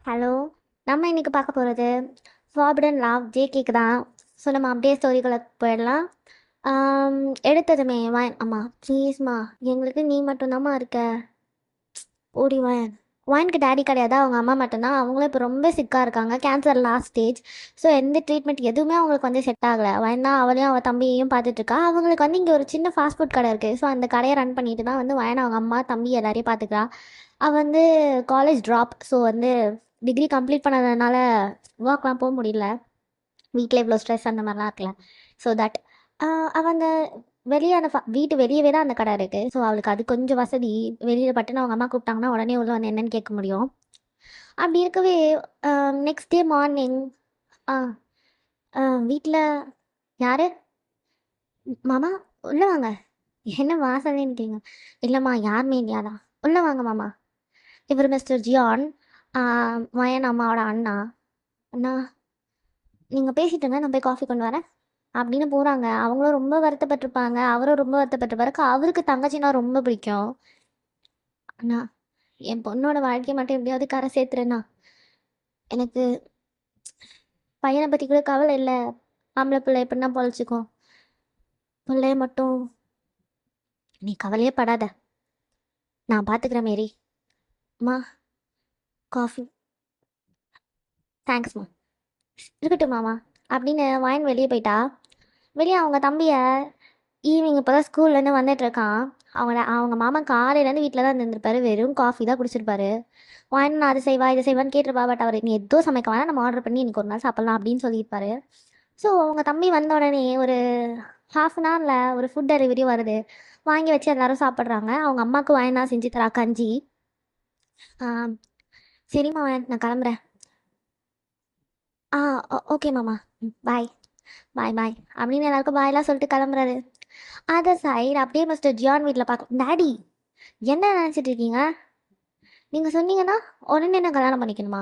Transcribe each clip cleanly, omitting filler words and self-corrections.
Hello. நம்ம இன்னைக்கு பார்க்க போகிறது ஃபார்பிடன் லவ் ஜேகேக்கு தான். ஸோ நம்ம அப்படியே ஸ்டோரிக்குள்ளே போயிடலாம். ஆம், எடுத்ததுமே வாயன் அம்மா ப்ளீஸ்மா, எங்களுக்கு நீ மட்டும்தாம்மா இருக்க, ஓடி வாயன். வாயனுக்கு டேடி கிடையாது, அவங்க அம்மா மட்டும்தான். அவங்களும் இப்போ ரொம்ப சிக்காக இருக்காங்க, கேன்சர் லாஸ்ட் ஸ்டேஜ். ஸோ எந்த ட்ரீட்மெண்ட் எதுவுமே அவங்களுக்கு வந்து செட் ஆகலை. வாயன் தான் அவளையும் அவள் தம்பியையும் பார்த்துட்ருக்கா. அவங்களுக்கு வந்து இங்கே ஒரு சின்ன ஃபாஸ்ட் ஃபுட் கடை இருக்குது. ஸோ அந்த கடையை ரன் பண்ணிட்டு தான் வந்து வாயன் அவங்க அம்மா தம்பி எல்லாரையும் பார்த்துக்கிறா. அவள் வந்து காலேஜ் ட்ராப். ஸோ வந்து டிகிரி கம்ப்ளீட் பண்ணதுனால ஒர்க்லாம் போக முடியல. வீட்டில் இவ்வளோ ஸ்ட்ரெஸ் அந்த மாதிரிலாம் இருக்கல. ஸோ தட் அவள் அந்த வெளியே அந்த வீட்டு வெளியவே தான் அந்த கடை இருக்குது. ஸோ அவளுக்கு அது கொஞ்சம் வசதி. வெளியில் பட்டுன்னு அவங்க அம்மா கூப்பிட்டாங்கன்னா உடனே உள்ள வந்து என்னன்னு கேட்க முடியும். அப்படி இருக்கவே நெக்ஸ்ட் டே மார்னிங் வீட்டில் யார் மாமா உள்ளே வாங்க. என்ன வாசல்னு நிற்கிறீங்க? இல்லைம்மா யாருமே இல்லையாதான். உள்ளே வாங்க மாமா. இவர் மிஸ்டர் ஜியான், வயன் அம்மாவோட அண்ணா. அண்ணா நீங்கள் பேசிட்டுங்க, நான் போய் காஃபி கொண்டு வரேன் அப்படின்னு போகிறாங்க. அவங்களும் ரொம்ப வருத்தப்பட்டிருப்பாங்க, அவரும் ரொம்ப வருத்தப்பட்டிருப்பாரு. அவருக்கு தங்கச்சின்னா ரொம்ப பிடிக்கும். அண்ணா, என் பொண்ணோட வாழ்க்கையை மட்டும் எப்படியாவது கரை சேர்த்துறேண்ணா. எனக்கு பையனை பற்றி கூட கவலை இல்லை. ஆம்பளை பிள்ளை எப்படின்னா பொழைச்சிக்கும். பிள்ளைய மட்டும் நீ கவலையே படாத, நான் பார்த்துக்கிறேன் மேரி. அம்மா காஃபி. தேங்க்ஸ்மா. இருக்கட்டும் மாமா அப்படின்னு வாயின் வெளியே போயிட்டா. வெளியே அவங்க தம்பியை ஈவினிங் இப்போ தான் ஸ்கூல்லேருந்து வந்துட்டுருக்கான். அவங்க மாமா காலையிலேருந்து வீட்டில் தான் இருந்திருப்பாரு, வெறும் காஃபி தான் குடிச்சிருப்பாரு. வாயின் நான் அது செய்வா இதை செய்வான்னு கேட்டிருப்பா. பட் அவர் நீ எதுவும் சமைக்க வேணாம், நம்ம ஆர்டர் பண்ணி இன்னைக்கு ஒரு நாள் சாப்பிட்லாம் அப்படின்னு சொல்லியிருப்பாரு. ஸோ அவங்க தம்பி வந்த உடனே ஒரு ஹாஃப் அன் ஹவரில் ஒரு ஃபுட் டெலிவரி வருது. வாங்கி வச்சு எல்லோரும் சாப்பிட்றாங்க. அவங்க அம்மாவுக்கு வாயின் தான் செஞ்சு தரா கஞ்சி. சரிம்மா வாயன், நான் கிளம்புறேன். ஆ ஓகே மாமா. பாய் பாய் பாய் அப்படின்னு எல்லாருக்கும் பாய்லாம் சொல்லிட்டு கிளம்புறாரு. அதை சைடு அப்படியே மிஸ்டர் ஜியான் வீட்டில் பார்க்க, டாடி என்ன நினச்சிட்டு இருக்கீங்க? நீங்கள் சொன்னீங்கன்னா உடனே என்ன கல்யாணம் பண்ணிக்கணுமா?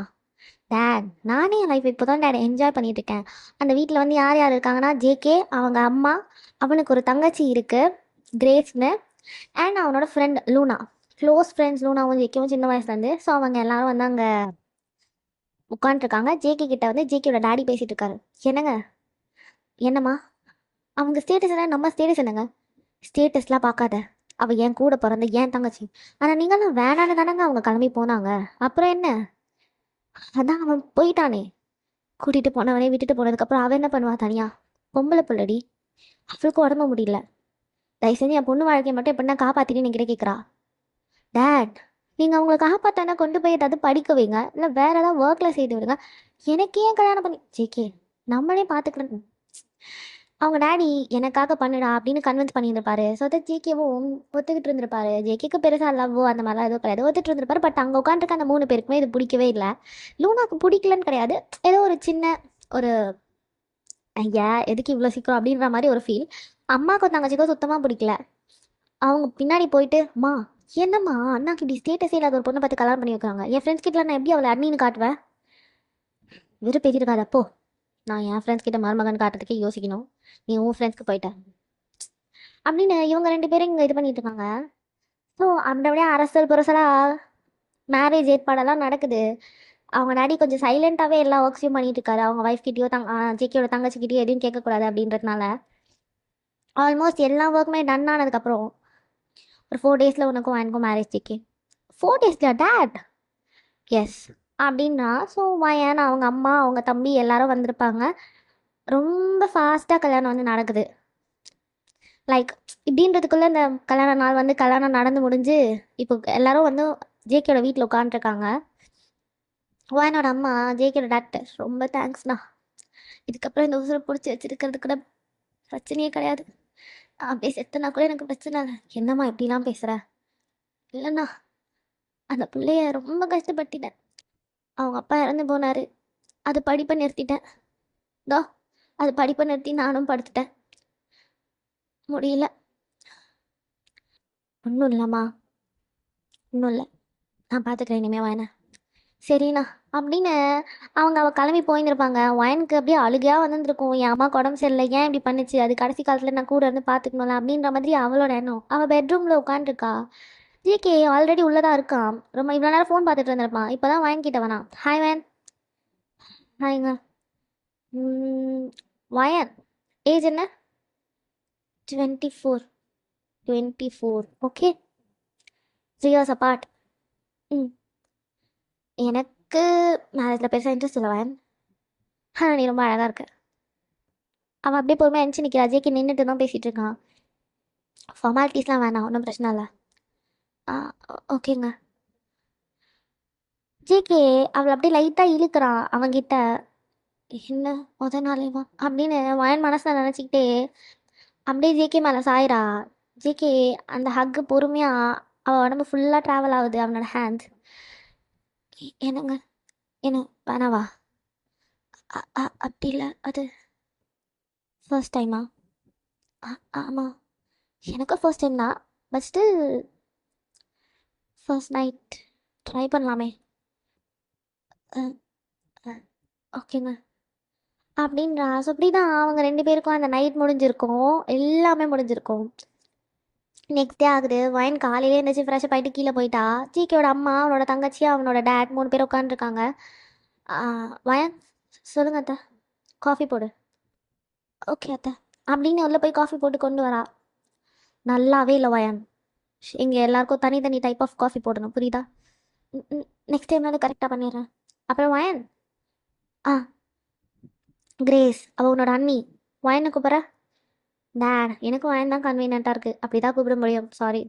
டேட், நானே என் லைஃப் இப்போ தான் டேட் என்ஜாய் பண்ணிட்டு இருக்கேன். அந்த வீட்டில் வந்து யார் யார் இருக்காங்கன்னா ஜேகே, அவங்க அம்மா, அவனுக்கு ஒரு தங்கச்சி இருக்குது கிரேஸ்னு, அண்ட் அவனோட ஃப்ரெண்ட் லூனா. க்ளோஸ் ஃப்ரெண்ட்ஸ் லூனாவும் ஜேகேவும் சின்ன வயசுலேருந்து. ஸோ அவங்க எல்லாரும் வந்து அங்கே உட்காந்துருக்காங்க. ஜேகே கிட்ட வந்து ஜேகேயோட டாடி பேசிகிட்டு இருக்காரு. என்னங்க? என்னம்மா? அவங்க ஸ்டேட்டஸ் என்ன, நம்ம ஸ்டேட்டஸ் என்னங்க? ஸ்டேட்டஸ்லாம் பார்க்காத, அவள் என் கூட பிறந்த ஏன் தங்கச்சி. ஆனால் நீங்களாம் வேணான்னு தானங்க அவங்க கிளம்பி போனாங்க. அப்புறம் என்ன? அதான் அவன் போயிட்டானே. கூட்டிகிட்டு போனவனே விட்டுட்டு போனதுக்கப்புறம் அவன் என்ன பண்ணுவா தனியா? பொம்பளை பிள்ளடி, அவளுக்கும் உடம்பு முடியல. தயவு செஞ்சு என் பொண்ணு வாழ்க்கையை மட்டும் எப்படின்னா காப்பாற்றிட்டு என்கிட்ட கேட்குறா. டேட், நீங்கள் அவங்கள காப்பாற்றானா கொண்டு போய் ஏதாவது படிக்க வைங்க, இல்லை வேற ஏதாவது ஒர்க்கில் செய்து விடுங்க. எனக்கு ஏன் கல்யாணம் பண்ணி ஜேகே நம்மளே பார்த்துக்கிறேன். அவங்க டாடி எனக்காக பண்ணுடா அப்படின்னு கன்வின்ஸ் பண்ணியிருந்திருப்பாரு. ஸோ அதை ஜேகேவும் ஒத்துக்கிட்டு இருந்திருப்பாரு. ஜேகேக்கு பெருசாக லவ்வோ அந்த மாதிரிலாம் எதுவும் கிடையாது, ஒத்துட்டு இருந்திருப்பாரு. பட் அங்கே உட்காந்துருக்க அந்த 3 பேருக்குமே இது பிடிக்கவே இல்லை. லூனாக்கு பிடிக்கலன்னு கிடையாது, ஏதோ ஒரு சின்ன ஒரு ஐயா எதுக்கு இவ்வளோ சீக்கிரம் அப்படின்ற மாதிரி ஒரு ஃபீல். அம்மாக்கும் தங்கச்சிக்கும் சுத்தமாக பிடிக்கல. அவங்க பின்னாடி போயிட்டு, அம்மா என்னம்மா அண்ணாக்கு இப்படி ஸ்டேட்டஸே இல்லாத ஒரு பொண்ணை பார்த்து கல்யாணம் பண்ணி வைக்கிறாங்க, என் ஃப்ரெண்ட்ஸ் கிட்ட நான் எப்படி அவளை அண்ணின்னு காட்டுவேன்? வெறும் பேசிட்டு அப்போ நான் என் ஃப்ரெண்ட்ஸ் கிட்ட மருமகன் காட்டுறதுக்கே யோசிக்கணும், நீ உன் ஃப்ரெண்ட்ஸ்க்கு போயிட்ட அப்படின்னு இவங்க 2 பேரும் இங்கே இது பண்ணிட்டு இருக்காங்க. ஸோ அப்படியே அரசல் புரசலாக மேரேஜ் ஏற்பாடெல்லாம் நடக்குது. அவங்க டாடி கொஞ்சம் சைலண்ட்டாகவே எல்லா ஒர்க்ஸையும் பண்ணிட்டு இருக்காரு. அவங்க ஒய்ஃப் கிட்டேயோ ஜேகேயோட தங்கச்சிக்கிட்டேயோ எதுவும் கேட்கக்கூடாது அப்படின்றதுனால ஆல்மோஸ்ட் எல்லா ஒர்க்குமே டன் ஆனதுக்கப்புறம் ஒரு 4 டேஸில் உனக்கும் எனக்கும் மேரேஜ் ஜேகே. 4 டேஸ்லையா டேட்? எஸ் அப்படின்னா. ஸோ வயன் அவங்க அம்மா அவங்க தம்பி எல்லாரும் வந்திருப்பாங்க. ரொம்ப ஃபாஸ்ட்டாக கல்யாணம் வந்து நடக்குது. லைக் இப்படின்றதுக்குள்ளே இந்த கல்யாண நாள் வந்து கல்யாணம் நடந்து முடிஞ்சு இப்போ எல்லாரும் வந்து ஜேகேயோட வீட்டில் உட்காந்துருக்காங்க. வயனோட அம்மா ஜேகேயோட டாக்டர், ரொம்ப தேங்க்ஸ்ண்ணா, இதுக்கப்புறம் இந்த உசுரை பிடிச்சி வச்சிருக்கிறது கூட பிரச்சனையே கிடையாது, அப்படியே செத்துனா கூட எனக்கு பிரச்சனை இல்லை. என்னம்மா இப்படிலாம் பேசுகிற? இல்லைண்ணா, அந்த பிள்ளைய ரொம்ப கஷ்டப்பட்டுட்டேன். அவங்க அப்பா இறந்து போனார், அது படிப்பை நிறுத்திட்டேன். தோ அது படிப்பை நிறுத்தி நானும் படுத்துட்டேன். முடியல. ஒன்றும் இல்லைம்மா, ஒன்றும் இல்லை, நான் பார்த்துக்கிறேன் இனிமேல் வயனை. சரிண்ணா அப்படின்னு அவள் கிளம்பி போயிருந்திருப்பாங்க. வயனுக்கு அப்படியே அழுகையாக வந்துருக்கும், என் அம்மா உடம்பு சரியில்லை, ஏன் இப்படி பண்ணுச்சு, அது கடைசி காலத்தில் நான் கூட இருந்து பார்த்துக்கணும்ல அப்படின்ற மாதிரி அவளோட எண்ணம். அவள் பெட்ரூமில் உட்காந்துருக்கா. ஜேகே ஆல்ரெடி உள்ளதா இருக்கான். ரொம்ப இவ்வளோ நேரம் ஃபோன் பார்த்துட்டு இருந்திருப்பான். இப்போ தான் வயன் வேணாம். ஹாய் வயன். ஹாய்ங்க. வயன் ஏஜ் என்ன? 24. 24. ஓகே. 3 years apart. ம் எனக்கு மேரேஜில் பெருசாக இன்ட்ரெஸ்ட் இல்லை வயன். ஆனால் நீ ரொம்ப அழகாக இருக்க. அவன் அப்படியே பொறுமையாக எழுந்துச்சு நிற்கிறா. ஜேகே நின்றுட்டு தான் பேசிகிட்டு இருக்கான். ஃபார்மாலிட்டிஸ்லாம் வேணாம், ஒன்றும் பிரச்சனை இல்லை. ஆ ஓகேங்க. ஜேகே அவளை அப்படியே லைட்டாக இழுக்கிறான் அவன்கிட்ட. என்ன முத நாளேவா அப்படின்னு வயன் மனசில் நினச்சிக்கிட்டே அப்படியே ஜேகே மேலே சாயிரா. ஜேகே அந்த ஹக்கு பொறுமையாக அவள் உடம்பு ஃபுல்லாக ட்ராவல் ஆகுது அவனோட ஹேண்ட்ஸ். என்னங்க என்ன வேணாவா? அப்படி இல்லை, அது ஃபர்ஸ்ட் டைமா? ஆமாம், எனக்கும் ஃபர்ஸ்ட் டைம் தான். But still first night try பண்ணலாமே. ஓகேங்க அப்படின்றா. ஸோ அப்படி தான் அவங்க 2 பேருக்கும் அந்த நைட் முடிஞ்சிருக்கும், எல்லாமே முடிஞ்சிருக்கும். நெக்ஸ்ட் டே ஆகுது. வயன் காலையிலே எழுந்திரிச்சு ஃப்ரெஷ்ஷப் ஆகிட்டு கீழே போயிட்டா. ஜிகேயோட அம்மா, அவனோட தங்கச்சி, அவனோட டேட் 3 பேர் உட்காந்துருக்காங்க. வயன் சொல்லுங்க அத்தை, காஃபி போடு. ஓகே அத்தை அப்படின்னு உள்ளே போய் காஃபி போட்டு கொண்டு வரா. நல்லாவே இல்லை வயன். இங்கே எல்லாருக்கும் தனித்தனி டைப் ஆஃப் காஃபி போடணும், புரியுதா? நெக்ஸ்ட் டைம்னாலும் கரெக்டாக பண்ணிடுறேன். அப்புறம் வயன் கிரேஸ் அவள் உன்னோட அண்ணி. வயனை கூப்பிட்ற டேட். எனக்கும் வயன் தான் கன்வீனியண்ட்டாக இருக்குது, அப்படி தான் கூப்பிட முடியும், சாரி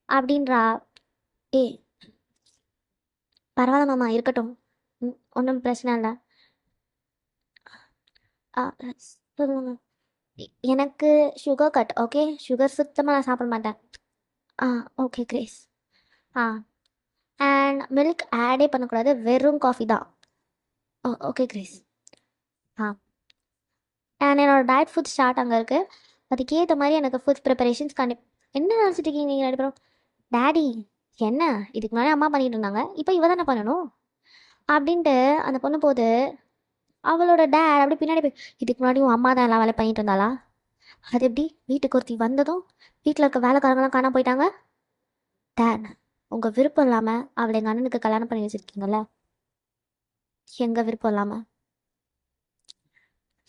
அப்படின்றா. ஏ பரவாயில்ல மாமா, இருக்கட்டும். ஒன்றும் பிரச்சனை இல்லை. ஆ சொல்லுங்க. எனக்கு சுகர் கட். ஓகே, சுகர் சுத்தமாக நான் சாப்பிட மாட்டேன். Ah okay Grace. Ah and milk add பண்ணக்கூடாது, வெறும் காஃபி தான். Okay Grace. ஆ அண்ட் என்னோடய டயட் ஃபுட் ஸ்டார்ட் அங்கே இருக்குது. அதுக்கேற்ற மாதிரி எனக்கு ஃபுட் ப்ரிப்பரேஷன்ஸ் என்ன நினச்சிட்டு இருக்கீங்க நீங்கள் 2 பேரும்? டேடி என்ன, இதுக்கு முன்னாடி அம்மா பண்ணிட்டு இருந்தாங்க, இப்போ இவ தானே பண்ணணும் அப்படின்ட்டு அந்த பொண்ணு போது. அவளோட டேட் அப்படி பின்னாடி போய், இதுக்கு முன்னாடி உன் அம்மா தான் எல்லாம் வேலை பண்ணிட்டு இருந்தாளா? அது எப்படி வீட்டுக்கு ஒருத்தி வந்ததும் வீட்டில் இருக்க வேலைக்காரங்களாம் காணாம போயிட்டாங்க? டேட், உங்கள் விருப்பம் இல்லாமல் அவளை எங்கள் அண்ணனுக்கு கல்யாணம் பண்ணி வச்சுருக்கீங்கல்ல, எங்கள் விருப்பம் இல்லாமல்.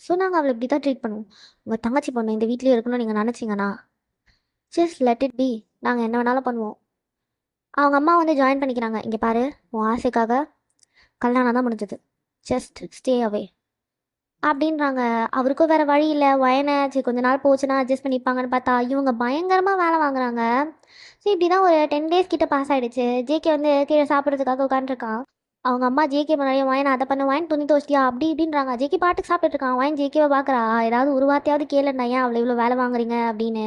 ஸோ நாங்கள் அவளை இப்படி தான் ட்ரீட் பண்ணுவோம். உங்கள் தங்கச்சி பொண்ணு இந்த வீட்லேயே இருக்கணும்னு நீங்கள் நினச்சிங்கன்னா ஜஸ்ட் லெட் இட் பி. நாங்கள் என்ன வேணாலும் பண்ணுவோம். அவங்க அம்மா வந்து ஜாயின் பண்ணிக்கிறாங்க. இங்கே பாரு, உன் ஆசைக்காக கல்யாணம் தான் முடிஞ்சது, ஜஸ்ட் ஸ்டே அவே அப்படின்றாங்க. அவருக்கும் வேறு வழி இல்லை. வயனாச்சு கொஞ்ச நாள் போச்சுன்னா அட்ஜஸ்ட் பண்ணிப்பாங்கன்னு பார்த்தா இவங்க பயங்கரமாக வேலை வாங்குறாங்க. ஸோ இப்படி தான் ஒரு 10 days கிட்ட பாஸ் ஆகிடுச்சு. ஜேகே வந்து கீழே சாப்பிட்றதுக்காக உட்காந்துருக்கான். அவங்க அம்மா ஜேகே முன்னாடியே வயன் அதை பண்ண, வயன் துணி துவச்சிட்டியா அப்படி இப்படின்றாங்க. ஜேகே பாட்டுக்கு சாப்பிட்டுட்டு இருக்கான். வயன் ஜேகேவை பார்க்குறா. ஏதாவது ஒரு வார்த்தையாவது கேளுண்ணா, ஏன் அவளை இவ்வளோ வேலை வாங்குறீங்க அப்படின்னு.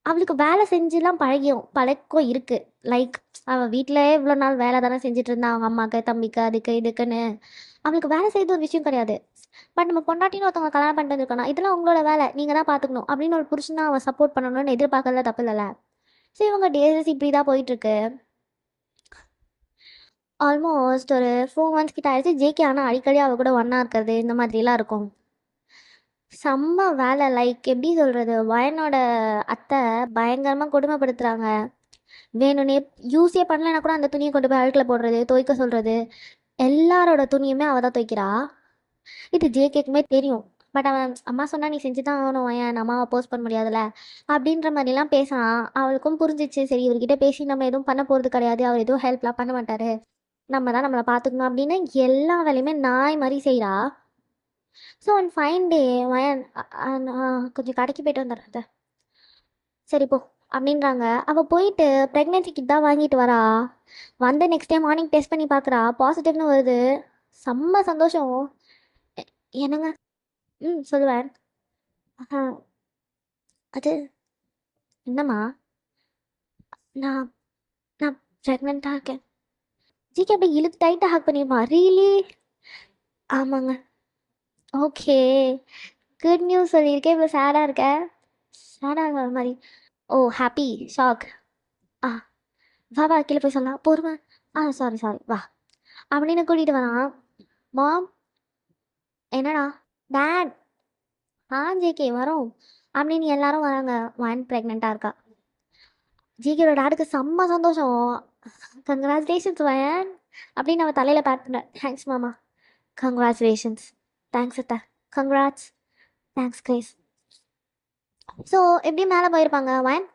அவளுக்கு வேலை செஞ்சுலாம் பழக்கம் இருக்குது. லைக் அவள் வீட்டிலே இவ்வளோ நாள் வேலை தானே செஞ்சுட்டு இருந்தா, அவங்க அம்மாவுக்கு தம்பிக்கு அதுக்கு இதுக்குன்னு. அவளுக்கு வேலை செய்யறது ஒரு விஷயம் கிடையாது. பட் நம்ம பொண்டாட்டின்னு ஒருத்தவங்க கல்யாணம் பண்ணிட்டு வந்துருக்கோம்னா இதெல்லாம் உங்களோட வேலை, நீங்கள் தான் பார்த்துக்கணும் அப்படின்னு ஒரு புருஷனா அவன் சப்போர்ட் பண்ணணும்னு எதிர்பார்க்கறதுல தப்பு இல்லைல்ல. ஸோ இவங்க டேஸ் இப்படி தான் போயிட்டுருக்கு. ஆல்மோஸ்ட் ஒரு 4 months கிட்ட ஆயிடுச்சு. ஜேகே ஆனால் அடிக்கடி அவள் கூட ஒன்றா இருக்கிறது இந்த மாதிரிலாம் இருக்கும். செம்ம வேலை. லைக் எப்படி சொல்கிறது, வயனோட அத்தை பயங்கரமாக கொடுமைப்படுத்துகிறாங்க. வேணும்னே யூஸே பண்ணலைன்னா கூட அந்த துணியை கொண்டு போய் அழுக்கில் போடுறது, துவைக்க சொல்கிறது. எல்லாரோட துணியுமே அவள் தான் துவைக்கிறா. இது ஜேகேக்குமே தெரியும். பட் அவன் அம்மா சொன்னால் நீ செஞ்சு தான் ஆகணும், ஏன் அம்மாவை போஸ்ட் பண்ண முடியாதுல்ல அப்படின்ற மாதிரிலாம் பேசினான். அவளுக்கும் புரிஞ்சிச்சு, சரி இவர்கிட்ட பேசி நம்ம எதுவும் பண்ண போகிறது கிடையாது, அவர் எதுவும் ஹெல்ப்லாம் பண்ண மாட்டார், நம்ம தான் நம்மளை பார்த்துக்கணும் அப்படின்னு எல்லா வேலையுமே நாய் மாதிரி செய்கிறா. ஸோ ஒன் ஃபைன் டே வயன் கொஞ்சம் கடைக்கு போயிட்டு வந்துடுறேன். சரி போ அப்படின்றாங்க. அவள் போயிட்டு ப்ரெக்னென்சி கிட் தான் வாங்கிட்டு வரா. வந்து நெக்ஸ்ட் டே மார்னிங் டெஸ்ட் பண்ணி பார்க்குறா, பாசிட்டிவ்னு வருது. செம்ம சந்தோஷம். எ- என்னங்க? சொல்லுவேன். ஆ அது என்னம்மா? நான் நான் ப்ரெக்னெண்ட்டாக இருக்கேன். ஜிக்கு அப்படியே இழுத்து டைட்டாக ஹக் பண்ணிடுமா? ரீலி? ஆமாங்க. ஓகே, குட் நியூஸ் சொல்லியிருக்கேன், இவ்வளோ சேடாக இருக்க. சேடாக வர மாதிரி. ஓ ஹாப்பி ஷாக். ஆ வா வா கீழே போய் சொல்லலாம், பொறுமை. சாரி சாரி, வா அப்படின்னு கூட்டிகிட்டு வரான். மாம் என்னடா? டேட். ஜேகே வரோம் அப்படின்னு எல்லாரும் வராங்க. ஒன் ப்ரெக்னெண்ட்டாக இருக்கா. ஜிகேயோட டாடுக்கு செம்ம சந்தோஷம். கங்க்ராச்சுலேஷன்ஸ் வயன் அப்படின்னு அவன் தலையில் பேட் பண்ண. தேங்க்ஸ் மாமா. கங்க்ராச்சுலேஷன்ஸ். தேங்க்ஸ் அத்தா. கங்க்ராட்ஸ். Thanks grace. ஸோ எப்படி மேலே போயிருப்பாங்க வயன்.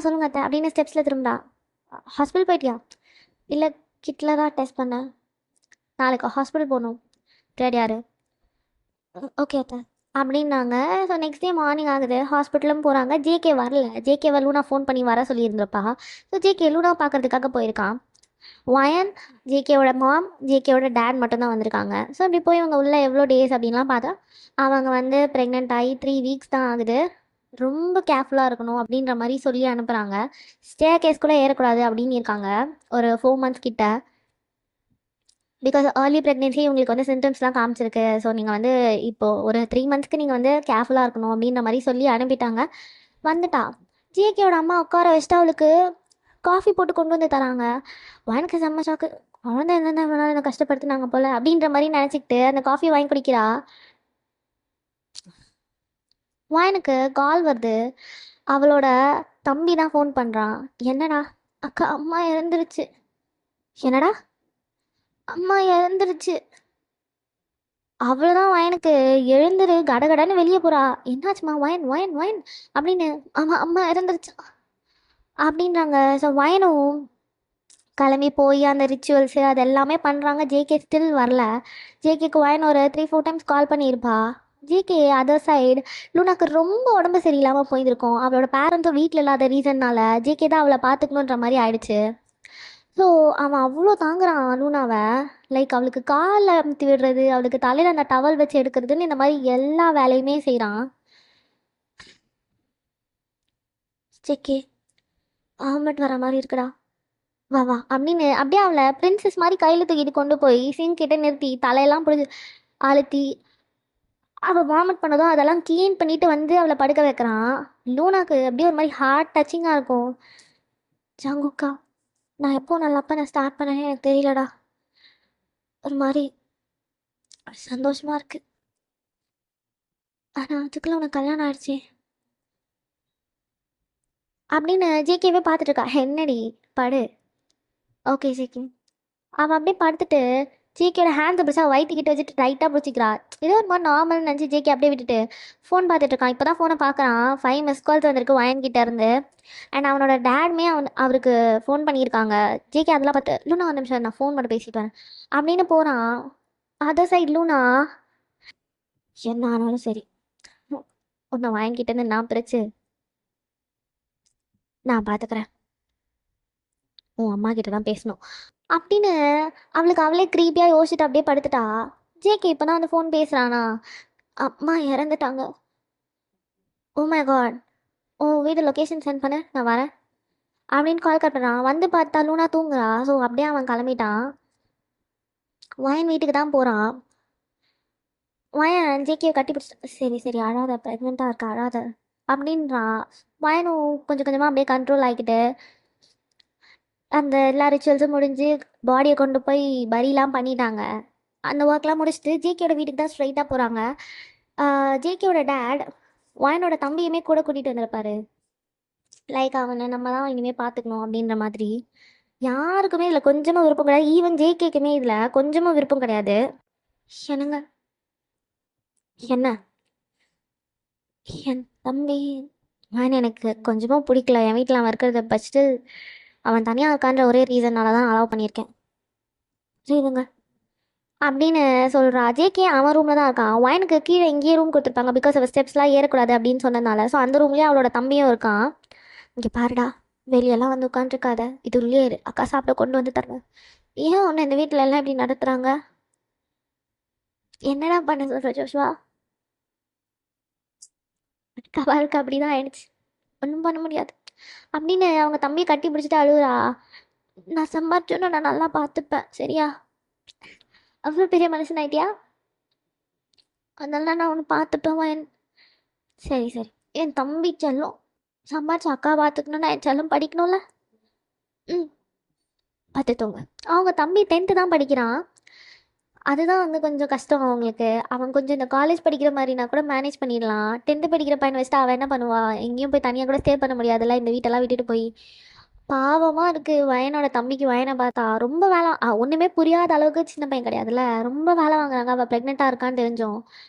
சொல்லுங்க அத்தை அப்படின்னு ஸ்டெப்ஸில் திரும்புடா. ஹாஸ்பிட்டல் போயிட்டியா? இல்லை, கிட்டில் தான் டெஸ்ட் பண்ணேன். நாளைக்கு ஹாஸ்பிட்டல் போகணும். டேட் யார்? ஓகே அத்தை அப்படின்னாங்க. ஸோ நெக்ஸ்ட் டே மார்னிங் ஆகுது, ஹாஸ்பிட்டலும் போகிறாங்க. ஜேகே வரல. ஜேகேவை லூனா ஃபோன் பண்ணி வர சொல்லியிருந்திருப்பா. ஸோ ஜேகே லூனா பார்க்கறதுக்காக போயிருக்கான். வயன், ஜேகேவோட மாம், ஜேகேவோட டேட் மட்டும்தான் வந்திருக்காங்க. ஸோ இப்படி போய் இவங்க உள்ள எவ்வளோ டேஸ் அப்படின்லாம் பார்த்தா அவங்க வந்து ப்ரெக்னென்ட் ஆகி 3 வீக்ஸ் தான் ஆகுது. ரொம்ப கேர்ஃபுல்லாக இருக்கணும் அப்படின்ற மாதிரி சொல்லி அனுப்புகிறாங்க. ஸ்டே கேஸ்குள்ளே ஏறக்கூடாது அப்படின்னு இருக்காங்க ஒரு 4 மந்த்ஸ் கிட்ட. பிகாஸ் ஏர்லி ப்ரெக்னென்சி உங்களுக்கு வந்து சிம்டம்ஸ்லாம் காமிச்சிருக்கு. ஸோ நீங்கள் வந்து இப்போது ஒரு 3 மந்த்ஸ்க்கு நீங்கள் வந்து கேர்ஃபுல்லாக இருக்கணும் அப்படின்ற மாதிரி சொல்லி அனுப்பிட்டாங்க. வந்துட்டா. ஜிகேயோட அம்மா உட்கார வச்சுட்டு அவளுக்கு காஃபி போட்டு கொண்டு வந்து தராங்க. வானுக்கு செம்ம ஷாக்கு. குழந்தை என்னென்ன இவ்வளோ நாள் என்ன கஷ்டப்படுத்தினாங்க போல் அப்படின்ற மாதிரி நினச்சிக்கிட்டு அந்த காஃபி வாங்கி குடிக்கிறா. வானுக்கு கால் வருது. அவளோட தம்பி தான் ஃபோன் பண்ணுறான். என்னடா? அக்கா அம்மா இறந்துருச்சு. என்னடா? அம்மா இறந்துருச்சு. அவ்வளோதான் வயனுக்கு. எழுந்துரு கடகடன்னு வெளியே போகிறா. என்னாச்சுமா வயன் வயன் வயன் அப்படின்னு. அம்மா அம்மா இறந்துருச்சு அப்படின்றாங்க. ஸோ வயனும் கிளம்பி போய் அந்த ரிச்சுவல்ஸு அது எல்லாமே பண்ணுறாங்க. ஜேகே ஸ்டில் வரல. ஜேகேக்கு வயன் ஒரு 3-4 டைம்ஸ் கால் பண்ணியிருப்பா. ஜேகே அதர் சைடு லூனாக்கு ரொம்ப உடம்பு சரியில்லாமல் போயிருக்கும். அவளோட பேரண்ட்ஸும் வீட்டில் இல்லாத ரீசன்னால ஜேகே தான் அவளை பார்த்துக்கணுன்ற மாதிரி ஆயிடுச்சு. ஸோ அவன் அவ்வளோ தாங்குறான் லூனாவை. லைக் அவளுக்கு காலில் அமுத்தி விடுறது, அவளுக்கு தலையில் அந்த டவல் வச்சு எடுக்கிறதுன்னு இந்த மாதிரி எல்லா வேலையுமே செய்கிறான். ஜேகே வாமிட் வர மாதிரி இருக்குடா, வா வா அப்படின்னு அப்படியே அவளை பிரின்சஸ் மாதிரி கையில் தூக்கிட்டு கொண்டு போய் சிங்க் கிட்ட நிறுத்தி தலையெல்லாம் பிடிச்சி அழுத்தி அவள் வாமிட் பண்ணதும் அதெல்லாம் க்ளீன் பண்ணிட்டு வந்து அவளை படுக்க வைக்கிறான். லூனாக்கு அப்படியே ஒரு மாதிரி ஹார்ட் டச்சிங்காக இருக்கும். ஜங்குக்கா, நான் எப்போ நல்லப்ப நான் ஸ்டார்ட் பண்ணேன்னு எனக்கு தெரியலடா. ஒரு மாதிரி சந்தோஷமாக இருக்கு. ஆனால் அதுக்குள்ள உனக்கு கல்யாணம் ஆயிடுச்சு அப்படின்னு ஜேகேவே பார்த்துட்டு இருக்கா. என்னடி படு. Okay JK. அவள் அப்படியே படுத்துட்டு ஜேகேயோட ஹேண்ட்ஸை பிடிச்சா வயிற்றுக்கிட்ட வச்சுட்டு டைட்டாக பிடிச்சிக்கிறா. ஏதோ ஒரு மாதிரி நார்மல் நினச்சி ஜேகே அப்படியே விட்டுட்டு ஃபோன் பார்த்துட்டு இருக்கான். இப்போ தான் ஃபோனை பார்க்குறான். 5 மிஸ் கால்ஸ் வந்திருக்கு வயன்கிட்ட இருந்து. அண்ட் அவனோட டேட்மே அவருக்கு ஃபோன் பண்ணியிருக்காங்க. ஜேகே அதெல்லாம் பார்த்து லூனா ஒரு நிமிஷம் நான் ஃபோன் மட்டும் பேசிட்டு வரேன் அப்படின்னு போகிறான். அதர் சைட் லூனா, என்ன ஆனாலும் சரி உன்னை வயன்கிட்டேருந்து நான் பிரிச்சு நான் பார்த்துக்கிறேன். உன் அம்மா கிட்ட தான் பேசணும் அப்படின்னு அவளுக்கு அவளே க்ரீப்பியாக யோசிச்சுட்டு அப்படியே படுத்துட்டா. ஜேகே இப்போ தான் வந்து ஃபோன் பேசுகிறானா. அம்மா இறந்துட்டாங்க. Oh my god. வீடு லொக்கேஷன் சென்ட் பண்ண நான் வரேன் அப்படின்னு கால் கட் பண்ணுறான். வந்து பார்த்தா லூனா தூங்குறா. ஸோ அப்படியே அவன் கிளம்பிட்டான். வயன் வீட்டுக்கு தான் போகிறான். வயன் ஜேகேயை கட்டி பிடிச்சிட்டு சரி சரி அழாத, ப்ரெக்னெண்ட்டாக இருக்க அழாத அப்படின்றான். வயனும் கொஞ்சம் கொஞ்சமாக அப்படியே கண்ட்ரோல் ஆகிக்கிட்டு அந்த எல்லா ரிச்சுவல்ஸும் முடிஞ்சு பாடியை கொண்டு போய் பரிலாம் பண்ணிட்டாங்க. அந்த ஒர்க்லாம் முடிச்சுட்டு ஜேகேயோட வீட்டுக்கு தான் ஸ்ட்ரைட்டாக போகிறாங்க. ஜேகேயோட டேட் வயனோட தம்பியுமே கூட கூட்டிகிட்டு வந்திருப்பாரு. லைக் அவனை நம்ம தான் இனிமேல் பார்த்துக்கணும் அப்படின்ற மாதிரி. யாருக்குமே இதில் கொஞ்சமாக விருப்பம் கிடையாது. ஈவன் ஜேகேக்குமே இதில் கொஞ்சமாக விருப்பம் கிடையாது. என்னங்க? என்ன? என் தம்பி அவன் எனக்கு கொஞ்சமாக பிடிக்கல. என் வீட்டில் அவன் இருக்கிறத பஸ்ட்டு அவன் தனியாக இருக்கான்ற ஒரே ரீசன்னால தான் அலோவ் பண்ணியிருக்கேன். புரியுதுங்க அப்படின்னு சொல்கிறா. ஜேகே அவன் ரூமில் தான் இருக்கான். வயனுக்கு கீழே எங்கேயே ரூம் கொடுத்துருப்பாங்க. பிகாஸ் அவள் ஸ்டெப்ஸ்லாம் ஏறக்கூடாது அப்படின்னு சொன்னதுனால. ஸோ அந்த ரூம்லேயே அவளோட தம்பியும் இருக்கான். இங்கே பாருடா, வெளியெல்லாம் வந்து உட்காந்துருக்காத, இது உள்ளே இரு, அக்கா சாப்பிட கொண்டு வந்து தருவேன். ஏன் ஒன்று இந்த வீட்டில் எல்லாம் இப்படி நடத்துகிறாங்க? என்னடா பண்ண சொல்கிற ஜோஷ்வா? அவளுக்கு அப்படி தான் ஆயிடுச்சு, ஒன்றும் பண்ண முடியாது அப்படின்னு அவங்க தம்பியை கட்டி பிடிச்சிட்டு அழுகுறா. நான் சம்பாரிச்சோன்னு நான் நல்லா பார்த்துப்பேன் சரியா? அவ்வளோ பெரிய மனுஷன் ஆயிட்டியா, அதனால நான் ஒன்று பார்த்துப்பேன் வயன். சரி சரி, என் தம்பி செல்லம் சம்பாரிச்சு அக்கா பார்த்துக்கணுன்னா என் செல்லம் படிக்கணும்ல. ம் பார்த்துட்டோங்க. அவங்க தம்பி 10th தான் படிக்கிறான். அதுதான் வந்து கொஞ்சம் கஷ்டம் அவங்களுக்கு. அவன் கொஞ்சம் இந்த காலேஜ் படிக்கிற மாதிரினா கூட மேனேஜ் பண்ணிடலாம். 10th படிக்கிற பையனை வச்சுட்டு அவன் என்ன பண்ணுவா? எங்கேயும் போய் தனியாக கூட ஸ்டே பண்ண முடியாதுல்ல இந்த வீட்டெல்லாம் விட்டுட்டு போய். பாவமாக இருக்குது. வயனோட தம்பிக்கு வயனை பார்த்தா ரொம்ப வேலை ஒன்றுமே புரியாத அளவுக்கு சின்ன பையன் கிடையாதுல்ல. ரொம்ப வேலை வாங்குறாங்க. அவள் ப்ரெக்னெண்ட்டாக இருக்கான்னு தெரிஞ்சோம்.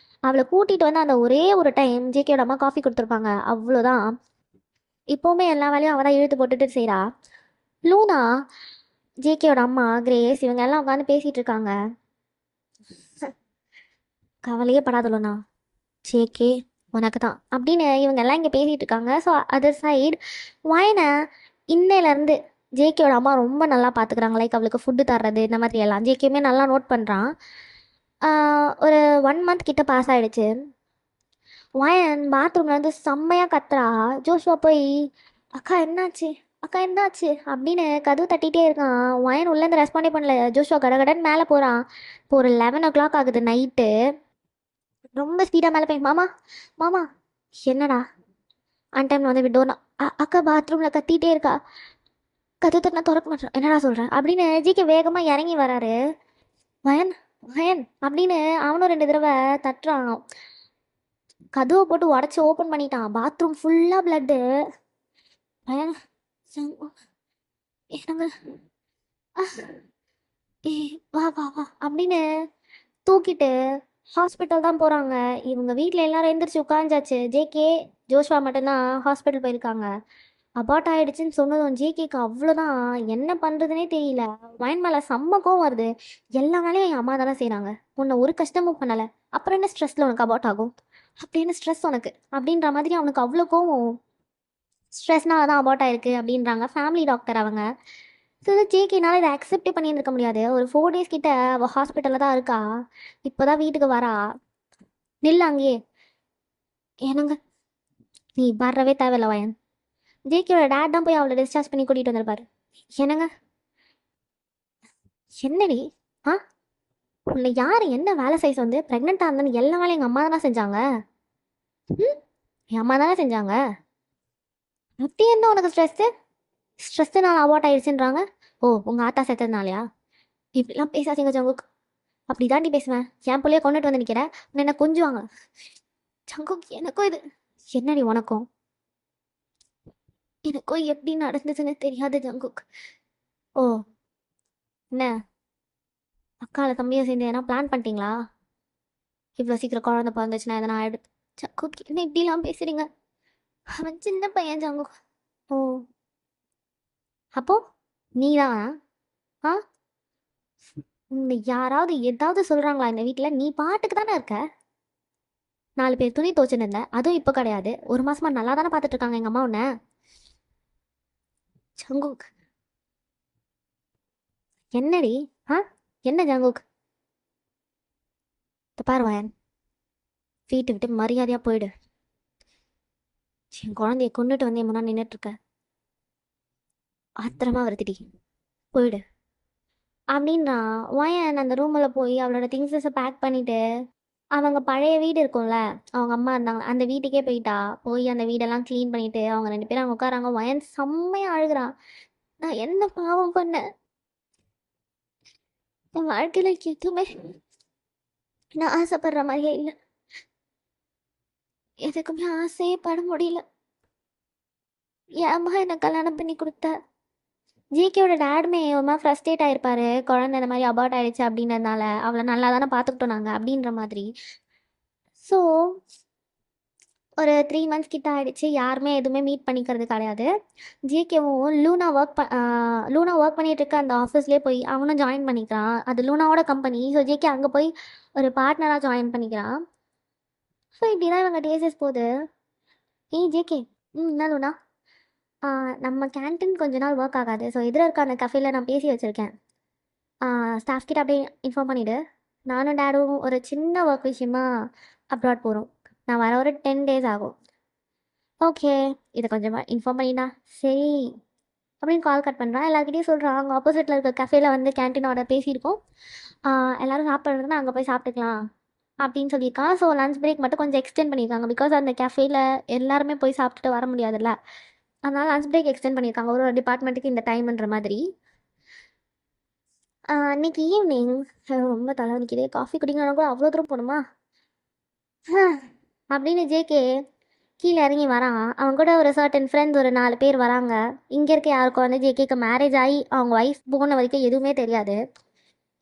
அவளை கூட்டிகிட்டு வந்து அந்த ஒரே ஒரு டைம் ஜேகேயோட அம்மா காஃபி கொடுத்துருப்பாங்க, அவ்வளோதான். இப்போவுமே எல்லா வேலையும் அவள் தான் இழுத்து போட்டுட்டு செய்கிறா. லூனா, ஜேகேயோட அம்மா, கிரேஸ் இவங்க எல்லாம் உட்காந்து பேசிகிட்டு இருக்காங்க. கவலையே படாதலோண்ணா, ஜேகே உனக்கு தான் அப்படின்னு இவங்க எல்லாம் இங்கே பேசிகிட்டு இருக்காங்க. ஸோ அதர் சைடு வயனை இன்னையிலேருந்து ஜேகேயோட அம்மா ரொம்ப நல்லா பார்த்துக்குறாங்க. லைக் அவளுக்கு ஃபுட்டு தர்றது இந்த மாதிரி எல்லாம் ஜேகேயுமே நல்லா நோட் பண்ணுறான். ஒரு 1 மந்த் கிட்ட பாஸ் ஆகிடுச்சு. வயன் பாத்ரூமில் வந்து செம்மையாக கத்துறா. ஜோஷுவா போய் அக்கா என்னாச்சு, அக்கா என்னாச்சு அப்படின்னு கதவு தட்டிகிட்டே இருக்கான். வயன் உள்ளேருந்து ரெஸ்பாண்டே பண்ணல. ஜோஷுவா கடகடன்னு மேலே போகிறான். இப்போ ஒரு 11 o'clock ஆகுது நைட்டு. ரொம்ப ஸ்பீடாக மேலே போய் மாமா மாமா என்னடா அன் டைமில் வந்து விடோனா அக்கா பாத்ரூமில் கத்திட்டே இருக்கா, கதவு தட்டினா திறக்க மாட்டேன், என்னடா சொல்கிறேன் அப்படின்னு ஜிக்கு வேகமாக இறங்கி வராரு. வயன் வயன் அப்படின்னு அவனும் 2 தடவை தட்டுறான். கதவை போட்டு உடச்சி ஓப்பன் பண்ணிட்டான். பாத்ரூம் ஃபுல்லாக பிளட்டு. வயன் என்னங்க ஏ வா வா வா அப்படின்னு தூக்கிட்டு ஹாஸ்பிட்டல் தான் போகிறாங்க. இவங்க வீட்டில் எல்லாரும் எழுந்திரிச்சு உட்காந்தாச்சு. ஜேகே ஜோஷ்வா மட்டும்தான் ஹாஸ்பிட்டல் போயிருக்காங்க. அபார்ட் ஆகிடுச்சின்னு சொன்னதும் ஜேகேக்கு அவ்வளோதான், என்ன பண்ணுறதுனே தெரியல. மைண்ட் மேலே செம்ம கோவம் வருது. எல்லா வேலையும் என் அம்மா தானே செய்கிறாங்க, உன்னை ஒரு கஷ்டமும் பண்ணலை, அப்புறம் என்ன ஸ்ட்ரெஸ்ஸில் உனக்கு அபார்ட் ஆகும், அப்படின்னு ஸ்ட்ரெஸ் உனக்கு அப்படின்ற மாதிரி அவனுக்கு அவ்வளோ கோவம். ஸ்ட்ரெஸ்னால தான் அபார்ட் ஆயிருக்கு அப்படின்றாங்க ஃபேமிலி டாக்டர் அவங்க. ஸோ ஜேகேனால இதை அக்செப்டே பண்ணியிருக்க முடியாது. ஒரு 4 days கிட்ட அவள் ஹாஸ்பிட்டலில் தான் இருக்கா. இப்போ தான் வீட்டுக்கு வரா. நில்லு அங்கேயே. என்னங்க நீ வரவே தேவையில்ல வயன். ஜேகேயோட டேட் தான் போய் அவளை டிஸ்சார்ஜ் பண்ணி கூட்டிகிட்டு வந்திருப்பாரு. என்னங்க என்னடி ஆ உன்னை யார் என்ன வேலை செய்ய வந்து ப்ரெக்னெண்ட்டாக இருந்தேன்னு எல்லா வேலையும் எங்கள் அம்மா தானே செஞ்சாங்க. ம் என் அம்மா தானே செஞ்சாங்க. அப்படி என்ன உனக்கு ஸ்ட்ரெஸ்ஸுனால அவார்ட் ஆயிடுச்சுன்றாங்க. ஓ உங்கள் ஆத்தா செத்ததுனாலயா? இப்படிலாம் பேசாதீங்க ஜங்குக். அப்படி தாண்டி பேசுவேன். என் பிள்ளைய கொண்டுட்டு வந்து நிற்கிறேன், உன்னை என்ன கொஞ்சுவாங்க. ஜங்குக் எனக்கும் இது என்னடி உனக்கும் எனக்கும் எப்படி நடந்ததுன்னு தெரியாது ஜங்குக். ஓ என்ன அக்கால தம்பியும் சேர்ந்து எதனா பிளான் பண்ணிட்டீங்களா? இவ்வளோ சீக்கிரம் குழந்தை பிறந்துச்சுன்னா எதனா ஆயிடு. ஜங்குக் என்ன இப்படிலாம் பேசுறீங்க? அவன் சின்ன பையன் ஜங்குக். ஓ அப்போ நீதான் ஆ உன்னை யாராவது ஏதாவது சொல்கிறாங்களா இந்த வீட்டில்? நீ பாட்டுக்கு தானே இருக்க. 4 பேர் துணி துவச்சுன்னு இருந்தேன், அதுவும் இப்போ கிடையாது. ஒரு மாசமா நல்லா தானே பார்த்துட்டு இருக்காங்க எங்கள் அம்மா உன்னை. ஜங்குக் என்னடி ஆ என்ன ஜங்குக்? இந்த பாரு வயன், வீட்டை விட்டு மரியாதையாக போயிடு. என் குழந்தைய கொண்டுட்டு வந்து என் முன்னாடி நின்றுட்டுருக்க, ஆத்திரமா வருதுடி, போயிடு அப்படின்னா. வயன் அந்த ரூமில் போய் அவளோட திங்ஸஸை பேக் பண்ணிவிட்டு அவங்க பழைய வீடு இருக்கும்ல, அவங்க அம்மா இருந்தாங்க அந்த வீட்டுக்கே போயிட்டா. போய் அந்த வீடெல்லாம் க்ளீன் பண்ணிவிட்டு அவங்க 2 பேரும் அங்கே உட்காராங்க. வயன் செம்மையாக அழுகிறான். நான் என்ன பாவம் பண்ணேன்? என் வாழ்க்கையில் எதுவுமே நான் ஆசைப்படுற மாதிரியே இல்லை. எதுக்குமே ஆசையே பட முடியல. ஏம்மா என்னை கல்யாணம் பண்ணி கொடுத்த? ஜேகேயோட டேடுமே ஒரு மாதிரி ஃப்ரஸ்ட்ரேட் ஆகிருப்பாரு. குழந்தை இந்த மாதிரி அபார்ட் ஆகிடுச்சு அப்படின்றதுனால அவளை நல்லா தானே பார்த்துக்கிட்டோம் நாங்கள் அப்படின்ற மாதிரி. ஸோ ஒரு 3 months கிட்ட ஆகிடுச்சு. யாருமே எதுவுமே மீட் பண்ணிக்கிறது கிடையாது. ஜேகேவும் லூனா ஒர்க் பண்ணிகிட்டு இருக்க அந்த ஆஃபீஸ்லேயே போய் அவனும் ஜாயின் பண்ணிக்கிறான். அது லூனாவோட கம்பெனி. ஸோ ஜேகே அங்கே போய் ஒரு பார்ட்னராக ஜாயின் பண்ணிக்கிறான். ஸோ இப்படி தான் இவங்க டேஸஸ் போகுது. ஏய் ஜேகே, என்ன லூனா, நம்ம கேன்டீன் கொஞ்ச நாள் ஒர்க் ஆகாது. ஸோ எதில் இருக்க அந்த கஃபேல நான் பேசி வச்சுருக்கேன். ஸ்டாஃப் கிட்ட அப்படியே இன்ஃபார்ம் பண்ணிவிடு. நானும் டேடும் ஒரு சின்ன ஒர்க் விஷயமா அப்ராட் போகிறோம். நான் வர ஒரு 10 days ஆகும். ஓகே இதை கொஞ்சமாக இன்ஃபார்ம் பண்ணிடா. சரி அப்படின்னு கால் கட் பண்ணுறான். எல்லாருக்கிட்டையும் சொல்கிறான், அங்கே ஆப்போசிட்டில் இருக்க கஃபேல வந்து கேன்டீன் ஆர்டர் பேசியிருக்கோம், எல்லோரும் சாப்பிட்றதுனா அங்கே போய் சாப்பிட்டுக்கலாம் அப்படின்னு சொல்லியிருக்கான். ஸோ லஞ்ச் பிரேக் மட்டும் கொஞ்சம் எக்ஸ்டெண்ட் பண்ணியிருக்காங்க. பிகாஸ் அந்த கஃபேல எல்லாருமே போய் சாப்பிட்டுட்டு வர முடியாதுல்ல, அதனால் லஞ்ச் பிரேக் எக்ஸ்டெண்ட் பண்ணியிருக்காங்க. ஒரு ஒரு டிபார்ட்மெண்ட்டுக்கு இந்த டைம்ன்ற மாதிரி. இன்னைக்கு ஈவினிங் ரொம்ப தலைவலிக்குது, காஃபி குடிக்கணும் கூட அவ்வளோ தூரம் போகணுமா? அப்படின்னு ஜேகே கீழே இறங்கி வரான். அவன் கூட ஒரு சர்டன் ஃப்ரெண்ட்ஸ் ஒரு 4 பேர் வராங்க. இங்கே இருக்க யாருக்கும் வந்து ஜேகேக்கு மேரேஜ் ஆகி அவங்க ஒய்ஃப் போன வரைக்கும் எதுவுமே தெரியாது.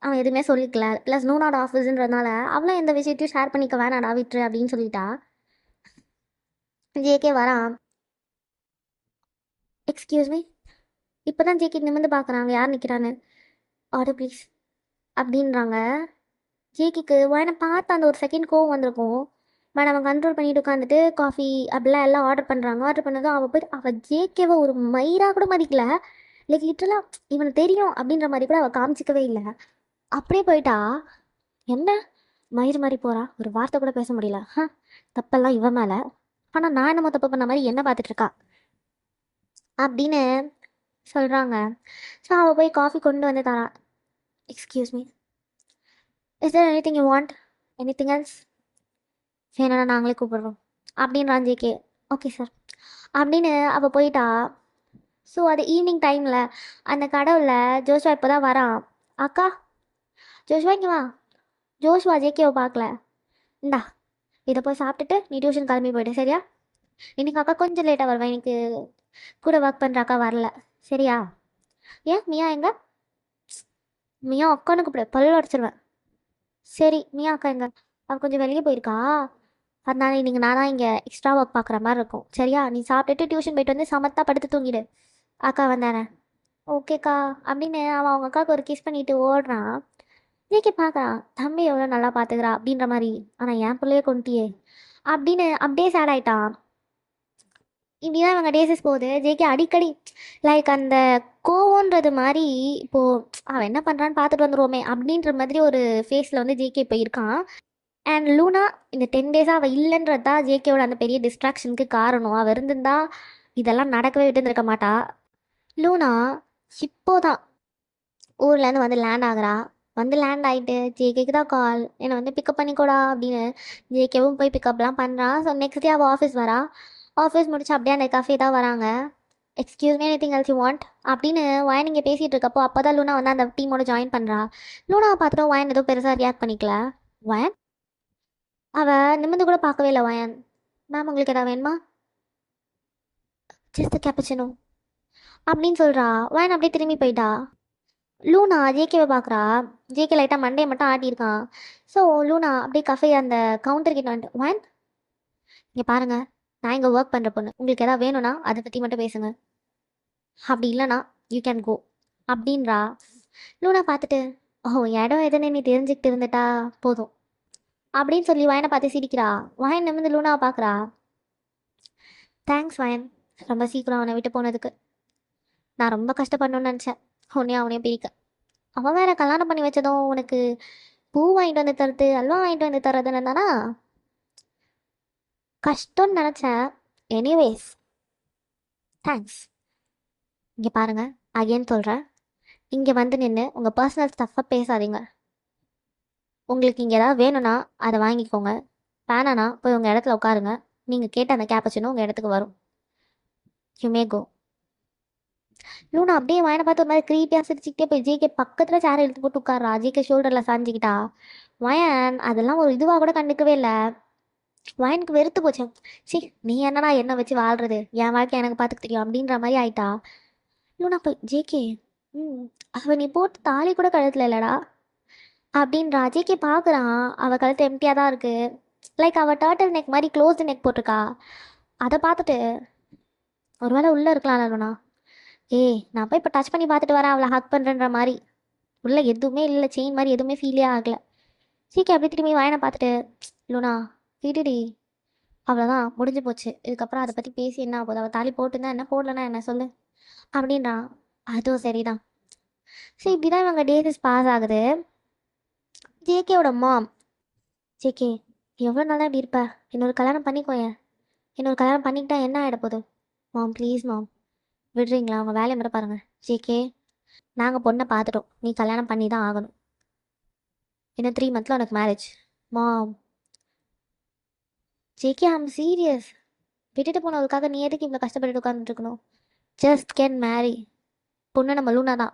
அவன் எதுவுமே சொல்லிக்கல. ப்ளஸ் நூனோட ஆஃபீஸுன்றதுனால அவளும் எந்த விஷயத்தையும் ஷேர் பண்ணிக்க வேணாடா விட்டுரு அப்படின்னு சொல்லிட்டா. ஜேகே வரான். Excuse me. இப்போ தான் ஜேகே நிமிர்ந்து பார்க்குறாங்க யார் நிற்கிறான்னு. ஆர்டர் ப்ளீஸ் அப்படின்றாங்க. ஜேகிக்கு வாயனை பார்த்து அந்த ஒரு செகண்ட் கோவம் வந்திருக்கும். பட் அவன் கண்ட்ரோல் பண்ணிட்டு உட்காந்துட்டு காஃபி அப்படிலாம் எல்லாம் ஆர்டர் பண்ணுறாங்க. ஆர்டர் பண்ணதும் அவள் போய் அவள் ஜேகேவை ஒரு மயிராக கூட மதிக்கல. லைக் லிட்டரலாக இவனுக்கு தெரியும் அப்படின்ற மாதிரி கூட அவள் காமிச்சிக்கவே இல்லை. அப்படியே போயிட்டா. என்ன மயிர் மாதிரி போகிறா, ஒரு வார்த்தை கூட பேச முடியல. தப்பெல்லாம் இவன் மேலே. ஆனால் நான் என்னமோ தப்பு பண்ண மாதிரி என்ன பார்த்துட்டு இருக்கா அப்படின்னு சொல்கிறாங்க. ஸோ அவள் போய் காஃபி கொண்டு வந்து தரா. Excuse me, is there anything you want? Anything else? வேணும்னா நாங்களே கூப்பிடுறோம் அப்படின்றான் ஜேகே. ஓகே சார் அப்படின்னு அவள் போயிட்டா. ஸோ அது ஈவினிங் டைமில் அந்த கடவுளில் ஜோஷ்வா இப்போ தான் வரான். அக்கா ஜோஷ்வா இங்கே வா. ஜோஷ்வா ஜேகேவை பார்க்கல. இந்தா இதை போய் சாப்பிட்டுட்டு நீ டியூஷன் கிளம்பி போயிட்டு சரியா? இன்னைக்கு அக்கா கொஞ்சம் லேட்டாக வருவேன், எனக்கு கூட ஒர்க் பண்ணுற அக்கா வரல சரியா? ஏன் மியா எங்க? மியா அக்கான்னு கூப்பிடு, பல்ல அடிச்சிருவேன். சரி மியா அக்கா எங்க? அவள் கொஞ்சம் வெளியே போயிருக்கா, அதனால இன்னைக்கு நான் தான் இங்கே எக்ஸ்ட்ரா ஒர்க் பார்க்குற மாதிரி இருக்கும் சரியா? நீ சாப்பிட்டுட்டு டியூஷன் போயிட்டு வந்து சமத்தா படுத்து தூங்கிடு. அக்கா வந்தானே. ஓகேக்கா அப்படின்னு அவன் அவங்க அக்காவுக்கு ஒரு கிஸ் பண்ணிட்டு ஓடுறான். ஜேகே பார்க்குறான், தம்பி எவ்வளோ நல்லா பார்த்துக்கிறா அப்படின்ற மாதிரி. ஆனால் என் பிள்ளையே கொண்டுட்டியே அப்படின்னு அப்படியே சேட் ஆயிட்டான். இப்படிதான் இவங்க டேஸஸ் போகுது. ஜேகே அடிக்கடி லைக் அந்த கோவன்றது மாதிரி இப்போது அவன் என்ன பண்ணுறான்னு பார்த்துட்டு வந்துருவோமே அப்படின்ற மாதிரி ஒரு ஃபேஸில் வந்து ஜேகே இப்போ இருக்கான். அண்ட் லூனா இந்த 10 டேஸாக அவள் இல்லைன்றது தான் ஜேகேவோட அந்த பெரிய டிஸ்ட்ராக்ஷனுக்கு காரணம். அவள் இருந்திருந்தா இதெல்லாம் நடக்கவே விட்டுருந்துருக்க மாட்டா. லூனா இப்போதான் ஊர்லேருந்து வந்து லேண்ட் ஆகுறா. வந்து லேண்ட் ஆகிட்டு ஜேகேக்கு தான் கால், என்னை வந்து பிக்கப் பண்ணிக்கூடா அப்படின்னு. ஜேகேவும் போய் பிக்கப்லாம் பண்ணுறான். ஸோ நெக்ஸ்ட் டே அவள் ஆஃபீஸ் வரா. ஆஃபீஸ் முடிச்சு அப்படியே அந்த கஃபே தான் வராங்க. Excuse me, anything else you want அப்படின்னு வயன் இங்கே பேசிகிட்டு இருக்கப்போ அப்போ தான் லூனா வந்து அந்த டீமோட ஜாயின் பண்ணுறா. லூனாவை பார்த்துட்டு வயன் ஏதோ பெருசாக ரியாக்ட் பண்ணிக்கல. வயன் அவள் நிமிர்ந்து கூட பார்க்கவே இல்லை. வயன் மேம் உங்களுக்கு எதாவது வேணுமா? ஜஸ்ட் கேப்பச்சினோ அப்படின்னு சொல்கிறா. வயன் அப்படியே திரும்பி போயிட்டா. லூனா ஜேகேவை பார்க்குறா. ஜேகே லைட்டாக மண்டையை மட்டும் ஆட்டியிருக்கான். ஸோ லூனா அப்படியே கஃபே அந்த கவுண்டர் கிட்ட வந்துட்டு வயன் இங்கே பாருங்கள், நான் இங்கே ஒர்க் பண்ணுற பொண்ணு, உங்களுக்கு எதாவது வேணும்னா அதை பற்றி மட்டும் பேசுங்க, அப்படி இல்லைனா யூ கேன் கோ அப்படின்றா. லூனா பார்த்துட்டு ஓ இடம் எதுன்னு நீ தெரிஞ்சுக்கிட்டு இருந்துட்டா போதும் அப்படின்னு சொல்லி வயனை பார்த்து சிரிக்கிறா. வயன் நிமிர்ந்து லூனாவை பார்க்குறா. தேங்க்ஸ் வயன், ரொம்ப சீக்கிரம் அவனை விட்டு போனதுக்கு. நான் ரொம்ப கஷ்டப்படணும்னு நினச்சேன் உன்னையும் அவனையும் பிரிக்க. அவன் வேற கல்யாணம் பண்ணி வச்சதும் உனக்கு பூ வாங்கிட்டு வந்து தருது, அல்வா வாங்கிட்டு வந்து தரதுன்னு தானா கஷ்டம்னு நினச்சேன். Anyways thanks. இங்கே பாருங்கள், அகேன் சொல்கிறேன், இங்கே வந்து நின்று உங்கள் பர்சனல் ஸ்டஃப்பை பேசாதீங்க. உங்களுக்கு இங்கே ஏதாவது வேணும்னா அதை வாங்கிக்கோங்க, வேணானா போய் உங்கள் இடத்துல உட்காருங்க. நீங்கள் கேட்ட அந்த கேப்பச்சினோ உங்கள் இடத்துக்கு வரும். யூ மே கோ. லூனா அப்படியே வாயனை பார்த்து ஒரு மாதிரி க்ரீப்பியாக சிரிச்சுக்கிட்டே போய் ஜேகே பக்கத்தில் சேரை இழுத்து போட்டு உட்கார்றா. ஜேகே ஷோல்டரில் சாஞ்சிக்கிட்டா. வயன் அதெல்லாம் ஒரு இதுவாக கூட கண்டுக்கவே இல்லை. வயனுக்கு வெறுத்து போச்சு. சி நீ என்னடா என்ன வச்சு வாழ்றது, என் வாழ்க்கை எனக்கு பார்த்துக்க தெரியும் அப்படின்ற மாதிரி ஆயிட்டா. லூனா போய் ஜேகே அவள் நீ போட்டு தாலி கூட கழுத்துல இல்லைடா அப்படின்றா. ஜேகே பார்க்குறான், அவள் கழுத்து எம்டியாக தான் இருக்குது. லைக் அவள் டர்ட்டில் நெக் மாதிரி க்ளோஸ்டு நெக் போட்டிருக்கா. அதை பார்த்துட்டு ஒருவேளை உள்ளே இருக்கலாம்ல லூனா. ஏய் நான் போய் இப்போ டச் பண்ணி பார்த்துட்டு வரேன் அவளை ஹக் பண்ணுறன்ற மாதிரி. உள்ளே எதுவுமே இல்லை, செயின் மாதிரி எதுவுமே ஃபீலே ஆகலை. ஜேகே அப்படி திரும்பி வயனை பார்த்துட்டு லூனா விடுடி, அவ்வளோதான் முடிஞ்சு போச்சு, இதுக்கப்புறம் அதை பற்றி பேசி என்ன ஆகுது, அவள் தாலி போட்டுருந்தா என்ன போடலன்னா என்ன சொல்லு அப்படின்றான். அதுவும் சரிதான். சரி இப்படி தான் இவங்க டேஸஸ் பாஸ் ஆகுது. ஜேகேவோட மாம், ஜேகே எவ்வளோ நாளாக இப்படி இருப்ப, இன்னொரு கல்யாணம் பண்ணிக்கோயேன், இன்னொரு கல்யாணம் பண்ணிக்கிட்டா என்ன ஆகிட போகுது? மாம் ப்ளீஸ் மாம், விடுறீங்களா? அவங்க வேலையை மட்டும் பாருங்கள். ஜேகே நாங்கள் பொண்ணை பார்த்துட்டோம், நீ கல்யாணம் பண்ணி தான் ஆகணும். இன்னும் 3 மந்த்தில் உனக்கு marriage. Mom JK I'm serious, விட்டுட்டு போனதுக்காக நீ எதுக்கு இவ்வளோ கஷ்டப்பட்டு உட்காந்துட்டு இருக்கணும்? Just can marry. பொண்ணு நம்ம லூனா தான்.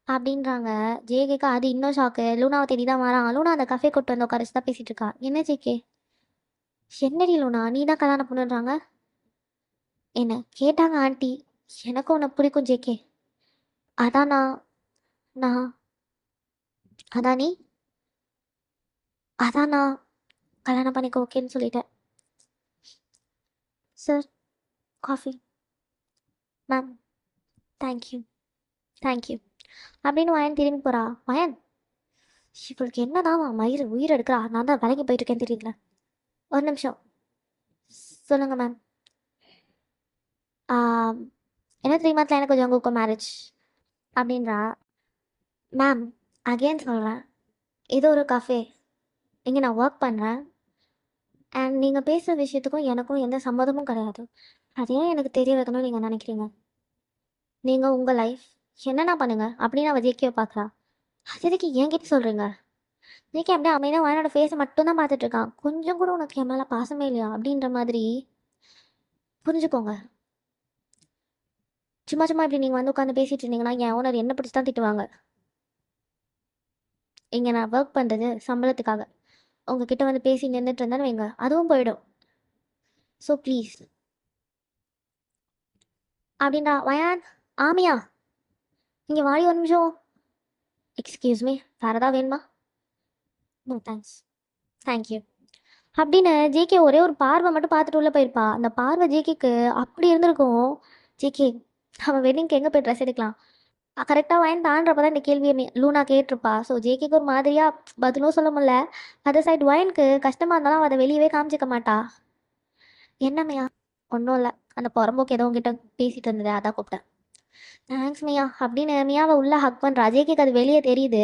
அப்படின்றாங்க. ஜேகேக்கு அது இன்னும் ஷாக்கு. லூனாவை தேடி தான் வரான். லூனா அந்த கஃபே கூட்டு வந்து உட்கார வச்சு தான் பேசிட்டு இருக்கா. என்ன ஜேகே? என்னடி லூனா நீ தான் கல்யாணம் பண்ணுன்றாங்க? என்ன கேட்டாங்க ஆண்டி. எனக்கும் உன்னை பிடிக்கும் ஜேகே. அதான் நான் அதான் நீ அதான் நான் கல்யாணம் பண்ணிக்க ஓகேன்னு சொல்லிட்டேன். Sir, coffee. Ma'am, thank you thank you அப்படின்னு வயன் திரும்பி போறா. வயன், இவளுக்கு என்னதான் மயிறு உயிர் எடுக்கிறா. நான் தான் வேலைக்கு போயிட்டு இருக்கேன் தெரியல. ஒரு நிமிஷம். சொல்லுங்க மேம். என்ன 3 மந்த்ல எனக்கு கொஞ்சம் உங்கள் மேரேஜ் அப்படின்றா. மேம், அகெயின் சொல்கிறேன், இது ஒரு கஃபே. இங்கே நான் ஒர்க் பண்ணுறேன். அண்ட் நீங்கள் பேசுகிற விஷயத்துக்கும் எனக்கும் எந்த சம்மதமும் கிடையாது. அதே எனக்கு தெரிய வைக்கணும்னு நீங்கள் நினைக்கிறீங்க. நீங்கள் உங்கள் லைஃப் என்னென்ன பண்ணுங்க அப்படின்னு அவள் ஜேக்கியை பார்க்குறா. அது எதுக்கு என்கிட்ட சொல்கிறீங்க? ஜேகே அப்படியே அமைதியாக வாயனோட ஃபேஸை மட்டும்தான் பார்த்துட்டு இருக்கான். கொஞ்சம் கூட உனக்கு என் மேலே பாசமே இல்லையா அப்படின்ற மாதிரி. புரிஞ்சுக்கோங்க. சும்மா சும்மா இப்படி நீங்கள் வந்து உட்காந்து பேசிகிட்டு இருந்தீங்கன்னா என் ஓனர் என்ன பிடிச்சி தான் திட்டுவாங்க. இங்கே நான் ஒர்க் பண்ணுறது சம்பளத்துக்காக. உங்ககிட்ட வந்து பேசி நின்றுட்டு இருந்தேன்னு வைங்க, அதுவும் போயிடும். So please அப்படின்டா. வயான், ஆமியா, இங்கே வாடி ஒரு நிமிஷம். எக்ஸ்கியூஸ் மீ, வேறு ஏதாவது வேணுமா? No thanks. தேங்க்யூ அப்படின்னு ஜேகே ஒரே ஒரு பார்வை மட்டும் பார்த்துட்டு உள்ளே போயிருப்பா. அந்த பார்வை ஜேகேக்கு அப்படி இருந்திருக்கும். ஜேகே, அவன் வெட்டிங்க்கு எங்கே போய் ட்ரெஸ் எடுக்கலாம்? கரெக்டாக வாங்கி தான்றப்ப தான் இந்த கேள்வியை லூனா கேட்டிருப்பா. ஸோ ஜேகேக்கு ஒரு மாதிரியாக பதிலும் சொல்ல முடியல. அதர் சைட் ஒயனுக்கு கஷ்டமாக இருந்தாலும் அவள் அதை வெளியவே காமிச்சிக்க மாட்டா. என்ன மியா? ஒன்றும் இல்லை, அந்த புறம்போக்கு ஏதோ உங்ககிட்ட பேசிகிட்டு இருந்தது, அதான் கூப்பிட்டேன். தேங்க்ஸ் மியா அப்படின்னு மியாவை உள்ள ஹக் பண்ணுறா. ஜேகேக்கு அது வெளியே தெரியுது.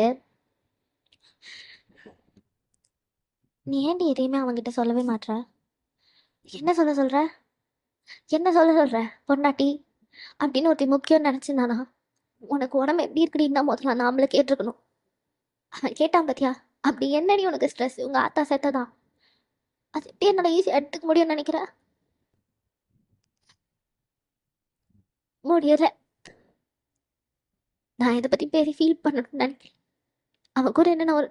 நீ ஏன்டி எதையுமே அவன்கிட்ட சொல்லவே மாட்ற? என்ன சொல்ல சொல்கிற? என்ன சொல்ல சொல்கிற? பொண்டாட்டி அப்படின்னு ஒருத்தி முக்கியம் நினச்சிருந்தானா? உனக்கு உடம்பு எப்படி இருக்குடின்னா முதல்ல நான் நம்மளை கேட்டிருக்கணும். அவன் கேட்டான் பத்தியா? அப்படி என்னடி உனக்கு ஸ்ட்ரெஸ்? உங்கள் ஆத்தா செத்ததா? அது எப்படி என்னால் ஈஸியாக எடுத்துக்க முடியும்னு நினைக்கிறேன்? முடியல. நான் இதை பற்றி பேசி ஃபீல் பண்ணணும்னு நினைக்கிறேன். அவன் கூட என்னென்ன ஒரு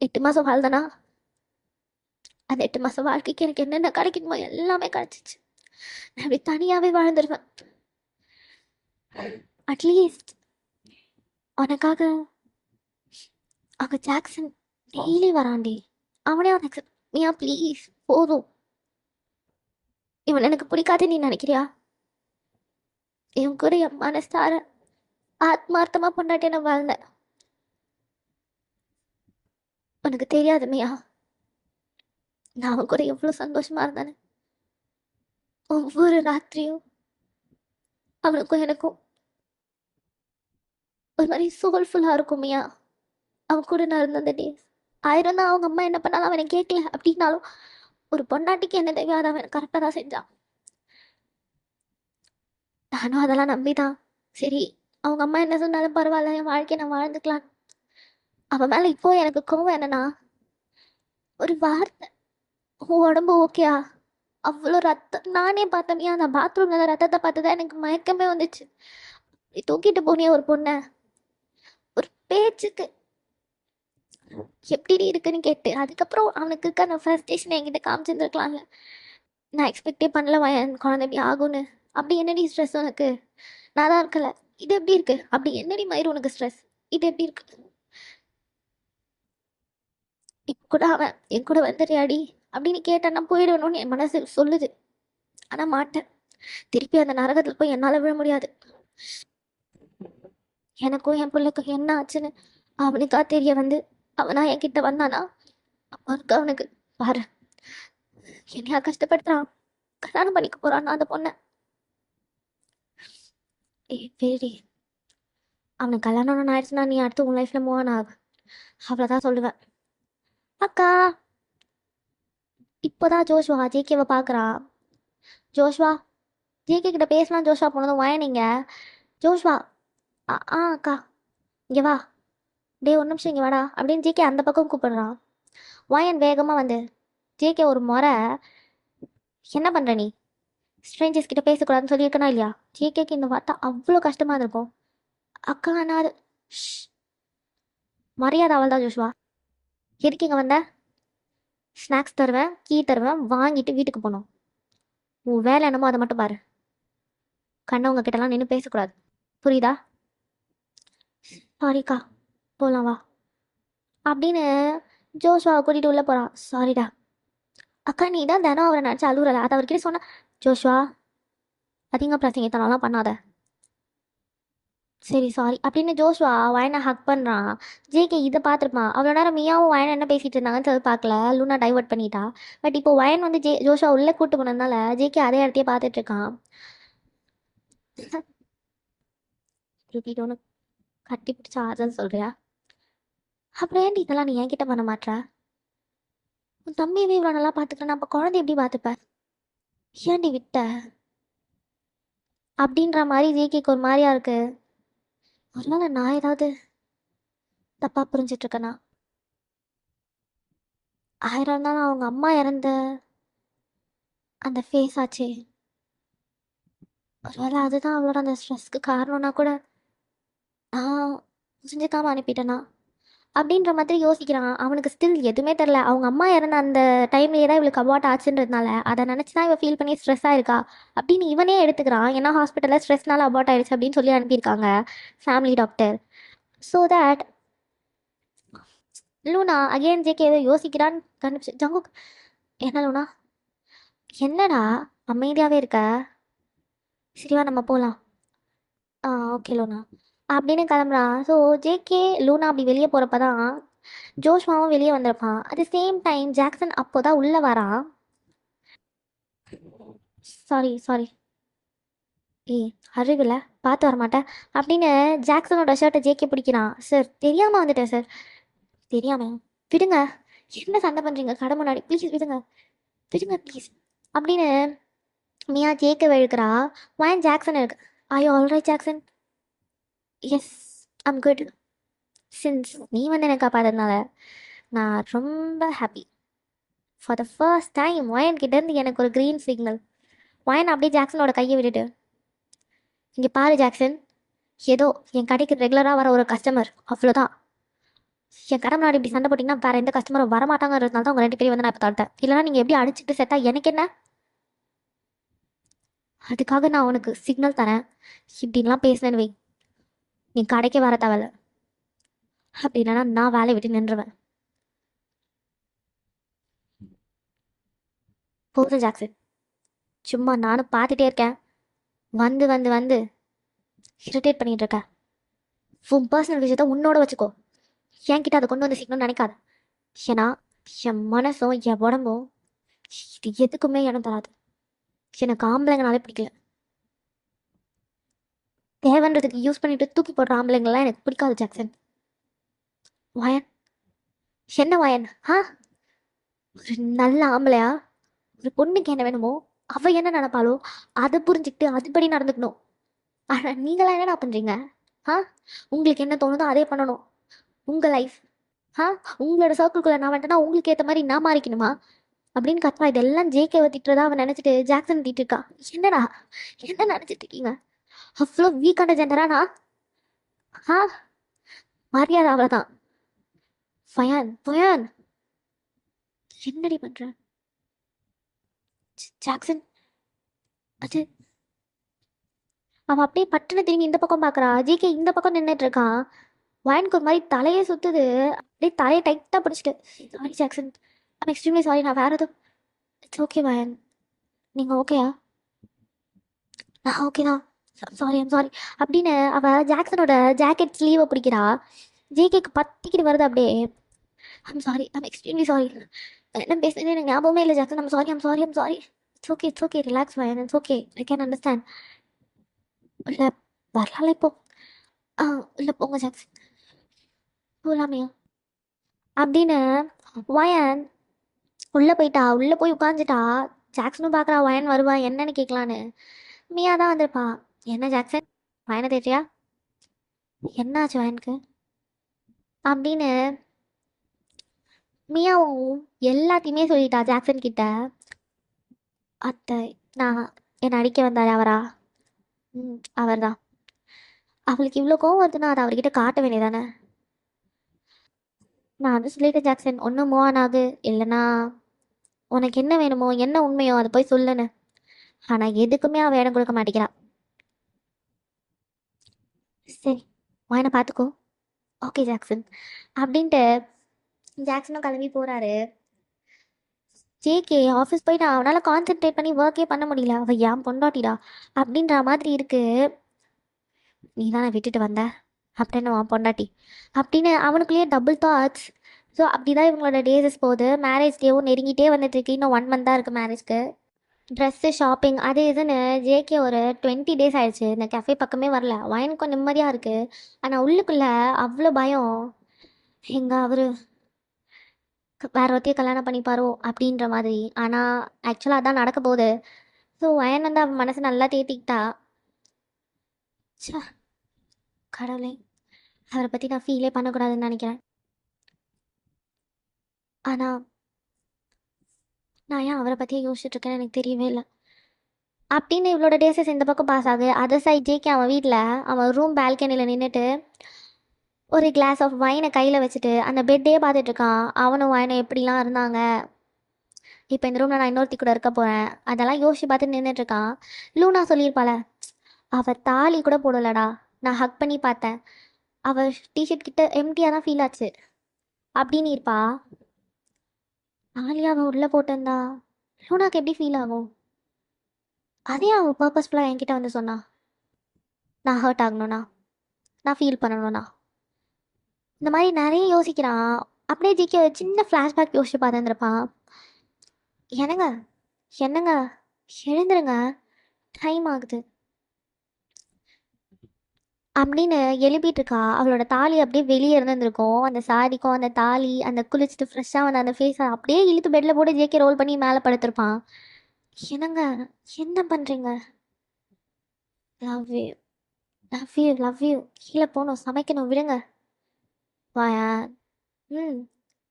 8 மாதம் வாழ்ந்தானா? அந்த 8 மாதம் வாழ்க்கைக்கு எனக்கு என்னென்ன கிடைக்கணுமோ எல்லாமே கிடைச்சிச்சு. நான் அப்படி தனியாகவே வாழ்ந்துருவேன். அட்லீஸ்ட் உனக்காக அங்கே ஜாக்சன் டெய்லி வரான்டி. அவனே அவன் மியா ப்ளீஸ் போதும். இவன் எனக்கு பிடிக்காது நீ நினைக்கிறியா? இவன் கூட என் மனசார ஆத்மார்த்தமாக பொண்டாட்டி நான் வாழ்ந்தேன். உனக்கு தெரியாது மியா, நான் அவன் கூட எவ்வளோ சந்தோஷமா இருந்தேன்னு. ஒவ்வொரு ராத்திரியும் அவனுக்கும் எனக்கும் ஒரு மாதிரி சோல்ஃபுல்லாக இருக்கும் மியா. அவன் கூட நான் இருந்த அந்த டேஸ். ஆயிரம் தான் அவங்க அம்மா என்ன பண்ணாலும் அவனை கேட்கல அப்படின்னாலும் ஒரு பொண்டாட்டிக்கு என்ன தேவையோ அதை அவன் கரெக்டாக தான் செஞ்சான். நானும் அதெல்லாம் நம்பிதான் சரி, அவங்க அம்மா என்ன சொன்னாலும் பரவாயில்ல, என் வாழ்க்கையை நான் வாழ்ந்துக்கலாம். அவன் மேலே இப்போ எனக்கு கோவம் என்னன்னா, ஒரு வார்த்தை, உன் உடம்பு ஓகேயா? அவ்வளோ ரத்தம் நானே பார்த்தேன். அந்த பாத்ரூம்ல ரத்தத்தை பார்த்து தான் எனக்கு மயக்கமே வந்துச்சு. நீ தூக்கிட்டு போனியே ஒரு பொண்ணை, ஒரு பேச்சுக்கு எப்படி இருக்குன்னு கேட்டு அதுக்கப்புறம் அவனுக்கு இருக்க அந்த ஃப்ரஸ்ட்ரேஷன் என்கிட்ட காமிச்சிருந்துருக்கலாம்ல. நான் எக்ஸ்பெக்டே பண்ணல என் குழந்தை இப்படி ஆகும்னு. அப்படி என்னடி ஸ்ட்ரெஸ் உனக்கு? நான் தான் இருக்கல, இது எப்படி இருக்கு? அப்படி என்னடி மயிறு உனக்கு ஸ்ட்ரெஸ்? இது எப்படி இருக்கு? இப்போ கூட அவன் என் கூட வந்துடுறியாடி அப்படின்னு கேட்டான்னா போயிடணும்னு என் மனசு சொல்லுது. ஆனால் மாட்டேன். திருப்பி அந்த நரகத்தில் போய் என்னால் விழ முடியாது. எனக்கும் என் பிள்ளைக்கும் என்ன ஆச்சுன்னு அவனுக்கா தெரிய வந்து அவனா என்கிட்ட வந்தானா அப்போ இருக்கு அவனுக்கு. பாரு, என்னையா கஷ்டப்படுத்துறான். கல்யாணம் பண்ணிக்க போறான் அந்த பொண்ணை. வேடி, அவனுக்கு கல்யாணம் ஒன்று ஆயிடுச்சுன்னா நீ அடுத்து உன் லைஃப்ல மூவ் ஆன் ஆகு. அவ்வளோதான் சொல்லுவேன். அக்கா, இப்போதான் ஜோஷ்வா ஜேகேவை பார்க்குறா. ஜோஷ்வா, ஜேகே கிட்ட பேசலாம். ஜோஷ்வா போனதும் வயனிங்க. ஜோஷ்வா, அக்கா இங்கே வா. டே ஒரு நிமிஷம் இங்கே வாடா அப்படின்னு ஜேகே அந்த பக்கம் கூப்பிடுறான். வயன் வேகமாக வந்து ஜேகே ஒரு முறை, என்ன பண்ணுற நீ? ஸ்ட்ரேஞ்சர்ஸ் கிட்ட பேசக்கூடாதுன்னு சொல்லியிருக்கனா இல்லையா? ஜேகேக்கு இந்த வார்த்தை அவ்வளோ கஷ்டமாக இருக்கும். அக்கா நான் அது ஷ், மரியாதை அவள் தான் ஜோஷ்வா. எதுக்கு இங்கே வந்த? ஸ்நாக்ஸ் தருவேன், கீ தருவேன், வாங்கிட்டு வீட்டுக்கு போகணும். உன் வேலை என்னமோ அதை மட்டும் பாரு. கண்ணவங்க கிட்டலாம் நின்று பேசக்கூடாது, புரியுதா? சாரிக்கா, போகலாம் வா அப்படின்னு ஜோஷ்வாவை கூட்டிகிட்டு உள்ளே போகிறான். சாரிடா அக்கா, நீ தான் தினம் அவரை நினச்சி அழுகுறல, அதை அவர்கிட்ட சொன்ன. ஜோஷ்வா, அதிக பிரசங்கத்தனம்லாம் பண்ணாத. சரி சாரி அப்படின்னு ஜோஷ்வா வயனை ஹக் பண்ணுறான். ஜேகே இதை பார்த்துருப்பான். அவ்வளோ நேரம் மியாவும் வயன் என்ன பேசிகிட்டு இருந்தாங்கன்னு சொல்லி பார்க்கல. லூனா டைவர்ட் பண்ணிட்டா. பட் இப்போ வயன் வந்து ஜோஷ்வா உள்ளே கூட்டு போனதுனால ஜேகே அதே இடத்தையே பார்த்துட்டு இருக்கான். திருப்பிட்டு கட்டி பிடிச்ச ஆறுதல் சொல்கிறியா? அப்புறம் ஏன்டி இதெல்லாம் நீ என்கிட்ட பண்ண மாட்ற? உன் தம்பியவே இவ்வளோ நல்லா பார்த்துக்கிறேன், அப்போ குழந்தை எப்படி பார்த்துப்ப? ஏன்டி விட்ட? அப்படின்ற மாதிரி ஜேகேக்கு ஒரு மாதிரியா இருக்கு. ஒருவேளை நான் ஏதாவது தப்பாக புரிஞ்சிட்ருக்கேனா? ஆயிரம் இருந்தாலும் அவங்க அம்மா இறந்த அந்த ஃபேஸ் ஆச்சே, ஒருவேளை அதுதான் அவளோட அந்த ஸ்ட்ரெஸ்க்கு காரணம்னா கூட நான் புரிஞ்சுக்காம அனுப்பிட்டேனா அப்படின்ற மாதிரி யோசிக்கிறான். அவனுக்கு ஸ்டில் எதுவுமே தெரில. அவங்க அம்மா இறந்த அந்த டைம்லேயே தான் இவளுக்கு அபார்ட் ஆச்சுன்றதுனால அதை நினச்சி தான் இவள் ஃபீல் பண்ணி ஸ்ட்ரெஸ்ஸாக இருக்கா அப்படின்னு இவனே எடுத்துக்கிறான். ஏன்னா ஹாஸ்பிட்டலில் ஸ்ட்ரெஸ்னால அபார்ட் ஆயிடுச்சு அப்படின்னு சொல்லி அனுப்பியிருக்காங்க family doctor. So that Luna again JK ஏதோ யோசிக்கிறான்னு கண்டுபிடிச்சு. ஜங்குக், என்ன லூனா? என்னடா அமைதியாகவே இருக்க? சரிவா நம்ம போகலாம். ஓகே லூனா அப்படின்னு கிளம்புறான். ஸோ ஜேகே லூனா அப்படி வெளியே போகிறப்ப தான் ஜோஷ்மாவும் வெளியே வந்திருப்பான். At the same time Jackson அப்போ தான் உள்ளே வரான். சாரி சாரி, ஏய் அறிவில்ல, பார்த்து வரமாட்டேன் அப்படின்னு ஜாக்சனோட ஷர்ட்டை ஜேகே பிடிக்கிறான். சார் தெரியாமல் வந்துட்டேன் சார். தெரியாம விடுங்க, என்ன சண்டை பண்ணுறீங்க கடை முன்னாடி, ப்ளீஸ் விடுங்க, விடுங்க ப்ளீஸ் அப்படின்னு மியா ஜேக்கை வெழுக்கிறா. வான் ஜாக்சன் இருக்கு. ஐயோ alright Jackson, yes I'm good. Since நீ வந்து எனக்கு காப்பாததுனால நான் ரொம்ப happy. For the first time Wayan கிட்டேருந்து எனக்கு ஒரு க்ரீன் சிக்னல். வயன் அப்படியே ஜாக்சனோட கையை விட்டுட்டு, இங்கே பாரு ஜாக்சன், ஏதோ என் கடைக்கு ரெகுலராக வர ஒரு கஸ்டமர், அவ்வளோதான். என் கடை முன்னாடி இப்படி சண்டை போட்டிங்கன்னா வேறு எந்த கஸ்டமரும் வரமாட்டாங்கிறதுனால தான் உங்கள் ரெண்டு பேரும் வந்து நான் இப்போ தடுத்தேன். இல்லைனா நீங்கள் எப்படி அடிச்சுட்டு செத்தா எனக்கு என்ன? அதுக்காக நான் உனக்கு சிக்னல் தரேன், இப்படின்லாம் பேசினேன்னு வை, நீ கடைக்கே வர தேவையில்ல. அப்படி இல்லைனா நான் வேலையை விட்டு நின்றுவேன். போதும் ஜாக்சன், சும்மா நானும் பார்த்துட்டே இருக்கேன், வந்து வந்து வந்து இரிட்டேட் பண்ணிகிட்டு இருக்கேன். உன் பர்சனல் விஷயத்த உன்னோட வச்சுக்கோ, என்கிட்ட அதை கொண்டு வந்து சிக்கணும்னு நினைக்காது. ஏன்னா என் மனசும் என் உடம்பும் இது எதுக்குமே இடம் தராது. எனக்கு ஆம்பளைங்கனாலே பிடிக்கல. தேவைன்றதுக்கு யூஸ் பண்ணிட்டு தூக்கி போடுற ஆம்பளைங்கள்லாம் எனக்கு பிடிக்காது ஜாக்சன். வயன், என்ன வயன்? ஒரு நல்ல ஆம்பளையா ஒரு பொண்ணுக்கு என்ன வேணுமோ அவ என்ன நினைப்பாளோ அதை புரிஞ்சுக்கிட்டு அதுபடி நடந்துக்கணும். ஆனால் நீங்களாம் என்னடா பண்ணுறீங்க? ஆ உங்களுக்கு என்ன தோணுதோ அதே பண்ணணும். உங்கள் லைஃப், ஆ உங்களோட சர்க்கிள்குள்ளே நான் வந்துட்டேன்னா உங்களுக்கு ஏற்ற மாதிரி நான் மாறிக்கணுமா அப்படின்னு கத்துவா. இதெல்லாம் ஜேகேவை திட்டுறதா அவன் நினச்சிட்டு ஜாக்சன் திட்டு இருக்கா. என்னடா என்ன நினச்சிட்டு இருக்கீங்க? அவ்வளோ வீக்கான ஜெண்டரானா? ஆ மரியாதை அவ்வளோதான். ஃபயான் ஃபயான், என்னடி பண்ணுற? ஜாக்சன், அது அவன் அப்படியே பட்டுன்னு திரும்பி இந்த பக்கம் பார்க்குறா. ஜிகே இந்த பக்கம் நின்றுட்டு இருக்கான். வயனுக்கு ஒரு மாதிரி தலையே சுற்றுது. அப்படியே தலையை டைட்டாக பிடிச்சிட்டு, sorry Jackson, I'm extremely sorry, நான் வேறு எதுவும். இட்ஸ் ஓகே வயன், நீங்கள் ஓகேயா? நான் ஓகே தான், சாரி ஐம் சாரி அப்படின்னு அவள் ஜாக்சனோட ஜாக்கெட் ஸ்லீவை பிடிக்கிறா. ஜிகேக்கு பத்திக்கிட்டு வருது அப்படியே. I'm sorry, I'm extremely sorry, என்ன பேசுறது எனக்கு ஞாபகமே இல்லை Jackson. I'm sorry I'm sorry I'm sorry. It's okay relax Wayan, it's okay, I can understand. இல்லை வரலால இப்போ. ஆ இல்லை போங்க ஜாக்சன், போகலாமே அப்படின்னு வயன் உள்ளே போயிட்டா. உள்ளே போய் உட்காந்துட்டா. ஜாக்சனும் பார்க்குறா வயன் வருவா என்னன்னு கேட்கலான்னு. மியா தான் வந்திருப்பா. என்ன ஜாக்சன், வயனை தேற்றியா? என்னாச்சு வயனுக்கு அப்படின்னு மியாவும் எல்லாத்தையுமே சொல்லிட்டா ஜாக்சன் கிட்ட. அத்தை, நான் என்னை அடிக்க வந்தார் அவரா? அவர் தான். அவளுக்கு இவ்வளோ கோவம் வருதுன்னா அதை அவர்கிட்ட காட்ட வேண்டியதானே. நான் வந்து சொல்லிட்டேன் ஜாக்சன், ஒன்றும் மூவ் ஆன் ஆகு, இல்லைன்னா உனக்கு என்ன வேணுமோ என்ன உண்மையோ அதை போய் சொல்லுன்னு. ஆனால் எதுக்குமே அவள் இடம் கொடுக்க மாட்டேங்கிறா. சரி, வாயனை பார்த்துக்கோ. ஓகே ஜாக்சன் அப்படின்ட்டு ஜாக்சனும் கிளம்பி போகிறாரு. ஜேகே ஆஃபீஸ் போயிட்டு அவனால் கான்சென்ட்ரேட் பண்ணி ஒர்க்கே பண்ண முடியல. அவள் ஏன் பொண்டாட்டிடா அப்படின்ற மாதிரி இருக்கு. நீ தானே விட்டுட்டு வந்த, அப்படின்னு அவன் பொண்டாட்டி அப்படின்னு அவனுக்குள்ளேயே டபுள் தாட்ஸ். ஸோ அப்படி தான் இவங்களோட டேஸஸ் போகுது. மேரேஜ் டேவும் நெருங்கிட்டே வந்துட்டுருக்கு. இன்னும் 1 மந்த் தான் இருக்குது மேரேஜ்க்கு. ட்ரெஸ்ஸு ஷாப்பிங் அது இதுன்னு ஜேகே ஒரு 20 டேஸ் ஆயிடுச்சு இந்த கெஃபே பக்கமே வரல. வயனுக்கும் நிம்மதியாக இருக்குது. ஆனால் உள்ளுக்குள்ளே அவ்வளோ பயம், எங்கே அவர் வேற ஒருத்தையும் கல்யாணம் பண்ணிப்பாரோ அப்படின்ற மாதிரி. ஆனால் ஆக்சுவலாக அதான் நடக்க போகுது. ஸோ வயன் வந்து அவன் மனசை நல்லா தேத்திக்கிட்டா. ச்சே, கடவுளே, அவரை பற்றி நான் ஃபீலே பண்ணக்கூடாதுன்னு நினைக்கிறேன். ஆனால் நான் ஏன் அவரை பற்றியே யோசிச்சுட்டு இருக்கேன்னு எனக்கு தெரியவே இல்லை. அப்படின்னு இவளோட டேஸஸ் இந்த பக்கம் பாஸ் ஆகுது. அதர் சைட் ஜேகே அவன் வீட்டில் அவன் ரூம் பால்கனியில் நின்றுட்டு ஒரு கிளாஸ் ஆஃப் வைனை கையில் வச்சுட்டு அந்த பெட்டே பார்த்துட்டு இருக்கான். அவனும் வைனும் எப்படிலாம் இருந்தாங்க, இப்போ இந்த ரூமில் நான் இன்னொருத்தி கூட இருக்க போகிறேன், அதெல்லாம் யோசிச்சு பார்த்து நின்றுட்டு இருக்கான். லூனா சொல்லியிருப்பாள, அவள் தாலி கூட போடலடா, நான் ஹக் பண்ணி பார்த்தேன், அவள் டிஷர்ட் கிட்ட எம்டியாக தான் ஃபீல் ஆச்சு அப்படின்னு இருப்பா. தாலி அவன் உள்ளே போட்டிருந்தா லூனாக்கு எப்படி ஃபீல் ஆகும்? அதே அவள் பர்பஸ்ஃபுல்லாக என்கிட்ட வந்து சொன்னா, நான் ஹர்ட் ஆகணும்னா, நான் ஃபீல் பண்ணணும்னா, இந்த மாதிரி நிறைய யோசிக்கிறான். அப்படியே ஜிக்கி ஒரு சின்ன ஃப்ளாஷ்பேக் யோசிச்சு பார்த்துருப்பான். என்னங்க, என்னங்க, எழுந்துருங்க, டைம் ஆகுது அப்படின்னு எழுப்பிட்டு இருக்கா. அவளோட தாலி அப்படியே வெளியே இருந்திருக்கும். அந்த சாரிக்கும் அந்த தாலி அந்த குளிச்சுட்டு ஃப்ரெஷ்ஷாக வந்து அந்த ஃபேஸை அப்படியே இழுத்து பெட்டில் போட்டு ஜேக்கே ரோல் பண்ணி மேலே படுத்திருப்பான். என்னங்க, என்ன பண்ணுறீங்க? Love you, love you, love you. கீழே போகணும், சமைக்கணும், விடுங்க. வாயா. ம்,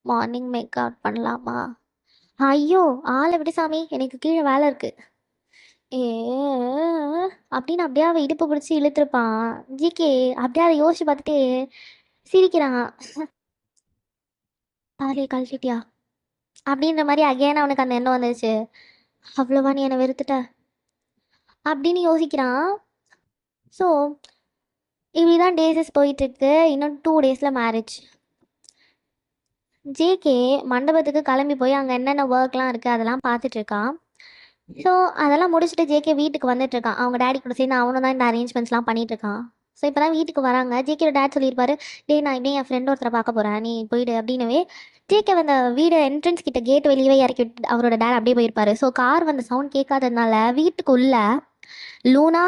மார்னிங் மேக் அவுட் பண்ணலாமா? ஐயோ, ஆளை விடு சாமி, எனக்கு கீழே வேலை இருக்கு. ஏ அப்படின்னு அப்படியே அவன் இடுப்பு பிடிச்சி இழுத்துருப்பான். ஜிகே அப்படியே அதை யோசிச்சு பார்த்துட்டு சிரிக்கிறான். தாலியை கழட்டிட்டியா அப்படின்ற மாதிரி அகைன் அவனுக்கு அந்த எண்ணம் வந்துருச்சு. அவ்வளோவா நீ என்னை வெறுத்துட்ட அப்படின்னு யோசிக்கிறான். ஸோ இப்படி தான் டேஸஸ் போயிட்டுருக்கு. இன்னும் 2 டேஸில் மேரேஜ். ஜேகே மண்டபத்துக்கு கிளம்பி போய் அங்கே என்னென்ன ஒர்க்லாம் இருக்குது அதெல்லாம் பார்த்துட்ருக்கான். ஸோ அதெல்லாம் முடிச்சுட்டு ஜேகே வீட்டுக்கு வந்துட்டுருக்கான். அவங்க டேடி கூட சேர்ந்து அவனும் தான் இந்த அரேஞ்ச்மெண்ட்ஸ்லாம் பண்ணிகிட்ருக்கான். ஸோ இப்போ தான் வீட்டுக்கு வராங்க. ஜேகேயோட டேட் சொல்லியிருப்பாரு, டே நான் இப்படியே என் ஃப்ரெண்ட் ஒருத்தரை பார்க்க போகிறேன், நீ போயிடு அப்படின்னவே ஜேகே அந்த வீடு என்ட்ரன்ஸ் கிட்ட கேட் வெளியவே இறக்கி விட்டு அவரோட டேட் அப்படியே போயிருப்பாரு. ஸோ கார் வந்து சவுண்ட் கேட்காததுனால வீட்டுக்குள்ள லூனா,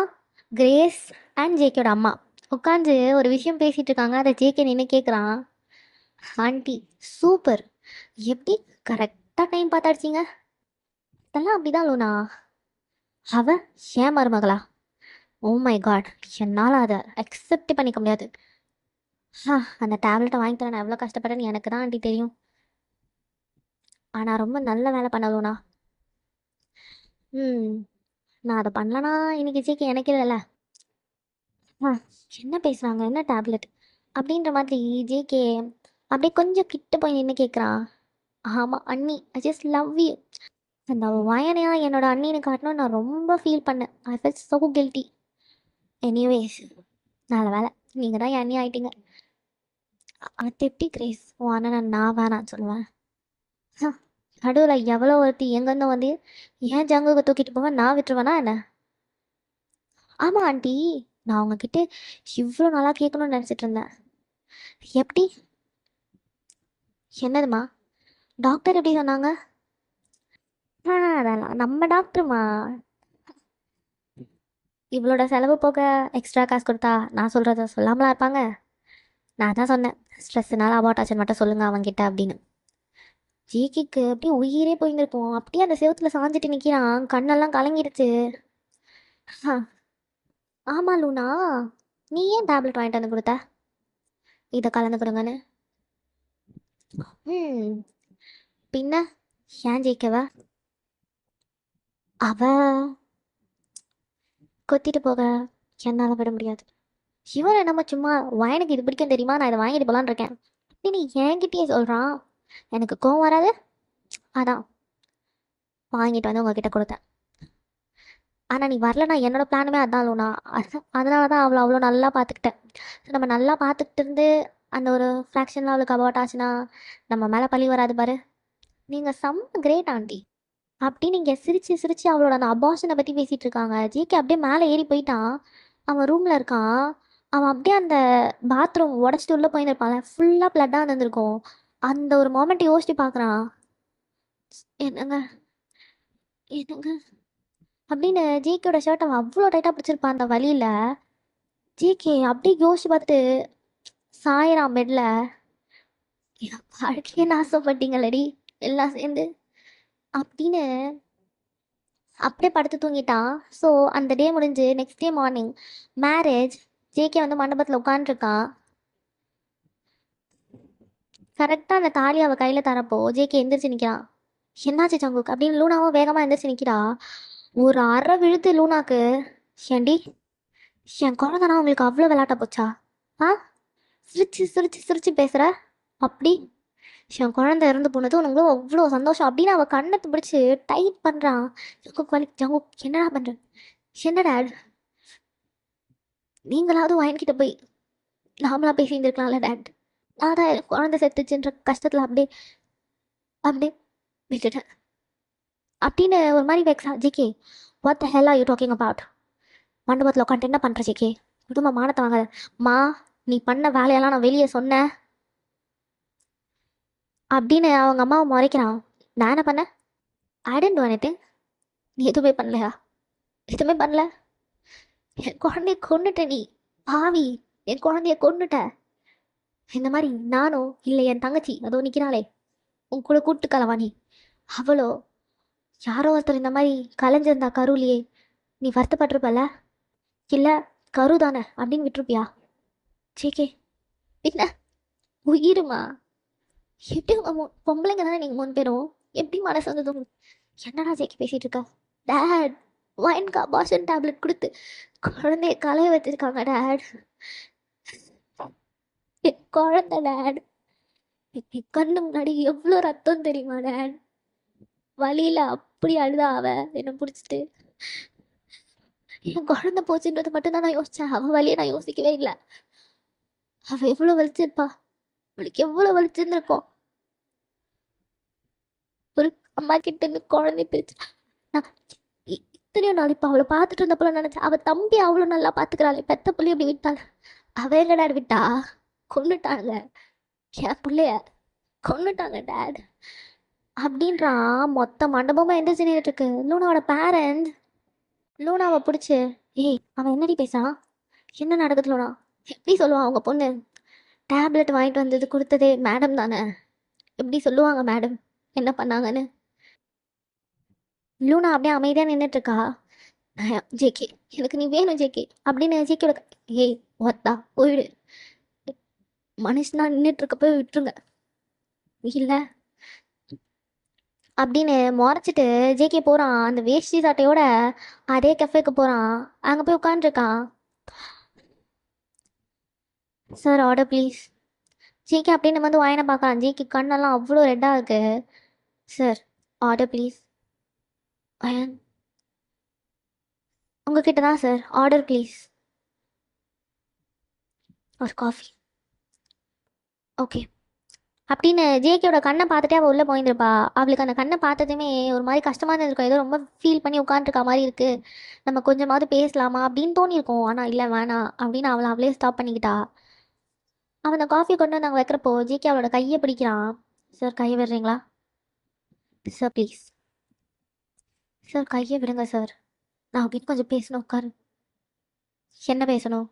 கிரேஸ் அண்ட் ஜேகேயோட அம்மா உட்காந்து ஒரு விஷயம் பேசிகிட்டு இருக்காங்க. அதை ஜேகே நின்று கேட்குறான். ஆண்டி சூப்பர், எப்படி கரெக்டாக டைம் பார்த்தாடிச்சிங்க. இதெல்லாம் அப்படிதான் லூனா, அவ ஏன் மருமகளா? ஓ மை காட், என்னால் அதை அக்செப்ட் பண்ணிக்க முடியாது. அந்த டேப்லெட்டை வாங்கி தர நான் எவ்வளோ கஷ்டப்பட்டேன்னு எனக்கு தான் ஆண்டி தெரியும். ஆனால் ரொம்ப நல்ல வேலை பண்ணலூனா. ம், நான் அதை பண்ணலனா இன்னைக்கு ஜிக்கு எனக்கு இல்லைல்ல. ஆ, என்ன பேசுகிறாங்க, என்ன டேப்லெட் அப்படின்ற மாதிரி ஜேகே அப்படியே கொஞ்சம் கிட்ட போய் நின்று கேட்குறான். ஆமாம் அண்ணி, ஐ ஜஸ்ட் லவ் யூ. அந்த வயனையா என்னோட அண்ணின்னு காட்டணும் நான் ரொம்ப ஃபீல் பண்ணேன். ஐ ஃபெல் ஸோ கில்ட்டி. எனிவேஸ், நல்ல வேலை நீங்கள் தான் என் அண்ணி ஆயிட்டீங்க. அது எப்படி கிரேஸ் உன் அண்ணனை நான் வேணான்னு சொல்லுவேன்? நடுவில் எவ்வளோ ஒருத்தி எங்கேருந்து வந்து ஏன் ஜங்குக்கு தூக்கிட்டு போவேன், நான் விட்டுருவேனா என்ன? ஆமாம் ஆண்டி, நான் உங்ககிட்ட இவ்வளோ நாளாக கேட்கணும்னு நினச்சிட்டு இருந்தேன். எப்படி? என்னதுமா? டாக்டர் எப்படி சொன்னாங்க? அதெல்லாம் நம்ம டாக்டருமா, இவளோட செலவு போக எக்ஸ்ட்ரா காசு கொடுத்தா நான் சொல்கிறத சொல்லாமலாம் இருப்பாங்க. நான் தான் சொன்னேன், ஸ்ட்ரெஸ்ஸுனால அபார்ட் ஆச்சுன்னு மட்டும் சொல்லுங்கள் அவன்கிட்ட அப்படின்னு. ஜிகிக்கு அப்படியே உயிரே போயிருந்திருக்கும். அப்படியே அந்த செவத்துல சாஞ்சிட்டு நிற்கிறான், கண்ணெல்லாம் கலங்கிடுச்சு. ஆமாம் லூனா, நீ ஏன் டேப்லெட் வாங்கிட்டு வந்து கொடுத்த, இதை கலந்து கொடுங்கன்னு? ம், பின்ன ஏன் ஜெயிக்கவ அவ கொத்திட்டு போக என்னால் விட முடியாது. இவன் என்னமோ சும்மா எனக்கு இது பிடிக்கும் தெரியுமா, நான் இதை வாங்கிட்டு போலான்னு இருக்கேன் நீ என்கிட்டயே சொல்கிறான். எனக்கு கோவம் வராது. அதான் வாங்கிட்டு வந்து உங்ககிட்ட கொடுத்தேன். ஆனால் நீ வரலனா என்னோட பிளானுமே அதான் லூனா. அதனால தான் அவளை அவ்வளோ நல்லா பார்த்துக்கிட்டேன். நம்ம நல்லா பார்த்துக்கிட்டு இருந்து அந்த ஒரு ஃப்ராக்ஷனில் அவளுக்கு அபவுட் ஆச்சுன்னா நம்ம மேலே பழி வராது பாரு. நீங்கள் செம்ம கிரேட் ஆண்டி. அப்படி நீங்கள் சிரித்து சிரித்து அவளோட அந்த அபார்ஷனை பற்றி பேசிகிட்டு இருக்காங்க. ஜிகே அப்படியே மேலே ஏறி போயிட்டான். அவன் ரூமில் இருக்கான். அவன் அப்படியே அந்த பாத்ரூம் உடச்சிட்டு உள்ளே போயிருப்பான். ஃபுல்லாக ப்ளட்டாக இருந்திருக்கும். அந்த ஒரு மொமெண்ட் யோசிச்சு பார்க்குறான். என்னங்க என்னங்க அப்படின்னு ஜிகேயோட ஷர்ட் அவன் அவ்வளோ டைட்டாக பிடிச்சிருப்பான் அந்த வழியில். ஜிகே அப்படியே யோசிச்சு பார்த்துட்டு சாயிரான் பெட்டில். வாழ்க்கையே நாசப்பட்டீங்களடி எல்லாம் சேர்ந்து அப்படின்னு அப்படியே படுத்து தூங்கிட்டான். ஸோ அந்த டே முடிஞ்சு next day morning marriage. JK வந்து மண்டபத்தில் உட்காந்துருக்கான். கரெக்டாக அந்த தாலி அவள் கையில் தரப்போ ஜேகே எந்திரிச்சு நிற்கிறான். என்னாச்சு சங்குக் அப்படின்னு லூனாவும் வேகமாக எந்திரிச்சு நிற்கிறா. ஒரு அரை விழுத்து லூனாக்கு. ஏண்டி என் குழந்தைனா உங்களுக்கு அவ்வளோ விளாட்ட போச்சா? ஆ, சிரிச்சு சிரிச்சு சிரிச்சு பேசுகிற அப்படி. என் குழந்தை இறந்து போனது உனக்கு அவ்வளோ சந்தோஷம் அப்படின்னு அவள் கண்ணத்தை பிடிச்சி டைட் பண்ணுறான். ஜங்குக் வலி. ஜங்குக் என்னடா பண்ணுற? என்ன டேட், நீங்களாவது வாங்கிக்கிட்ட போய் நாமளா பேசியிருந்துருக்கலாம்ல டேட். நான் தான் எனக்கு குழந்தை செத்துச்சுன்ற கஷ்டத்தில் அப்படியே அப்படியே விட்டுட்டேன் அப்படின்னு ஒரு மாதிரி வெக்ஸா. JK what the hell are you talking about? மண்டபத்தில் உட்காந்து என்ன பண்ணுற ஜிகே? குடும்ப மானத்தை வாங்க. மா, நீ பண்ண வேலையெல்லாம் நான் வெளியே சொன்னேன் அப்படின்னு அவங்க அம்மாவை முறைக்கிறான். நான் என்ன பண்ணேன்? ஐ டென்ட் டு எனிதிங். நீ எதுவுமே பண்ணலையா? எதுவுமே பண்ணல. என் குழந்தைய கொன்னுட்ட நீ பாவி. என் குழந்தைய கொன்னுட்ட. இந்த மாதிரி நானோ இல்லை என் தங்கச்சி அதோ நிற்கிறாளே உன் கூட கூட்டு கலவாணி அவளோ யாரோ ஒருத்தர் இந்த மாதிரி கலைஞ்சிருந்தா கருவிலேயே நீ வருத்தப்பட்டிருப்பல. இல்லை கரு தானே அப்படின்னு விட்டுருப்பியா? சேகே என்ன உயிருமா? எப்படி உங்கள் பொம்பளைங்க தானே நீங்கள் 3 பேரும்? எப்படி மனசு வந்தது என்னடா ஜேகே பேசிகிட்டு இருக்கா? டேட், ஒயின்க்கு அபார்ஷன் டேப்லெட் கொடுத்து குழந்தைய கலைய வச்சிருக்காங்க டேட். என் குழந்தை டேட். என் கண்ணு முன்னாடி எவ்வளோ ரத்தம் தெரியுமா டேட்? வழியில் அப்படி அழுதா அவ என்னை பிடிச்சிட்டு. என் குழந்தை போச்சுன்றது மட்டும்தான் நான் யோசித்தேன். அவள் வழியை நான் யோசிக்கவே இல்லை. அவள் எவ்வளோ வலிச்சிருப்பா, அவளுக்கு எவ்வளோ வலிச்சிருந்துருக்கோம். ஒரு அம்மா கிட்ட இருந்து குழந்தை பிரிச்சு நான் இத்தனையும் நாள் இப்போ அவளை பார்த்துட்டு இருந்தப்போ நினச்சேன் அவள் தம்பி அவ்வளோ நல்லா பார்த்துக்கிறாள். பெத்த புள்ளி அப்படி விட்டாள். அவள் எங்க டேட் விட்டா? கொண்டுட்டாங்க என் பிள்ளைய, கொண்டுட்டாங்க டேட் அப்படின்றான். மொத்த மண்டபமாக எந்த நின்றுட்டு இருக்கு. லூனாவோட பேரண்ட்ஸ் லூனாவை பிடிச்சி ஏய் அவன் என்னடி பேசான், என்ன நடக்குது லூனா? எப்படி சொல்லுவான் அவங்க பொண்ணு? டேப்லெட் வாங்கிட்டு வந்தது கொடுத்ததே மேடம் தானே, எப்படி சொல்லுவாங்க மேடம் என்ன பண்ணாங்கன்னு? லூனா அப்படியே அமைதியாக நின்றுட்டுருக்கா. ஜேகே எனக்கு நீ வேணும் ஜேகே அப்படின்னு ஜேகேயோட ஏய் ஒத்தா போயிடு, மனுஷனா நின்றுட்டுருக்கப்போ விட்டுருங்க இல்லை அப்படின்னு முறைச்சிட்டு ஜேகே போகிறான். அந்த வேஷ்டி சட்டையோட அதே கஃபேக்கு போகிறான். அங்கே போய் உட்காந்துருக்கான். Sir order please. ஜேகே அப்படின்னு வந்து வாயினை பார்க்கலாம். ஜேகே கண்ணெல்லாம் அவ்வளோ ரெட்டாக இருக்கு. Sir order please. அயன் உங்ககிட்ட தான் சார் ஆர்டர் ப்ளீஸ். ஒரு காஃபி. ஓகே அப்படின்னு ஜேகேயோட கண்ணை பார்த்துட்டே அவள் உள்ளே போயிருந்திருப்பா. அவளுக்கு அந்த கண்ணை பார்த்ததுமே ஒரு மாதிரி கஷ்டமாக இருந்திருக்கும். ஏதோ ரொம்ப ஃபீல் பண்ணி உட்காந்துருக்க மாதிரி இருக்குது, நம்ம கொஞ்சமாவது பேசலாமா அப்படின்னு தோணியிருக்கும். ஆனால் இல்லை வேணாம் அப்படின்னு அவளே ஸ்டாப் பண்ணிக்கிட்டா. அவன் அந்த காஃபி கொண்டு வந்து அங்கே வைக்கிறப்போ ஜேகே அவளோட கையை பிடிக்கிறான். சார் கையை விடுறீங்களா? Sir please. சார் கையை விடுங்க சார், நான் அப்படின்னு கொஞ்சம் பேசணும். உட்காரு. என்ன பேசணும்?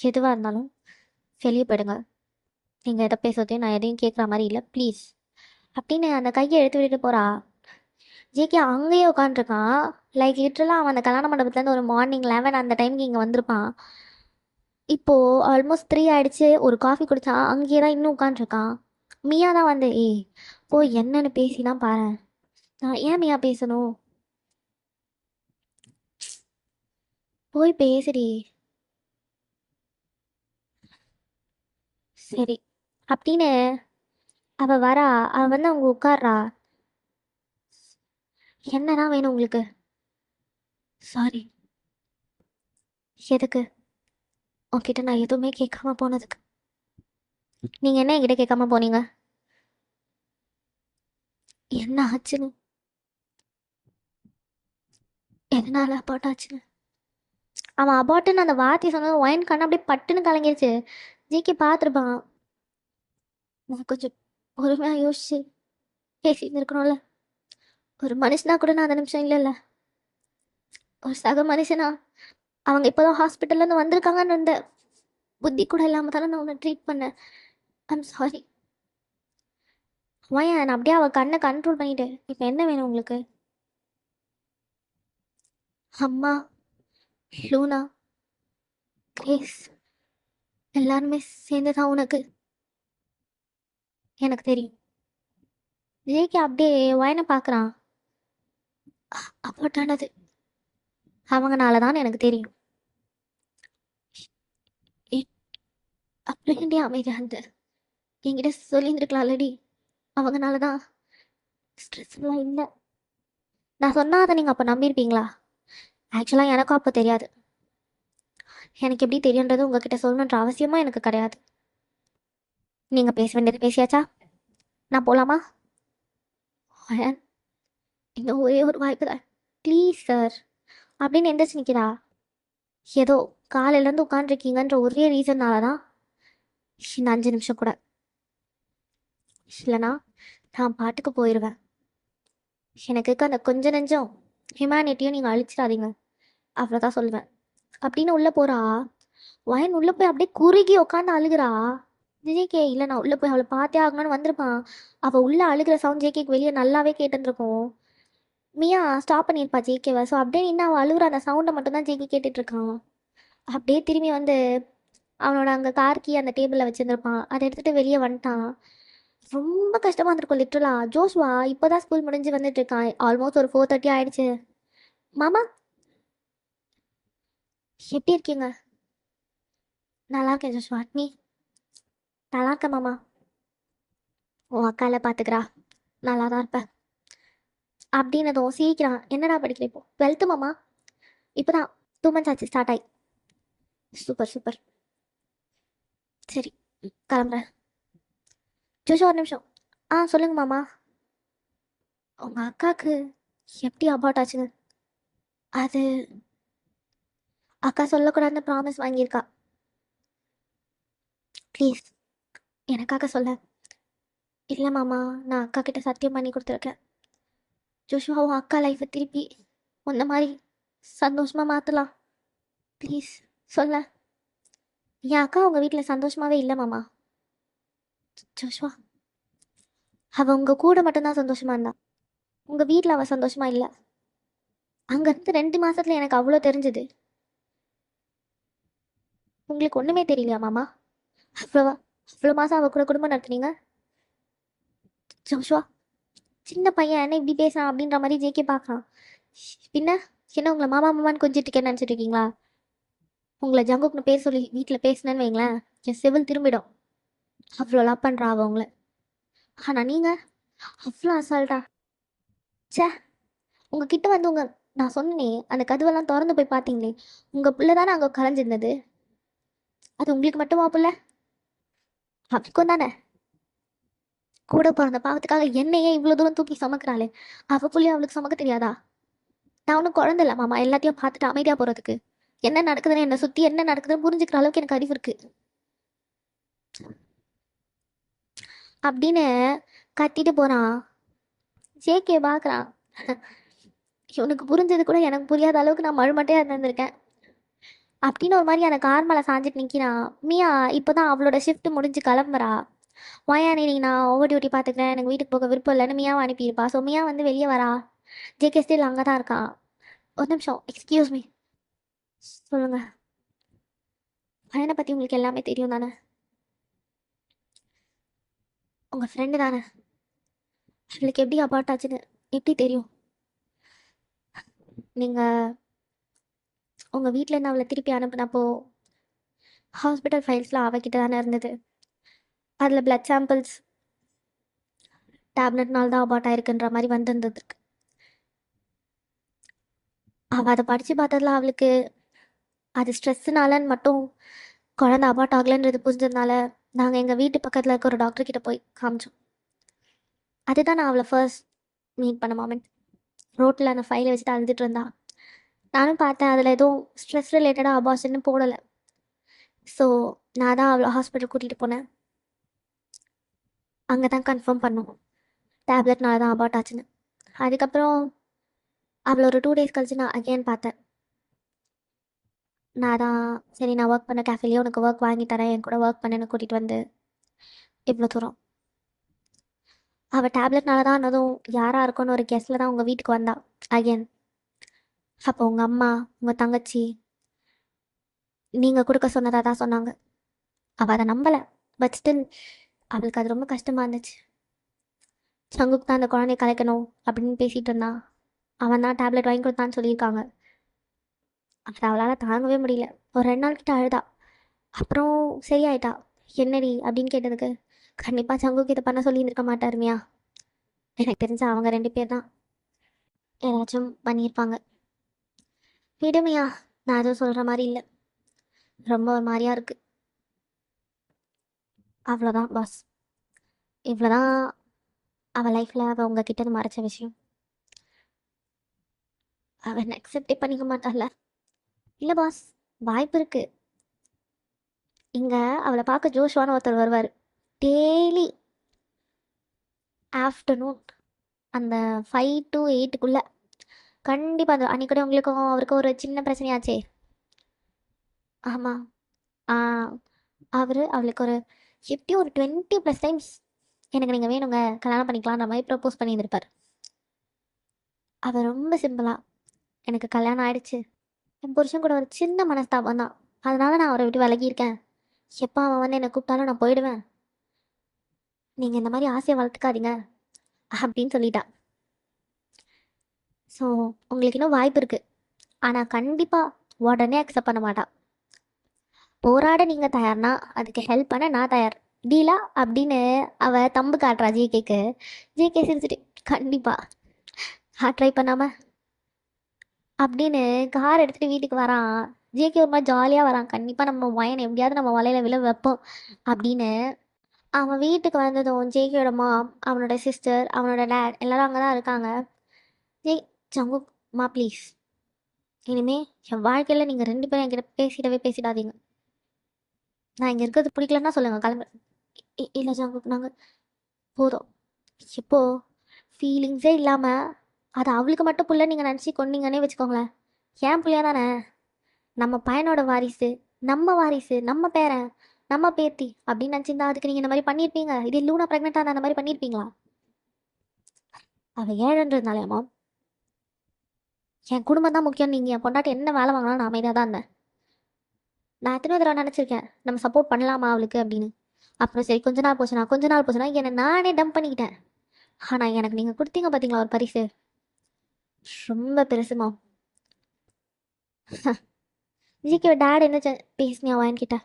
எதுவாக இருந்தாலும் வெளியே போயிடுங்க. நீங்கள் எதை பேசுறதையும் நான் எதையும் கேட்குற மாதிரி இல்லை ப்ளீஸ் அப்படின்னு அந்த கையை எடுத்து விட்டுட்டு போகிறா. ஜேகே அங்கேயே உட்காந்துருக்கான். லைக் லிட்ரலாக அவன் அந்த கல்யாண மண்டபத்துலேருந்து ஒரு மார்னிங் 11 அந்த டைமுக்கு இங்கே வந்திருப்பான். இப்போது ஆல்மோஸ்ட் 3 ஆகிடுச்சு. ஒரு காஃபி குடித்தா அங்கேயே தான் இன்னும் உட்காந்துருக்கான். மியா தான் வந்து ஏய் போய் என்னன்னு பேசினா பாரு. நான் ஏன் மியா பேசணும்? போய் பேசுடி. சரி அப்படின்னு அவள் வரா, அவள் வந்து அவங்க உட்கார்றா. என்னதான் வேணும் உங்களுக்கு? சாரி. எதுக்கு? உன்கிட்ட நான் எதுவுமே கேட்காம போனதுக்கு. நீங்கள் என்ன என்கிட்ட கேட்காம போனீங்க? என்ன ஆச்சுன்னு, எதனால அபார்ட் ஆச்சுன்னு. அவன் அபார்ட்டுன்னு அந்த வார்த்தை சொன்னது ஒயின் கண்ணு அப்படியே பட்டுன்னு கலங்கிருச்சு. ஜிகே பார்த்துருப்பான். நான் கொஞ்சம் பொறுமையாக யோசிச்சு பேசிட்டு இருக்கணும்ல. ஒரு மனுஷனா கூட நான் அந்த நிமிஷம் இல்லைல்ல. ஒரு சக மனுஷனா அவங்க இப்போதான் ஹாஸ்பிட்டல்லேருந்து வந்திருக்காங்கன்னு இருந்த புத்தி கூட இல்லாமல் தானே நான் உன்னை ட்ரீட் பண்ணேன். I'm sorry. அவன் நான் அப்படியே அவள் கண்ணை கண்ட்ரோல் பண்ணிட்டேன். இப்போ என்ன வேணும் உங்களுக்கு? அம்மா, லூனா, கிரேஸ் எல்லாருமே சேர்ந்து தான் உனக்கு. எனக்கு தெரியும். ஜேகே அப்படியே வயனை பார்க்குறான். அப்பாட்டானது அவங்கனால தான் எனக்கு தெரியும். அப்படியே அமைதியாக இருந்த என்கிட்ட சொல்லியிருந்துருக்கலாம் ஆல்ரெடி. அவங்கனால தான். ஸ்ட்ரெஸ்லாம் இல்லை. நான் சொன்னால் அதை நீங்கள் அப்போ நம்பியிருப்பீங்களா? ஆக்சுவலாக எனக்கும் அப்போ தெரியாது. எனக்கு எப்படி தெரியுன்றது உங்ககிட்ட சொல்லணுன்ற அவசியமும் எனக்கு கிடையாது. நீங்கள் பேச வேண்டியது பேசியாச்சா? நான் போகலாமா? அயன், இன்னும் ஒரே ஒரு வாய்ப்பு தான் ப்ளீஸ் சார் அப்படின்னு எந்திரிச்சு நிற்கிறா. ஏதோ காலையிலேருந்து உட்காந்துருக்கீங்கன்ற ஒரே ரீசன்னால தான் இந்த 5 நிமிஷம் கூட இல்லைனா நான் பாட்டுக்கு போயிடுவேன். எனக்கு இருக்க அந்த கொஞ்ச நெஞ்சம் ஹியூமனிட்டியும் நீங்கள் அழிச்சிடாதீங்க, அவ்வளோதான் சொல்லுவேன் அப்படின்னு உள்ளே போகிறா. வயன் உள்ளே போய் அப்படியே குறுகி உட்காந்து அழுகிறா. ஜேகே இல்லை, நான் உள்ளே போய் அவளை பார்த்தே ஆகணும்னு வந்திருப்பான். அவள் உள்ளே அழுகிற சவுண்ட் ஜேகேக்கு வெளியே நல்லாவே கேட்டுருக்கும். மியா ஸ்டாப் பண்ணியிருப்பா ஜேகேவை. ஸோ அப்படியே நின்று அவள் அழுகுற அந்த சவுண்டை மட்டும்தான் ஜேகே கேட்டுட்ருக்கான். அப்படியே திரும்பி வந்து அவனோட அங்கே கார் கீ அந்த டேபிளில் வச்சுருந்துருப்பான். அதை எடுத்துகிட்டு வெளியே வந்துட்டான். ரொம்ப கஷ்டமாக இருந்திருக்கும் லிட்ரலா. ஜோஷ்வா இப்போ தான் ஸ்கூல் முடிஞ்சு வந்துட்டு இருக்கான். ஆல்மோஸ்ட் ஒரு 4:30 ஆயிடுச்சு. மாமா எப்படி இருக்கீங்க? நல்லா இருக்கேன் ஜோஷ்வா. நீ? நல்லா இருக்க மாமா. உன் அக்கால பார்த்துக்கிறா, நல்லா தான் இருப்பேன் அப்படின்னதும் சீக்கிரம். என்னடா படிக்கிற இப்போ? 12th மாமா. இப்போ தான் 2 months ஆச்சு ஸ்டார்ட் ஆகி. Super super. சரி, கிளம்புறேன். ஜோஷா ஒரு நிமிஷம். சொல்லுங்க மாமா. உங்கள் அக்காவுக்கு எப்படி அபார்ட் ஆச்சுங்க? அது அக்கா சொல்லக்கூடாதுன்னு ப்ராமிஸ் வாங்கியிருக்கா. ப்ளீஸ் எனக்காக சொல்ல. இல்லை மாமா, நான் அக்கா கிட்ட சத்தியம் பண்ணி கொடுத்துருக்கேன். ஜோஷுவா உன் அக்கா லைஃப்பை திருப்பி உன்ன மாதிரி சந்தோஷமாக மாற்றலாம். ப்ளீஸ் சொல்ல. என் அக்கா உங்கள் வீட்டில் சந்தோஷமாகவே இல்லை மாமா. ஜோஷுவா அவள் உங்கள் கூட மட்டும்தான் சந்தோஷமாக இருந்தா. உங்கள் வீட்டில் அவள் சந்தோஷமாக இல்லை. அங்கேருந்து 2 மாதத்துல எனக்கு அவ்வளோ தெரிஞ்சுது. உங்களுக்கு ஒன்றுமே தெரியலையா மாமா? அவ்வளோவா அவ்வளோ மாதம் அவள் கூட குடும்பம் நடத்துனீங்க. ஜோஷுவா சின்ன பையன் என்ன இப்படி பேசுறான் அப்படின்ற மாதிரி ஜேகே பார்க்கலாம். பின்ன என்ன உங்களை மாமா மாமான்னு கொஞ்சிட்டு இருக்கேன்னு நினச்சிட்டு இருக்கீங்களா? உங்களை ஜங்குக்குன்னு பேர் சொல்லி வீட்டில் பேசினேன்னு வைங்களேன், என் செவில் திரும்பிடும். அவ்வளோ லவ் பண்ணுறா அவள் உங்களை. ஆனால் நீங்கள் அவ்வளோ அசால்ட்டா. ச்சே, உங்ககிட்ட வந்து நான் சொன்னேனே அந்த கதவெல்லாம் திறந்து போய் பார்த்தீங்களே, உங்கள் பிள்ளை தானே அங்கே கலைஞ்சிருந்தது. அது உங்களுக்கு மட்டுமா பிள்ளை? அவளுக்கும் தானே. கூட பிறந்த பாவத்துக்காக என்னையே இவ்வளோ தூரம் தூக்கி சுமக்கிறாளே, அவள் புள்ளைய அவளுக்கு சுமக்க தெரியாதா? நான் ஒன்றும் குழந்தை இல்லை மாமா, எல்லாத்தையும் பார்த்துட்டு அமைதியாக போகிறதுக்கு. என்ன நடக்குதுன்னு என்னை சுற்றி என்ன நடக்குதுன்னு புரிஞ்சுக்கிற அளவுக்கு எனக்கு அறிவு இருக்குது அப்படின்னு கத்திட்டு போகிறான். ஜேகே பார்க்குறான். இவனுக்கு புரிஞ்சது கூட எனக்கு புரியாத அளவுக்கு நான் மழுமட்டையாக இருந்திருக்கேன் அப்படின்னு ஒரு மாதிரி எனக்கு கார் மேலே சாஞ்சிட்டு நிற்கிறான். மியா இப்போ தான் அவளோட ஷிஃப்ட் முடிஞ்சு கிளம்புறா. வாயானி நீ நான் ஓவர் டியூட்டி பார்த்துக்கிறேன், எனக்கு வீட்டுக்கு போக விருப்பம் இல்லைன்னு மியாவை அனுப்பியிருப்பா. ஸோ மியா வந்து வெளியே வரா. ஜேகே ஸ்டில் அங்கே தான் இருக்கான். ஒரு நிமிஷம், எக்ஸ்கியூஸ் மீ. சொல்லுங்கள். பையனை பற்றி உங்களுக்கு எல்லாமே தெரியும் தானே? உங்கள் ஃப்ரெண்டு தானே? அவளுக்கு எப்படி அபார்ட் ஆச்சுன்னு எப்படி தெரியும்? நீங்கள் உங்கள் வீட்டிலேருந்து அவளை திருப்பி அனுப்புனப்போ ஹாஸ்பிட்டல் ஃபைல்ஸ்லாம் அவகிட்ட தானே இருந்தது. அதில் பிளட் சாம்பிள்ஸ் டேப்லெட்னால தான் அபார்ட் ஆயிருக்குன்ற மாதிரி வந்திருந்ததுக்கு. அவள் அதை படித்து பார்த்ததுல அவளுக்கு அது ஸ்ட்ரெஸ்ஸுனாலன்னு மட்டும் குழந்த அபார்ட் ஆகலைன்றது புரிஞ்சதுனால நாங்கள் எங்கள் வீட்டு பக்கத்தில் இருக்க ஒரு டாக்டர் கிட்ட போய் காமிச்சோம். அதுதான் நான் அவளை ஃபர்ஸ்ட் மீட் பண்ண மாமெண்ட். ரோட்டில் அந்த ஃபைலை வச்சுட்டு அழுதுட்டு இருந்தா. நானும் பார்த்தேன், அதில் எதுவும் ஸ்ட்ரெஸ் ரிலேட்டடாக அபார்ஷன்னு போடலை. ஸோ நான் தான் அவளை ஹாஸ்பிட்டல் கூட்டிகிட்டு போனேன். அங்கே தான் கன்ஃபார்ம் பண்ணோம் டேப்லெட்னால தான் அபார்ட் ஆச்சுன்னு. அதுக்கப்புறம் அவளை ஒரு 2 days கழிச்சு நான் அகெயின் பார்த்தேன். நான் தான் சரி, நான் ஒர்க் பண்ண கேஃபேலேயே உனக்கு ஒர்க் வாங்கி தரேன், என் கூட ஒர்க் பண்ணேன்னு கூட்டிகிட்டு வந்து இவ்வளோ தூரம். அவள் டேப்லெட்னால தான் ஆனதும் யாராக இருக்கும்னு ஒரு கெஸ்ட்டில் தான் உங்கள் வீட்டுக்கு வந்தா அகெயின். அப்போ உங்கள் அம்மா, உங்கள் தங்கச்சி நீங்கள் கொடுக்க சொன்னதாக தான் சொன்னாங்க. அவள் அதை நம்பலை. பட் ஸ்டில் அவளுக்கு அது ரொம்ப கஷ்டமாக இருந்துச்சு. சங்குக்கு தான் அந்த குழந்தைய கலைக்கணும் அப்படின்னு பேசிகிட்டு இருந்தான். அவன் தான் டேப்லெட் வாங்கி கொடுத்தான்னு சொல்லியிருக்காங்க. அது அவளால் தாங்கவே முடியல. ஒரு 2 நாள் கிட்ட அழுதா. அப்புறம் சரியாயிட்டா. என்னடி அப்படின்னு கேட்டதுக்கு, கண்டிப்பாக சங்குக்கு இதை பண்ண சொல்லி இருந்திருக்க மாட்டாருமியா. எனக்கு தெரிஞ்ச அவங்க 2 பேர் தான் ஏதாச்சும் பண்ணியிருப்பாங்க. விடுமையா, நான் எதுவும் சொல்கிற மாதிரி இல்லை. ரொம்ப ஒரு மாதிரியா இருக்கு. அவ்வளோதான் பாஸ். இவ்வளோதான் அவள் லைஃப்பில் அவள் உங்ககிட்ட மறைச்ச விஷயம். அவன் அக்செப்டே பண்ணிக்க மாட்டாள்ல. இல்லை பாஸ், வாய்ப்பு இருக்கு. இங்கே அவளை பார்க்க ஜோஷ்வான ஒருத்தர் வருவார் டெய்லி ஆஃப்டர்நூன் அந்த 5 to 8க்குள்ளே. கண்டிப்பாக அந்த அன்றைக்கி கூட உங்களுக்கும் அவருக்கும் ஒரு சின்ன பிரச்சனையாச்சே. ஆமாம். ஆ அவளுக்கு ஒரு எப்படியும் ஒரு 20+ டைம்ஸ் எனக்கு நீங்கள் வேணுங்க, கல்யாணம் பண்ணிக்கலான்ற மாதிரி ப்ரப்போஸ் பண்ணியிருந்திருப்பார். அவர் ரொம்ப சிம்பிளாக, எனக்கு கல்யாணம் ஆயிடுச்சு, என் புருஷன் கூட ஒரு சின்ன மனஸ்தாபம் தான், அதனால நான் அவரை விட்டு விலகியிருக்கேன், எப்போ அவன் வந்து என்னை கூப்பிட்டாலும் நான் போயிடுவேன், நீங்கள் இந்த மாதிரி ஆசையை வளர்த்துக்காதீங்க அப்படின்னு சொல்லிட்டா. ஸோ உங்களுக்கு இன்னும் வாய்ப்பு இருக்குது. ஆனால் கண்டிப்பாக உடனே அக்செப்ட் பண்ண மாட்டா. போராட நீங்கள் தயார்னா அதுக்கு ஹெல்ப் பண்ண நான் தயார், டீலா அப்படின்னு அவள் தம்பு காட்டுறா ஜிகேக்கு. ஜிகே சிரிச்சிட்டு, கண்டிப்பாக ட்ரை பண்ணாமல் அப்படின்னு கார் எடுத்துகிட்டு வீட்டுக்கு வரான். ஜேகே ஒரு மாதிரி ஜாலியாக வரான். கண்டிப்பாக நம்ம வயன் எப்படியாவது நம்ம வலையில விழ வைப்போம் அப்படின்னு. அவன் வீட்டுக்கு வந்ததும் ஜேகேயோட மாம், அவனோட சிஸ்டர், அவனோட டேட் எல்லாரும் அங்கே தான் இருக்காங்க. ஜே ஜங்கு, மா ப்ளீஸ், இனிமே என் வாழ்க்கையில் நீங்கள் 2 பேரும் என்கிட்ட பேசிடாதீங்க. நான் இங்கே இருக்கிறது பிடிக்கலன்னா சொல்லுங்கள், கிளம்பு. இல்லை ஜங்கு, நாங்கள் போதும். எப்போ ஃபீலிங்ஸே இல்லாமல் அது அவளுக்கு மட்டும் புள்ள நீங்கள் நினச்சி கொண்டீங்கன்னே வச்சுக்கோங்களேன். ஏன் புள்ளையா தானே, நம்ம பையனோட வாரிசு, நம்ம வாரிசு, நம்ம பேரன், நம்ம பேத்தி அப்படின்னு நினச்சிருந்தா அதுக்கு நீங்கள் இந்த மாதிரி பண்ணியிருப்பீங்க? இதே லூனா ப்ரெக்னெண்ட்டாக இருந்தால் அந்த மாதிரி பண்ணியிருப்பீங்களா? அவள் ஏழன்றதுனாலயாமா என் குடும்பம் தான் முக்கியம், நீங்கள் என் பொண்டாட்டி என்ன வேலை வாங்கினாலும் நான் அமைதியாக தான் இருந்தேன். நான் எத்தனை தடவை நினச்சிருக்கேன் நம்ம சப்போர்ட் பண்ணலாமா அவளுக்கு அப்படின்னு. அப்புறம் சரி, கொஞ்ச நாள் போச்சுன்னா என்னை நானே டம்ப் பண்ணிக்கிட்டேன். ஆனால் எனக்கு நீங்கள் கொடுத்தீங்க பார்த்தீங்களா ஒரு பரிசு, ரொம்ப பெருசுமா. ஜிகே டேட் என்ன பேசினியா வாங்கிக்கிட்ட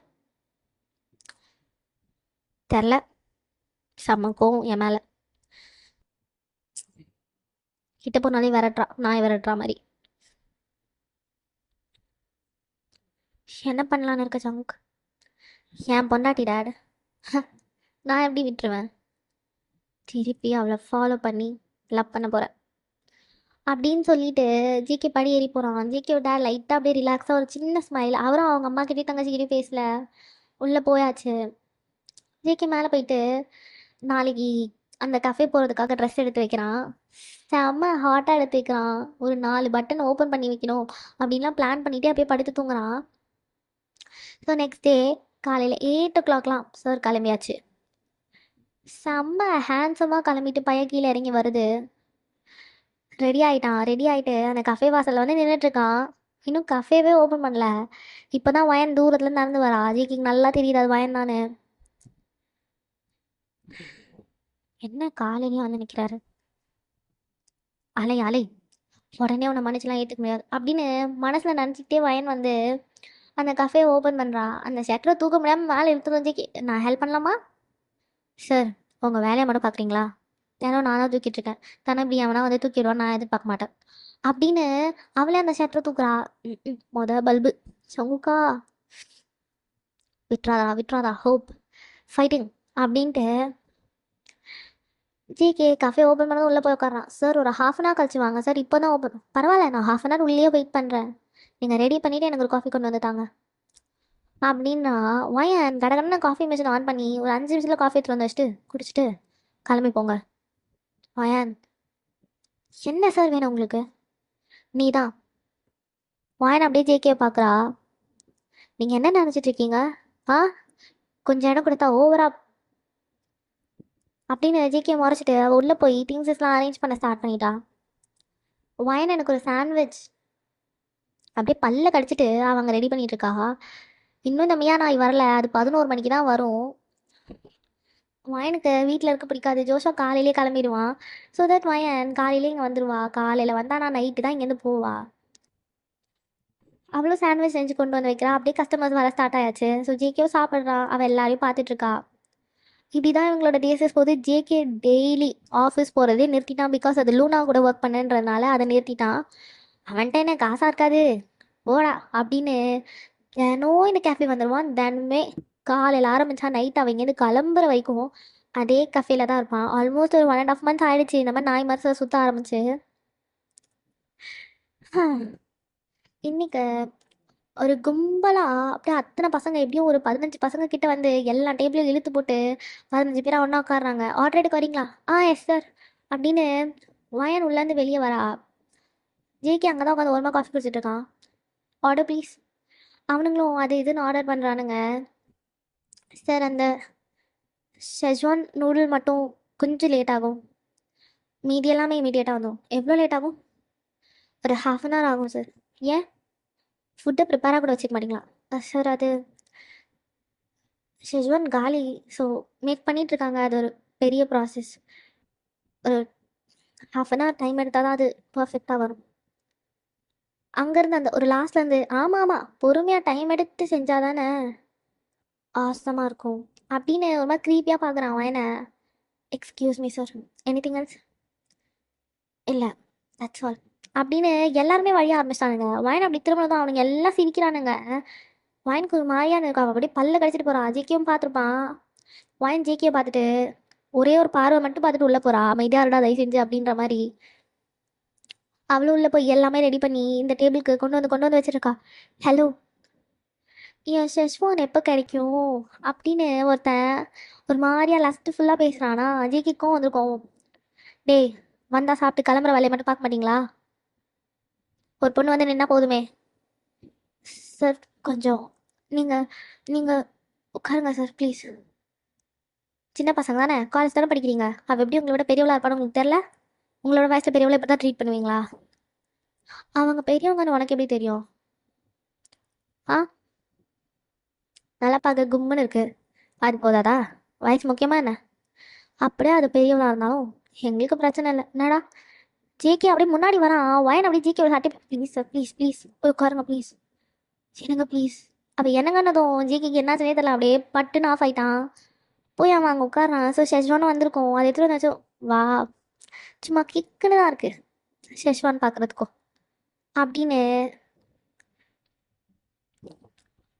தெரில, செம்மக்கும் என் மேலே. கிட்ட போனாலே விரட்டுறா, நாய் விரட்டுறா மாதிரி. என்ன பண்ணலான்னு இருக்க சங்க்? என் பொண்டாட்டி டேட், நான் எப்படி விட்டுருவேன்? திருப்பி அவளை ஃபாலோ பண்ணி லவ் பண்ண போகிறேன் அப்படின்னு சொல்லிட்டு ஜிகே படி ஏறி போகிறான். ஜிகே டேட் லைட்டாக அப்படியே ரிலாக்ஸாக ஒரு சின்ன ஸ்மைல். அவரும் அவங்க அம்மா கிட்டே தங்கச்சிக்கிட்டே பேசல, உள்ளே போயாச்சு. ஜிகே மேலே போயிட்டு நாளைக்கு அந்த கஃபே போகிறதுக்காக ட்ரெஸ் எடுத்து வைக்கிறான். செம்ம ஹாட்டாக எடுத்து வைக்கிறான். ஒரு 4 பட்டன் ஓப்பன் பண்ணி வைக்கணும் அப்படின்லாம் பிளான் பண்ணிவிட்டு அப்படியே படுத்து தூங்குறான். ஸோ நெக்ஸ்ட் டே காலையில் 8 o'clockலாம் சார் கிளம்பியாச்சு. செம்ம ஹேண்ட்ஸமாக கிளம்பிட்டு பையன் கீழே இறங்கி வருது. ரெடி ஆகிட்டான். ரெடி ஆகிட்டு அந்த கஃபே வாசலில் வந்து நின்றுட்டுருக்கான். இன்னும் கஃபேவே ஓப்பன் பண்ணல. இப்போ தான் வயன் தூரத்தில் நடந்து வரா. அஜய்க்கு நல்லா தெரியுது அது வயன் தானே. என்ன காலையிலையும் வந்து நிற்கிறாரு. அலை அலை, உடனே உன்னை மன்னிச்சுலாம் ஏற்றுக்க முடியாது அப்படின்னு மனசில் நினச்சிக்கிட்டே வயன் வந்து அந்த கஃபே ஓப்பன் பண்ணுறா. அந்த ஷட்டரை தூக்க முடியாமல் மேலே இழுத்துட்டு வந்து, நான் ஹெல்ப் பண்ணலாமா சார், உங்கள் வேலையை மட்டும் பார்க்குறீங்களா? தினம் நான் தான் தூக்கிட்டு இருக்கேன். தானே இப்படி அவனா வந்து தூக்கிடுவான், நான் எதிர்பார்க்க மாட்டேன் அப்படின்னு அவளே அந்த ஷட்டரை தூக்குறா. பல்பு சங்குக்கா, விட்றாதா விட்றாதா, ஹோப் ஃபைட்டிங் அப்படின்ட்டு ஜிகே கஃபே ஓப்பன் பண்ணது உள்ளே போய் உட்காரான். சார், ஒரு ஹாஃப் அன் ஹவர் கழிச்சு வாங்க சார், இப்போ தான் ஓப்பன். பரவாயில்ல, நான் ஹாஃப் அன் ஹவர் உள்ளே வெயிட் பண்ணுறேன். நீங்கள் ரெடி பண்ணிவிட்டு எனக்கு ஒரு காஃபி கொண்டு வந்துட்டாங்க அப்படின்னா, ஒயன் கடகடன்னு காஃபி மிஷின் ஆன் பண்ணி ஒரு 5 நிமிஷத்தில் காஃபி எடுத்து வந்து வச்சுட்டு குடிச்சிட்டு கிளம்பி போங்க. ஒயன், என்ன சார் வேணும் உங்களுக்கு? நீ தான். ஒயன் அப்படியே ஜேகே பார்க்குறா. நீங்கள் என்ன நினச்சிட்டு இருக்கீங்க? ஆ, கொஞ்சம் இடம் கொடுத்தா ஓவரா அப்படின்னு ஜேகே முறைச்சிட்டு அவள் உள்ளே போய் திங்ஸஸ்லாம் அரேஞ்ச் பண்ண ஸ்டார்ட் பண்ணிட்டா. ஒயன், எனக்கு ஒரு சாண்ட்விச் அப்படியே பல்ல கடிச்சிட்டு அவங்க ரெடி பண்ணிட்டு இருக்கா. இன்னும் இந்த மியா நாய் வரல, அது 11 மணிக்கு தான் வரும். வயனுக்கு வீட்டில் இருக்க பிடிக்காது. ஜோஷா காலையிலே கிளம்பிடுவான். ஸோ தட் வயன் காலையிலே இங்கே வந்துடுவா. காலையில் வந்தானா நைட்டு தான் இங்கேருந்து போவா. அவ்வளோ சாண்ட்விச் செஞ்சு கொண்டு வந்து வைக்கிறா. அப்படியே கஸ்டமர்ஸ் வர ஸ்டார்ட் ஆயாச்சு. ஸோ ஜேகேও சாப்பிட்றா. அவள் எல்லாரையும் பார்த்துட்டு இருக்கா. இப்படி தான் இவங்களோட டேஸஸ் போது. ஜேகே டெய்லி ஆஃபீஸ் போகிறதே நிறுத்திட்டான். பிகாஸ் அது லூனா கூட ஒர்க் பண்ணுன்றதுனால அதை நிறுத்திட்டான். அவன்கிட்ட என்ன காசாக இருக்காது, போடா அப்படின்னு தினம் இந்த கேஃபே வந்துடுவான். தினமே காலையில் ஆரம்பித்தா நைட் அவன் இங்கேருந்து கிளம்புற வரைக்கும் அதே கஃபேல தான் இருப்பான். ஆல்மோஸ்ட் ஒரு 1.5 months ஆயிடுச்சு இந்த மாதிரி நாய் மரத்தை சுற்ற ஆரம்பிச்சு. இன்னைக்கு ஒரு கும்பலாக அப்படியே அத்தனை பசங்க, எப்படியும் ஒரு 15 பசங்க கிட்ட வந்து எல்லா டேபிளையும் இழுத்து போட்டு 15 பேராக ஒன்றா உட்காடுறாங்க. ஆர்டர் எடுக்க வரீங்களா? எஸ் சார் அப்படின்னு வயன் உள்ளேருந்து வெளியே வரா. ஜேகே அங்கே தான் உட்காந்து ஓரமாக காஃபி குடிச்சிட்டு இருக்கான். Order please. அவனுங்களும் அது இதுன்னு ஆர்டர் பண்ணுறானுங்க. சார், அந்த ஷெஜ்வான் நூடுல் மட்டும் கொஞ்சம் லேட் ஆகும். மீதி எல்லாமே இமீடியட்டாக வந்துடும். எவ்வளோ லேட் ஆகும்? ஒரு ஹாஃப் அன் ஹவர் ஆகும் சார். ஏன் ஃபுட்டை ப்ரிப்பேராக கூட வச்சுக்க மாட்டிங்களா? சார், அது ஷெஜ்வான் காலி. ஸோ மேக் பண்ணிகிட்ருக்காங்க. அது ஒரு பெரிய ப்ராசஸ். ஒரு ஹாஃப் அன் ஹவர் டைம் எடுத்தால் தான் அது பர்ஃபெக்டாக வரும். அங்கேருந்து அந்த ஒரு லாஸ்ட்லேருந்து ஆமாம் ஆமாம் பொறுமையாக டைம் எடுத்து செஞ்சால் தானே ஆசமாக இருக்கும் அப்படின்னு ஒரு மாதிரி க்ரீப்பியாக பார்க்குறான் அவன். என்ன? Excuse me sir, anything else? இல்லை, தட்ஸ் ஆல் அப்படின்னு எல்லாருமே வழிய ஆரம்பிச்சிட்டானுங்க. வயன் அப்படி திரும்பினதும் அவனுங்க எல்லாம் சிரிக்கிறானுங்க. வயனுக்கு ஒரு மாதிரியான இருக்கும். அவள் அப்படியே பல்ல கடிச்சிட்டு போகிறான். ஜேகேவும் பார்த்துருப்பான். வயன் ஜேகேயை பார்த்துட்டு ஒரே ஒரு பார்வை மட்டும் பார்த்துட்டு உள்ளே போகிறா. அமைதியாக இருடா தயவு செஞ்சு அப்படின்ற மாதிரி. அவளும் உள்ளே போய் எல்லாமே ரெடி பண்ணி இந்த டேபிளுக்கு கொண்டு வந்து வச்சுருக்கா. ஹலோ, என் ஷெஷ்வான் எப்போ கிடைக்கும் அப்படின்னு ஒருத்தன் ஒரு மாதிரியா லஸ்ட்டு ஃபுல்லாக பேசுகிறானா. ஜேகேக்கும் வந்திருக்கோம். டேய், வந்தால் சாப்பிட்டு கிளம்புற வேலையை மட்டும் பார்க்க மாட்டிங்களா? ஒரு பொண்ணு வந்து நின்னா போதுமே. சார், கொஞ்சம் நீங்கள் நீங்கள் உட்காருங்க சார் ப்ளீஸ். சின்ன பசங்க தானே, காலேஜ் தானே படிக்கிறீங்க. அவள் எப்படி உங்களை விட பெரியவளாக இருப்பான்னு உங்களுக்கு தெரில? உங்களோட வயசில் பெரியவளை இப்படி தான் ட்ரீட் பண்ணுவீங்களா? அவங்க பெரியவங்கன்னு உனக்கு எப்படி தெரியும்? ஆ, நல்லா பார்க்க கும்முன்னு இருக்கு. அது போதாதா? வயசு முக்கியமா என்ன? அப்படியே அது பெரியவளாக இருந்தாலும் எங்களுக்கு பிரச்சனை இல்லை. என்னடா? ஜேகே அப்படியே முன்னாடி வரான். வயன் அப்படியே ஜேகே ஒரு ஹாட்டி, ப்ளீஸ் சார் ப்ளீஸ் ப்ளீஸ் போய் உட்காருங்க ப்ளீஸ். என்னங்க ப்ளீஸ். அப்போ என்னங்கன்னதும் ஜேகேக்கு என்னாச்சுனே தெரியல. அப்படியே பட்டுன்னு ஆஃப் ஆயிட்டான். போய் அவன் அங்கே உட்காரான். ஸோ ஷெஷ்வானும் வந்திருக்கோம். அது எடுத்துகிட்டு வந்தாச்சும் வா, சும்மா கிக்குன்னு தான் இருக்குது ஷெஷ்வான் பார்க்குறதுக்கும் அப்படின்னு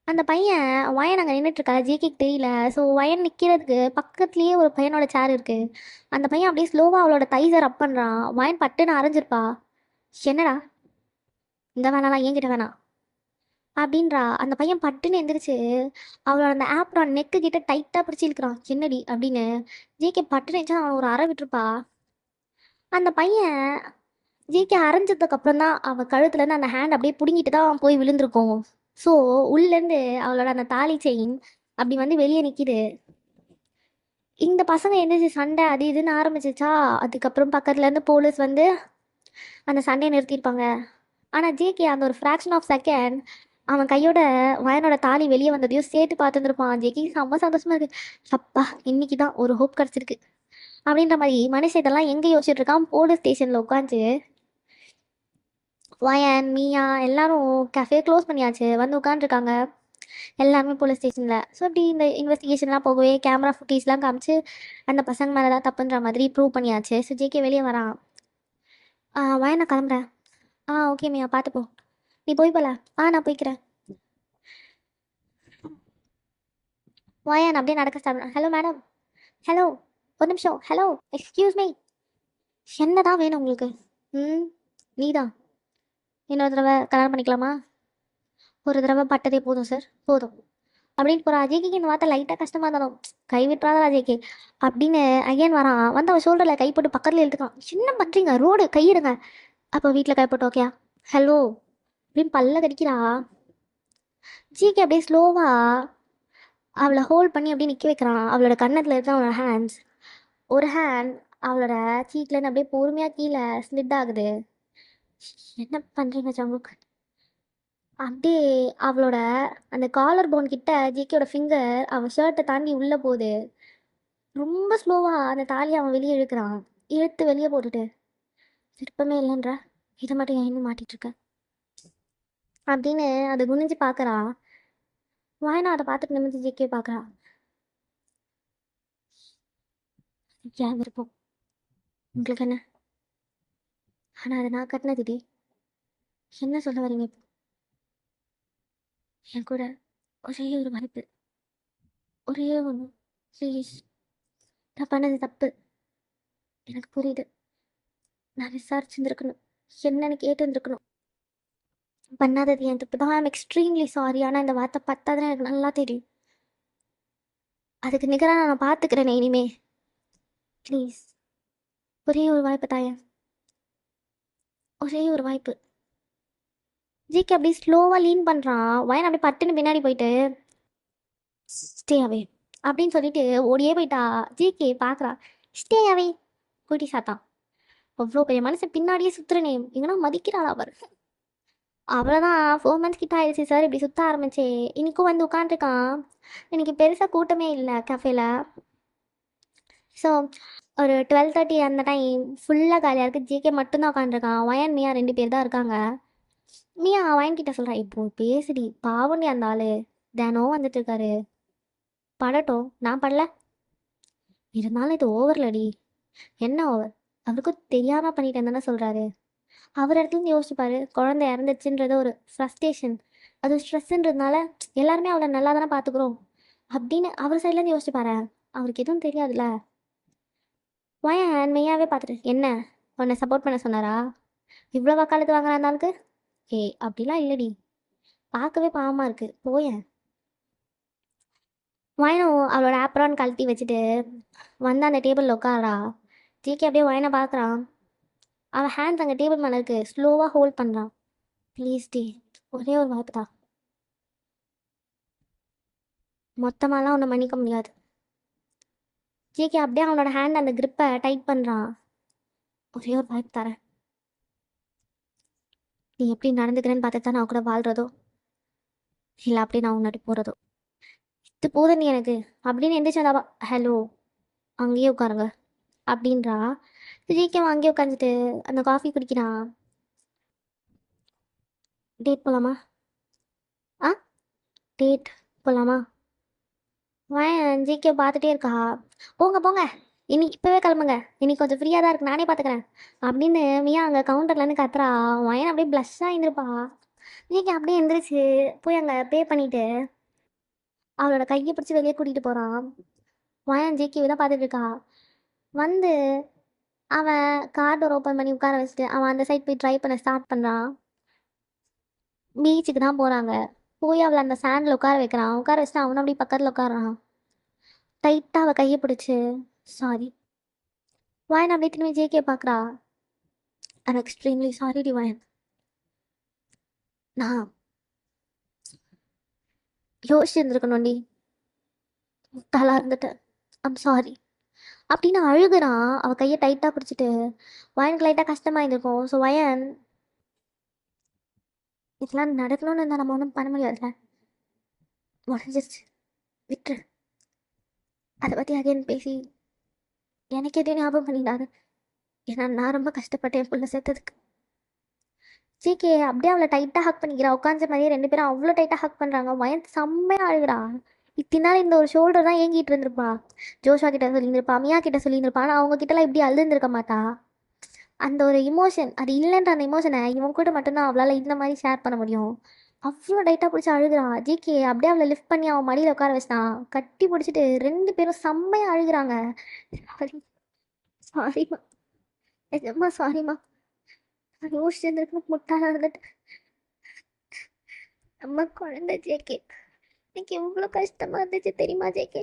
அந்த பையன் வயன் அங்கே நின்றுட்டுருக்கா. ஜேகேக்கு தெரியல. ஸோ வயன் நிற்கிறதுக்கு பக்கத்துலேயே ஒரு பையனோட சேர் இருக்குது. அந்த பையன் அப்படியே ஸ்லோவாக அவளோட தைஸை ரப் பண்ணுறான். வயன் பட்டுன்னு அரைஞ்சிருப்பா. என்னடா, இந்த வேணாலாம் என்கிட்ட வேணாம் அப்படின்றா. அந்த பையன் பட்டுன்னு எந்திரிச்சு அவளோட அந்த ஆப்ரான் நெக்கு கிட்ட டைட்டாக பிடிச்சி இழுக்கிறான். என்னடி அப்படின்னு ஜேகே பட்டுன்னு நினச்சா அவன் ஒரு அரை விட்டுருப்பா. அந்த பையன் ஜேகே அரைஞ்சதுக்கு அப்புறம் தான் அவள் கழுத்துலேருந்து அந்த ஹேண்ட் அப்படியே பிடுங்கிட்டு தான் போய் விழுந்திருக்கும். ஸோ உள்ளேருந்து அவளோட அந்த தாலி செயின் அப்படி வந்து வெளியே நிற்கிது. இந்த பசங்க எந்திரிச்சு சண்டை அது இதுன்னு ஆரம்பிச்சிச்சா. அதுக்கப்புறம் பக்கத்துலேருந்து போலீஸ் வந்து அந்த சண்டையை நிறுத்தியிருப்பாங்க. ஆனால் ஜேகே அந்த ஒரு ஃப்ராக்ஷன் ஆஃப் செகண்ட் அவன் கையோட வயனோட தாலி வெளியே வந்ததையும் சேர்த்து பார்த்துருந்துருப்பான். ஜேகே செம்ம சந்தோஷமா இருக்கு. அப்பா, இன்னைக்கு தான் ஒரு ஹோப் கிடச்சிருக்கு அப்படின்ற மாதிரி மனுஷன் இதெல்லாம் எங்கே யோசிச்சுட்டு இருக்கான். போலீஸ் ஸ்டேஷனில் உட்காந்து வயன் மியா எல்லாரும் கஃபே க்ளோஸ் பண்ணியாச்சு வந்து உட்காந்துருக்காங்க. எல்லாருமே போலீஸ் ஸ்டேஷனில். ஸோ இப்படி இந்த இன்வெஸ்டிகேஷன்லாம் போகவே கேமரா ஃபுட்டேஜ்லாம் காமிச்சு அந்த பசங்க மேலே தான் தப்புன்ற மாதிரி ப்ரூவ் பண்ணியாச்சு. ஸோ ஜேகே வெளியே வரான். வாய் நான் கிளம்புறேன். ஓகே மியா பார்த்துப்போ. நீ போய் போல. நான் போய்க்கிறேன். வாயா நான் அப்படியே நடக்க ஸ்டார்ட் பண்ணேன். Hello madam. ஹலோ. ஒரு நிமிஷம். ஹலோ. Excuse me. என்னதான் வேணும் உங்களுக்கு? ம் நீதான். இன்னொரு தடவை கல்யாணம் பண்ணிக்கலாமா? ஒரு தடவை பட்டதே போதும் சார், போதும் அப்படின்னு போகிறான். அஜய்க்கு இந்த வார்த்தை லைட்டாக கஷ்டமாக இருந்தாலும் கை விட்டுறாத அஜய்க்கு அப்படின்னு ஐயன் வரான். வந்து அவன் ஷோல்டரில் கை போட்டு பக்கத்தில் எடுத்துக்கான். என்ன பண்ணுறீங்க? ரோடு கையிடுங்க. அப்போ வீட்டில் கை போட்டு ஓகே ஹலோ அப்படின்னு பல்ல கடிக்கிறா. ஜிக்கு அப்படியே ஸ்லோவாக அவளை ஹோல்ட் பண்ணி அப்படியே நிற்க வைக்கிறான். அவளோட கன்னத்தில் இருக்க அவளோட ஹேண்ட்ஸ், ஒரு ஹேண்ட் அவளோட சீக்லேருந்து அப்படியே பொறுமையாக கீழே ஸ்லிட் ஆகுது. என்ன பண்ணுறீங்க ஜங்குக்? அப்படியே அவளோட அந்த காலர் போன் கிட்ட ஜிகேயோட ஃபிங்கர் அவன் ஷர்ட்டை தாண்டி உள்ளே போகுது. ரொம்ப ஸ்லோவாக அந்த தாலியை அவன் வெளியே இழுக்கிறான். இழுத்து வெளியே போட்டுட்டு விருப்பமே இல்லைன்ற இதை மட்டும் ஏன் இன்னும் மாட்டிகிட்ருக்க அப்படின்னு அதை குனிஞ்சு பார்க்குறா. வாயனா அதை பார்த்துட்டு நிமிந்து ஜிகே பார்க்குறா. ஏன் விருப்பம் உங்களுக்கு என்ன? ஆனால் அதை நான் கட்டினதுடி. என்ன சொல்ல வரீங்க இப்போ? என் கூட ஒரே ஒரு வாய்ப்பு, ஒரே ஒன்று, ப்ளீஸ். நான் பண்ணது தப்பு, எனக்கு புரியுது. நான் விசாரிச்சுருந்துருக்கணும், என்னன்னு கேட்டுருந்துருக்கணும். பண்ணாதது என் தப்பு தான். I'm extremely sorry. ஆனால் இந்த வார்த்தை பத்தாதுன்னு எனக்கு நல்லா தெரியும். அதுக்கு நிகராக நான் பார்த்துக்கிறேனே இனிமே. ப்ளீஸ் ஒரே ஒரு வாய்ப்பு தாயா, ஒரே ஒரு வாய்ப்பு. ஜிகே அப்படியே ஸ்லோவாக லீன் பண்ணுறான். வயன் அப்படியே பட்டுன்னு பின்னாடி போயிட்டு ஸ்டே அவே அப்படின்னு சொல்லிட்டு ஓடியே போயிட்டா. ஜிகே பார்க்குறா. ஸ்டே அவே கூட்டி சாத்தான். அவ்வளோ பெரிய மனுஷன் பின்னாடியே சுற்றுறனே, எங்கன்னா மதிக்கிறாள் அவர். அவ்வளோதான். 4 மந்த்ஸ் கிட்ட ஆயிடுச்சு சார் இப்படி சுற்ற ஆரம்பிச்சே. இன்றைக்கும் வந்து உட்காண்ட்ருக்கான். இன்றைக்கி பெருசாக கூட்டமே இல்லை கஃபேல. ஸோ ஒரு 12:30 அந்த டைம் ஃபுல்லாக காலியாக இருக்குது. ஜேகே மட்டும்தான் உட்காந்துருக்கான். வயன் மியா 2 பேர் தான் இருக்காங்க. மியா வயன் கிட்ட சொல்கிறா, இப்போ பேசுடி பாவண்டி அந்த ஆள் தினம் வந்துட்டு இருக்காரு. படட்டும், நான் படல. இருந்தாலும் இது ஓவர்லடி. என்ன ஓவர்? அவருக்கும் தெரியாமல் பண்ணிட்டேன் தானே சொல்கிறாரு. அவர் இடத்துலேருந்து யோசிச்சுப்பாரு. குழந்தை இறந்துச்சுன்றது ஒரு ஃப்ரஸ்ட்ரேஷன், அது ஸ்ட்ரெஸ்ஸுன்றதுனால எல்லாருமே அவளை நல்லா தானே பார்த்துக்குறோம் அப்படின்னு அவர் சைட்லேருந்து யோசிச்சுப்பாரு. அவருக்கு எதுவும் தெரியாதுல்ல. வயன் மெய்யாவே பார்த்துட்டு என்ன உன்னை சப்போர்ட் பண்ண சொன்னாரா? இவ்வளோ வக்காலத்து வாங்குற அந்த ஆளுக்கு? அப்படிலாம் இல்லடி, பார்க்கவே பாவமாக இருக்குது, போயேன். வயனும் அவளோட ஆப்ரான் கழட்டி வச்சுட்டு வந்து அந்த டேபிளில் உட்காரா. ஜிகே அப்படியே வயனை பார்க்குறான். அவன் ஹேண்ட்ஸ் அங்கே டேபிள் மேலே இருக்கு, ஸ்லோவாக ஹோல்ட் பண்ணுறான். ப்ளீஸ் டி, ஒரே ஒரு வாய்ப்பு தான். மொத்தமாலாம் ஒன்றை மன்னிக்க முடியாது. ஜிகே அப்படியே அவனோட ஹேண்ட் அந்த கிரிப்பை டைட் பண்ணுறான். ஒரே ஒரு வாய்ப்பு தரேன். நீ எப்படி நடந்துக்கிறேன்னு பார்த்து தான் நான் கூட வாழ்கிறதோ இல்லை அப்படி நான் உன்னாடி போகிறதோ. இது போதும் நீ எனக்கு அப்படின்னு எந்திரிச்சு வந்தாவா. ஹலோ அங்கேயே உட்காருங்க அப்படின்றா. ஜிகே அங்கேயே உட்காந்துட்டு அந்த காஃபி குடிக்கிறான். டேட் போகலாமா? ஆ டேட் போகலாமா? ஜிகே பார்த்துட்டே இருக்கா. போங்க போங்க, இன்னைக்கு இப்போவே கிளம்புங்க, இன்னைக்கு கொஞ்சம் ஃப்ரீயாக தான் இருக்கு, நானே பார்த்துக்கிறேன் அப்படின்னு மியா அங்கே கவுண்டர்லேருந்து கத்துறா. வயன் அப்படியே ப்ளஷ்ஷாக இருந்திருப்பா. ஜிகே அப்படியே எந்திரிச்சு போய் அங்கே பே பண்ணிவிட்டு அவளோட கையை பிடிச்சி வெளியே கூட்டிகிட்டு போகிறான். வயன் ஜிகேவை தான் பார்த்துட்டு இருக்கா. வந்து அவன் கார் டோர் ஓப்பன் பண்ணி உட்கார வச்சுட்டு அவன் அந்த சைட் போய் ட்ரை பண்ண ஸ்டார்ட் பண்ணுறான். பீச்சுக்கு தான் போகிறாங்க. போய் அவளை அந்த சாண்டில் உட்கார வைக்கிறான். உட்கார வச்சுட்டு அவனும் அப்படி பக்கத்தில் உட்காரான். டைட்டாக அவள் கையை பிடிச்சி சாரி. வயன் அப்படியே திரும்பி ஜேகே பார்க்குறா. ஐம் எக்ஸ்ட்ரீம்லி சாரி டி வயன், நான் யோசிச்சுருந்துருக்கணும்டி, முட்டாளாக இருந்துட்டேன், ஐம் சாரி அப்படின்னு அழுகுறான். அவள் கையை டைட்டாக பிடிச்சிட்டு. வயனுக்கு லைட்டாக கஷ்டமாக இருந்திருக்கும். ஸோ வயன் இதெல்லாம் நடக்கணும்னு இருந்தால் நம்ம ஒன்றும் பண்ண முடியாதுல்ல, முடிஞ்சிருச்சு விட்டுரு, அதை பற்றி அகைன் பேசி எனக்கு எதையும் ஞாபகம் பண்ணிடாது. ஏன்னா நான் ரொம்ப கஷ்டப்பட்டேன் என் பிள்ளை சேர்த்ததுக்கு. ஜிகே அப்படியே அவளை டைட்டாக ஹக் பண்ணிக்கிறா. உட்காந்த மாதிரியே ரெண்டு பேரும் அவ்வளோ டைட்டாக ஹக் பண்ணுறாங்க. வயன் செம்மையாக அழுகுறா. இத்தினால இந்த ஒரு ஷோல்டர் தான் ஏங்கிட்டு இருந்திருப்பா. ஜோஷா கிட்ட சொல்லியிருந்திருப்பா, மியா கிட்ட சொல்லியிருந்திருப்பா. ஆனால் அவங்க கிட்டலாம் இப்படி அழுதுருந்துருக்க மாட்டா. அந்த ஒரு இமோஷன் அது இல்லைன்ற அந்த இமோஷனை இவன் கூட மட்டும்தான் அவளால் இந்த மாதிரி ஷேர் பண்ண முடியும். அவ்வளோ டைட்டாக பிடிச்சி அழுகுறா. ஜிகே அப்படியே அவளை லிஃப்ட் பண்ணி அவன் மடியில் உட்கார வச்சிட்டான். கட்டி பிடிச்சிட்டு ரெண்டு பேரும் செம்மையாக அழுகுறாங்க. சாரி, சாரிம்மா, நிஜமா சாரிம்மா. நான் யோசிச்சு இருந்திருக்கணும், முட்டாளா இருந்துட்டு. நம்ம குழந்தை ஜேகே, எனக்கு எவ்வளோ கஷ்டமா இருந்துச்சு தெரியுமா ஜேகே?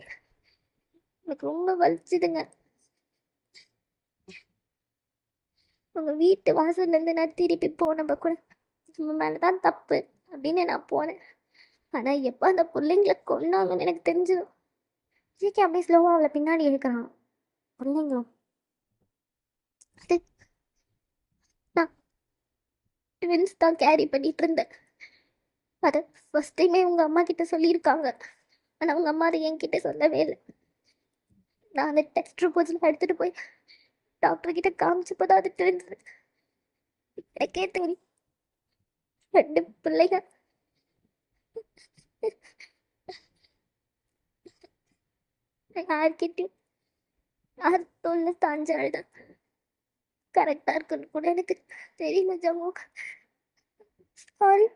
எனக்கு ரொம்ப வலிச்சுதுங்க. உங்க வீட்டு வாசல்ல இருந்து நான் திருப்பி போனப்ப கூட நம்ம மேலதான் தப்பு அப்படின்னு நான் போனேன். ஆனா எப்ப அந்த பிள்ளைங்களை கொன்னாங்கன்னு எனக்கு தெரிஞ்சிடும். ஜேகே அப்படியே ஸ்லோவா அவளை பின்னாடி இழுக்கிறான். பிள்ளைங்களும் அது நான் ட்வின்ஸ் தான் கேரி பண்ணிட்டு இருந்தேன். அதை ஃபர்ஸ்ட் டைமே உங்க அம்மா கிட்ட சொல்லியிருக்காங்க. ஆனா உங்க அம்மா அதை என்கிட்ட சொல்லவே இல்லை. நான் அந்த டெஸ்ட் ரிப்போர்ட்ஸ்லாம் எடுத்துட்டு போய் டாக்டர் கிட்ட காமிச்சப்போதான் அது தெரிஞ்சது. எனக்கே தெரியும், ரெண்டு பிள்ளைங்க. யார்கிட்டயும் யார் தோல்ல தாஞ்சு அழுத கரெக்டா இருக்குன்னு கூட எனக்கு தெரியல ஜம்மு. சாரி.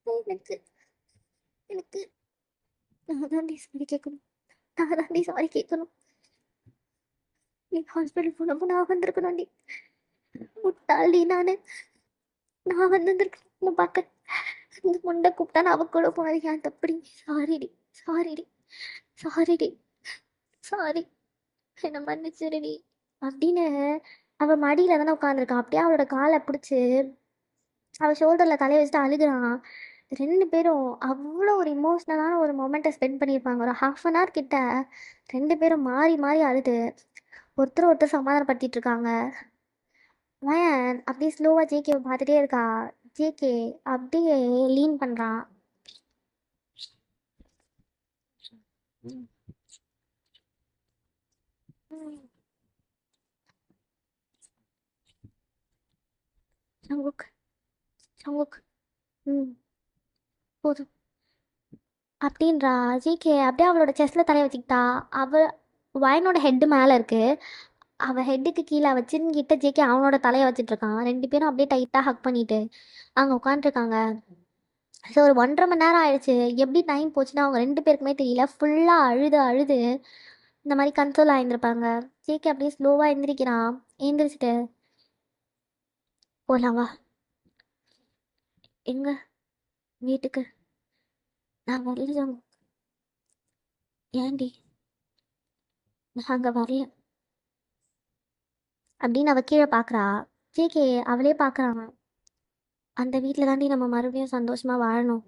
எனக்கு எனக்கு நான் தாண்டி சாரி கேட்கணும். நான் தாண்டி சாரி கேட்கணும். நீ ஹாஸ்பிட்டல் போனப்போ நான் வந்திருக்கணும்டி. முட்டாளி நானு. நான் வந்திருக்கணும் பார்க்க. அந்த முண்டை கூப்பிட்டா நான் அவ கூட போனது ஏன் தப்படி? சாரிடி, சாரிடி, சாரிடி, சாரி, என்னை மன்னிச்சிருடி அப்படின்னு அவ மடியில தானே உட்காந்துருக்கான். அப்படியே அவளோட காலை பிடிச்சி அவள் ஷோல்டரில் தலையை வச்சுட்டு அழுகுறான். ரெண்டு பேரும் அவ்வளோ ஒரு இமோஷ்னலான ஒரு மொமெண்ட்டை ஸ்பெண்ட் பண்ணியிருப்பாங்க. ஒரு 1/2 கிட்ட ரெண்டு பேரும் மாறி மாறி அழுது ஒருத்தர் ஒருத்தர் சமாதானப்படுத்திட்டு இருக்காங்க. அவன் அப்படியே ஸ்லோவாக ஜேகேவை பார்த்துட்டே இருக்கா. ஜேகே அப்படியே லீன் பண்ணுறான். சங்குக், சங்குக், ம், போதும் அப்படின்றா. ஜிகே அப்படியே அவளோட செஸ்ட்டில் தலையை வச்சுக்கிட்டா. அவள் வயனோட ஹெட்டு மேலே இருக்குது. அவள் ஹெட்டுக்கு கீழே அவள் சின் கிட்ட ஜேகே அவனோட தலையை வச்சுட்டு இருக்கான். ரெண்டு பேரும் அப்படியே டைட்டாக ஹக் பண்ணிட்டு அங்கே உட்காந்துருக்காங்க. ஸோ ஒரு 1.5 மணி நேரம் ஆயிடுச்சு. எப்படி டைம் போச்சுன்னா அவங்க ரெண்டு பேருக்குமே தெரியல. ஃபுல்லாக அழுது அழுது இந்த மாதிரி கன்சோல் ஆயிருந்திருப்பாங்க. ஜேகே அப்படியே ஸ்லோவாக எந்திரிக்கிறான். எந்திரிச்சிட்டு போகலாம் வா. எங்க வீட்டுக்கு? நான் வரல ஜாமு. ஏன்டி? நான் அங்கே வரல அப்படின்னு அவள் கீழே பார்க்குறா. ஜேகே அவளே பார்க்குறாங்க. அந்த வீட்டில் தாண்டி நம்ம மறுபடியும் சந்தோஷமாக வாழணும்.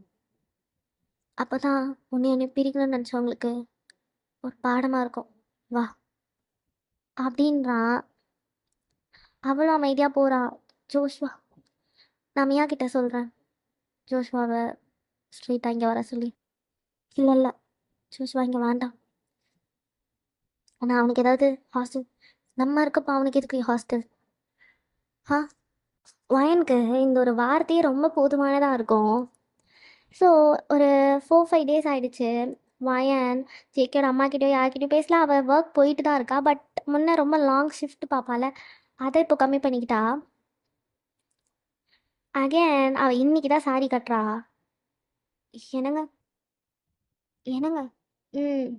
அப்போ தான் உன்னை என்னை பிரிக்கணும்னு நினச்சவங்களுக்கு ஒரு பாடமாக இருக்கும். வா அப்படின்றான். அவளும் அமைதியாக போகிறா. ஜோஷ்வா, நான் மியா கிட்ட சொல்கிறேன் ஜோஷ்வாவை ஸ்ட்ரெயிட்டாக இங்கே வர சொல்லி. இல்லை இல்லை, ஜோஷ்வா இங்கே வேண்டாம். ஆனால் அவனுக்கு ஏதாவது ஹாஸ்டல் நம்ம இருக்கப்போ அவனுக்கு எதுக்கு ஹாஸ்டல்? ஆ, வயனுக்கு இந்த ஒரு வார்த்தையே ரொம்ப போதுமானதாக இருக்கும். ஸோ ஒரு 4-5 டேஸ் ஆயிடுச்சு. வயன் ஜேகேட அம்மாக்கிட்டேயோ யார்கிட்டயும் பேசல. அவள் ஒர்க் போயிட்டு தான் இருக்கா. பட் முன்ன ரொம்ப லாங் ஷிஃப்ட் பார்ப்பால, அதை இப்போ கம்மி பண்ணிக்கிட்டா. அகேன் அவள் இன்னைக்கு தான் சாரி கட்டுறா. என்னங்க, என்னங்க, ம்,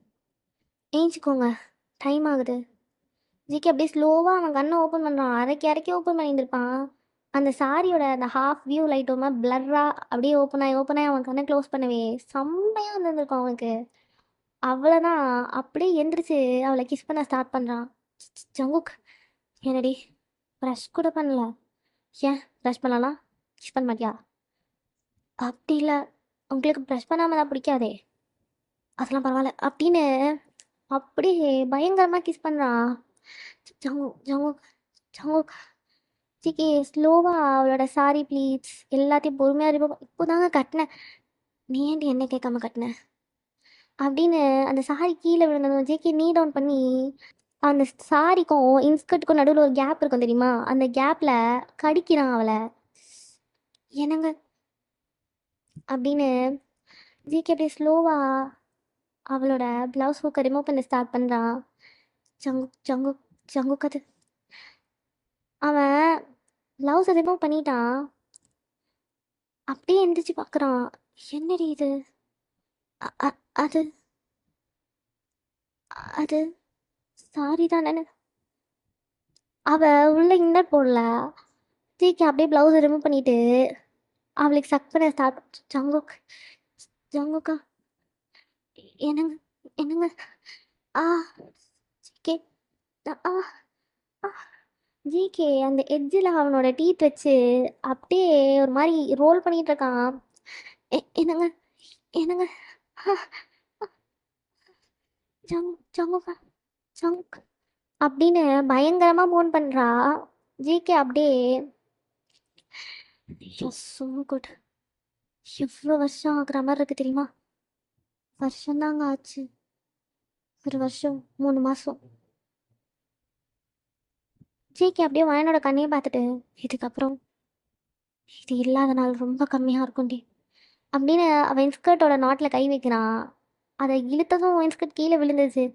ஏஞ்சிக்கோங்க, டைம் ஆகுது. ஜிகே அப்படியே ஸ்லோவாக அவன் கண்ணை ஓப்பன் பண்ணுறான். அரைக்கி அரைக்கி ஓப்பன் பண்ணியிருந்திருப்பான். அந்த சாரியோட அந்த ஹாஃப் வியூ லைட்டோமா பிளர்ராக அப்படியே ஓப்பன் ஆகி அவன் கண்ணை க்ளோஸ் பண்ணவே செம்மையாக இருந்திருக்கும் அவனுக்கு. அவ்வளோதான். அப்படியே எந்திரிச்சு அவளை கிஸ் பண்ண ஸ்டார்ட் பண்ணுறான். ஜங்குக், என்னடி ப்ரஷ் கூட பண்ணல? ஏன் ப்ரஷ் பண்ணலாம், கிஸ் பண்ண மாட்டியா? அப்படி இல்லை, உங்களுக்கு ப்ரஷ் பண்ணாமல் தான் பிடிக்காதே. அதெல்லாம் பரவாயில்ல அப்படின்னு அப்படியே பயங்கரமாக கிஸ் பண்ணுறான். Jungkook, Jungkook, Jungkook. சிக்கி ஸ்லோவாக அவளோட சாரி ப்ளீட்ஸ் எல்லாத்தையும் பொறுமையாக இப்போ தாங்க கட்டினேன், நீ ஏன்டி என்ன கேட்காம கட்டின அப்படின்னு அந்த சாரி கீழே விழுந்ததும் ஜேகே நீ டவுன் பண்ணி அந்த சாரிக்கும் இன்ஸ்கர்ட்டுக்கும் நடுவில் ஒரு கேப் இருக்கும் தெரியுமா, அந்த கேப்பில் கடிக்கிறான் அவளை. என்னங்க அப்படின்னு ஜிகே அப்படியே ஸ்லோவா அவளோட ப்ளவுஸ் ஹூக்கை ரிமூவ் பண்ண ஸ்டார்ட் பண்ணுறான். ஜங்கு ஜங்கு ஜங்குக்கது அவன் ப்ளவுஸை ரிமூவ் பண்ணிட்டான். அப்படியே எந்திரிச்சு பார்க்குறான். என்னடி இது? அ- அ- அது அது சாரி தானே. அவ உள்ள இன்னர் போடல. ஜிகே அப்படியே ப்ளவுஸை ரிமூவ் பண்ணிட்டு அவளுக்கு சக் பண்ண ஸ்டார்ட். ஜங்குக் ஜங்குக்கா என்னங்க என்னங்க ஆ ஜிகே ஆ ஆ ஜிகே அந்த எட்ஜில் அவனோட டீத் வச்சு அப்படியே ஒரு மாதிரி ரோல் பண்ணிட்டு இருக்கான். என்னங்க என்னங்க ஆ, ஜங் ஜங்குக்கா ஜங்க் அப்படின்னு பயங்கரமாக மூன் பண்ணுறா. ஜிகே அப்படியே ஸோ குட். எவ்வளோ வருஷம் ஆகுற மாதிரி இருக்கு தெரியுமா? வருஷம்தாங்க ஆச்சு. ஒரு வருஷம் 3 மாதம். ஜிகே அப்படியே வயனோட கண்ணையும் பார்த்துட்டு இதுக்கப்புறம் இது இல்லாத நாள் ரொம்ப கம்மியாக இருக்கும்டி அப்படின்னு அவன் இன்ஸ்கர்ட்டோட நாட்டில் கை வைக்கிறான். அதை இழுத்ததும் இன்ஸ்கர்ட் கீழே விழுந்துச்சு.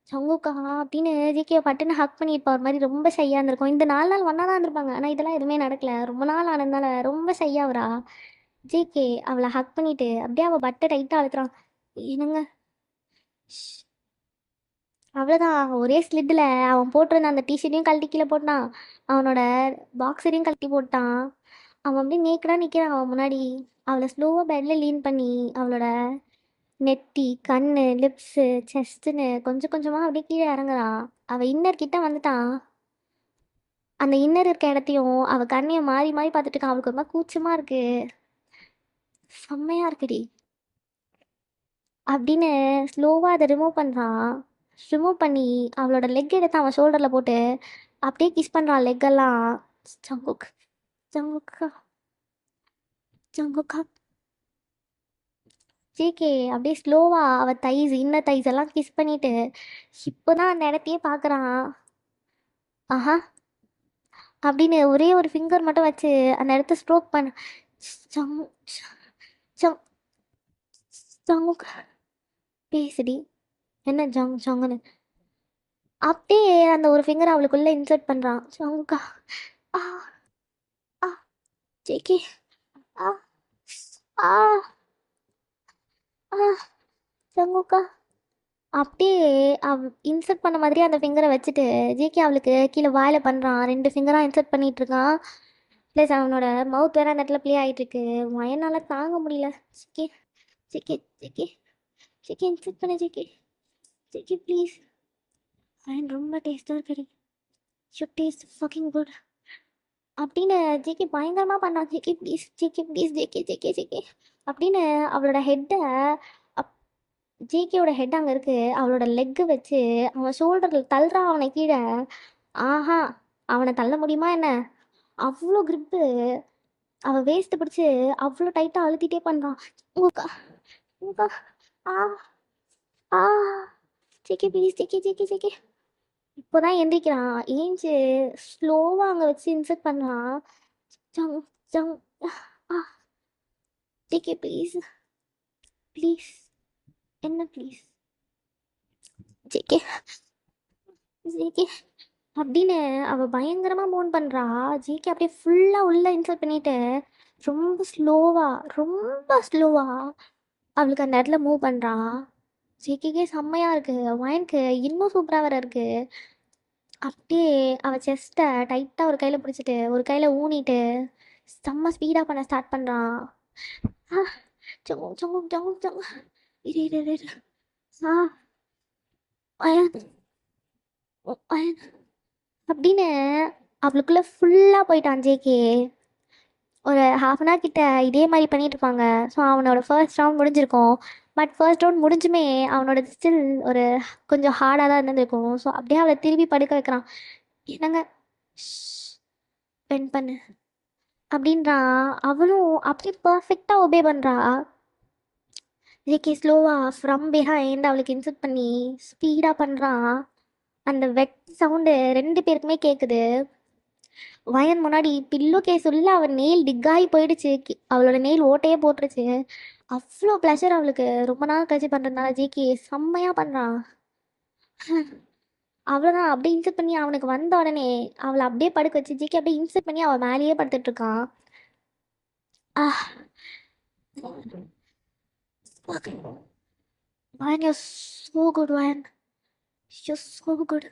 சங்குக்கா அப்படின்னு ஜிகே பட்டுன்னு ஹக் பண்ணியிருப்பா. ஒரு மாதிரி ரொம்ப ஷையாக இருந்திருக்கும். இந்த 4 நாள் ஒன்றா தான் இருந்திருப்பாங்க. ஆனால் இதெல்லாம் எதுவுமே நடக்கல. ரொம்ப நாள் ஆனதுனால ரொம்ப ஷையாகிறா. ஜிகே அவளை ஹக் பண்ணிட்டு அப்படியே அவள் பட்டை டைட்டாக அழுத்துறான். என்னங்க அவ்வளோதான். ஒரே ஸ்லிட்டில் அவன் போட்டிருந்த அந்த டிஷர்ட்டையும் கழட்டி கீழே போட்டான். அவனோட பாக்ஸரையும் கழட்டி போட்டான். அவன் அப்படியே நேக்கடாக நிற்கிறான் அவன் முன்னாடி. அவளை ஸ்லோவாக பெட்டில் லீன் பண்ணி அவளோட நெத்தி கண்ணு லிப்ஸு செஸ்ட்டுன்னு கொஞ்சம் கொஞ்சமாக அப்படியே கீழே இறங்குறான். அவள் இன்னர் கிட்ட வந்துட்டான். அந்த இன்னர் இருக்க இடத்தையும் அவள் கண்ணையை மாறி மாறி பார்த்துட்டு இருக்கான். அவளுக்கு ஒரு மாதிரி கூச்சமாக இருக்கு. செம்மையாக இருக்குடி அப்படின்னு ஸ்லோவாக அதை ரிமூவ் பண்ணுறான். ரிமூவ் பண்ணி அவளோட லெக் எடுத்து அவன் ஷோல்டரில் போட்டு அப்படியே கிஸ் பண்ணுறான் லெக்கெல்லாம். ஜங்குக் ஜங்குக்கா ஜங்குக்கா ஜேகே அப்படியே ஸ்லோவாக அவள் தைஸ் இன்னர் தைஸ் எல்லாம் கிஸ் பண்ணிட்டு இப்போ தான் அந்த இடத்தையே பார்க்குறான். ஆஹா அப்படின்னு ஒரே ஒரு ஃபிங்கர் மட்டும் வச்சு அந்த இடத்த ஸ்ட்ரோக் பண்ண. ஜங் ஜங் ஜங்குக் பேசுடி என்ன ஜங் ஜங்குன்னு அப்படியே அந்த ஒரு ஃபிங்கர் அவளுக்குள்ளே இன்சர்ட் பண்ணுறான். ஜங்குக்கா ஆ ஆ ஜேகே ஆ ஆ ஆ ஜங்குக்கா அப்படியே இன்சர்ட் பண்ண மாதிரியே அந்த ஃபிங்கரை வச்சுட்டு ஜேகே அவளுக்கு கீழே வாயில் பண்ணுறான். 2 ஃபிங்கராக இன்சர்ட் பண்ணிட்டு இருக்கான். ப்ளஸ் அவனோட மவுத் வேற அந்த இடத்துல ப்ளே ஆகிட்டு இருக்கு. வயனால தாங்க முடியல. JK JK JK JK insert பண்ண ஜேகே ஜேகே ப்ளீஸ். வயன் ரொம்ப டேஸ்ட்டாக இருக்குடி. ஷுட் டேஸ்ட் ஃபக்கிங் குட் அப்படின்னு ஜேகே பயங்கரமாக பண்ணான். JK please JK please JK JK JK அப்படின்னு அவளோட ஹெட்டை ஜேகேயோட ஹெட் அங்கே இருக்குது. அவளோட லெக்கு வச்சு அவன் ஷோல்டரில் தள்ளுறான் அவனை கீழே. ஆஹா அவனை தள்ள முடியுமா என்ன? அவ்வளோ grip. அவள் வேஸ்ட்டு பிடிச்சி அவ்வளோ டைட்டாக அழுத்திட்டே பண்ணுறான். உங்கக்கா உங்கக்கா ஆ ஆ JK please JK JK JK இப்போ தான் எந்திரிக்கிறான். ஏஞ்சு ஸ்லோவாக அங்கே வச்சு இன்சர்ட் பண்ணலாம். Jung Jung ah JK please please என்ன ப்ளீஸ் ஜேகே ஜேகே அப்படின்னு அவள் பயங்கரமாக மூவ் பண்ணுறா. ஜேகே அப்படியே ஃபுல்லாக உள்ளே இன்சர்ட் பண்ணிட்டு ரொம்ப ஸ்லோவாக அவளுக்கு அந்த இடத்துல மூவ் பண்ணுறா. ஜேகேக்கே செம்மையாக இருக்குது. ஒயனுக்கு இன்னும் சூப்பராக வேறு இருக்குது. அப்படியே அவள் செஸ்ட்டை டைட்டாக ஒரு கையில் பிடிச்சிட்டு ஒரு கையில் ஊனிட்டு செம்ம ஸ்பீடாக பண்ண ஸ்டார்ட் பண்ணுறான். ஆ ஜங்கு ஜங்கு ஜங்கு ஜங்கு இரு இரு இரு இரு. ஆ ஒயன் ஒயன் அப்படின்னு அவளுக்குள்ளே ஃபுல்லாக போயிட்டான் ஜேகே. ஒரு ½ கிட்ட இதே மாதிரி பண்ணிட்டு இருப்பாங்க. ஸோ அவனோட ஃபர்ஸ்ட் ரவுண்ட் முடிஞ்சிருக்கும். பட் ஃபர்ஸ்ட் ரவுண்ட் முடிஞ்சுமே அவனோட ஸ்டில் ஒரு கொஞ்சம் ஹார்டாக தான் இருந்திருக்கும். ஸோ அப்படியே அவளை திருப்பி படுக்க வைக்கிறான். என்னங்க பென் பண்ணு அப்படின்றான். அவளும் அப்படியே பர்ஃபெக்டாக ஒபே பண்ணுறா. ஜேகே ஸ்லோவாக ஃப்ரம் பிஹைண்ட் அவளுக்கு இன்சர்ட் பண்ணி ஸ்பீடாக பண்ணுறான். அந்த வெட் சவுண்டு 2 பேருக்குமே கேட்குது. வயன் முன்னாடி பில்லோ கேஸ் உள்ள அவள் நெயில் டிக்காகி போயிடுச்சு. அவளோட நெயில் ஓட்டையே போட்டுருச்சு. அவ்வளோ ப்ளஷர் அவளுக்கு. ரொம்ப நாள் கழிச்சு பண்ணுறதுனால ஜிகே செம்மையாக பண்ணுறான். அவ்வளோதான் அப்படியே இன்செர்ட் பண்ணி அவனுக்கு வந்த உடனே அவளை அப்படியே படுக்க வச்சு ஜிகே அப்படியே இன்செர்ட் பண்ணி அவள் மேலேயே படுத்துட்டு இருக்கான். Ryan, you're so good, Ryan. You're so good.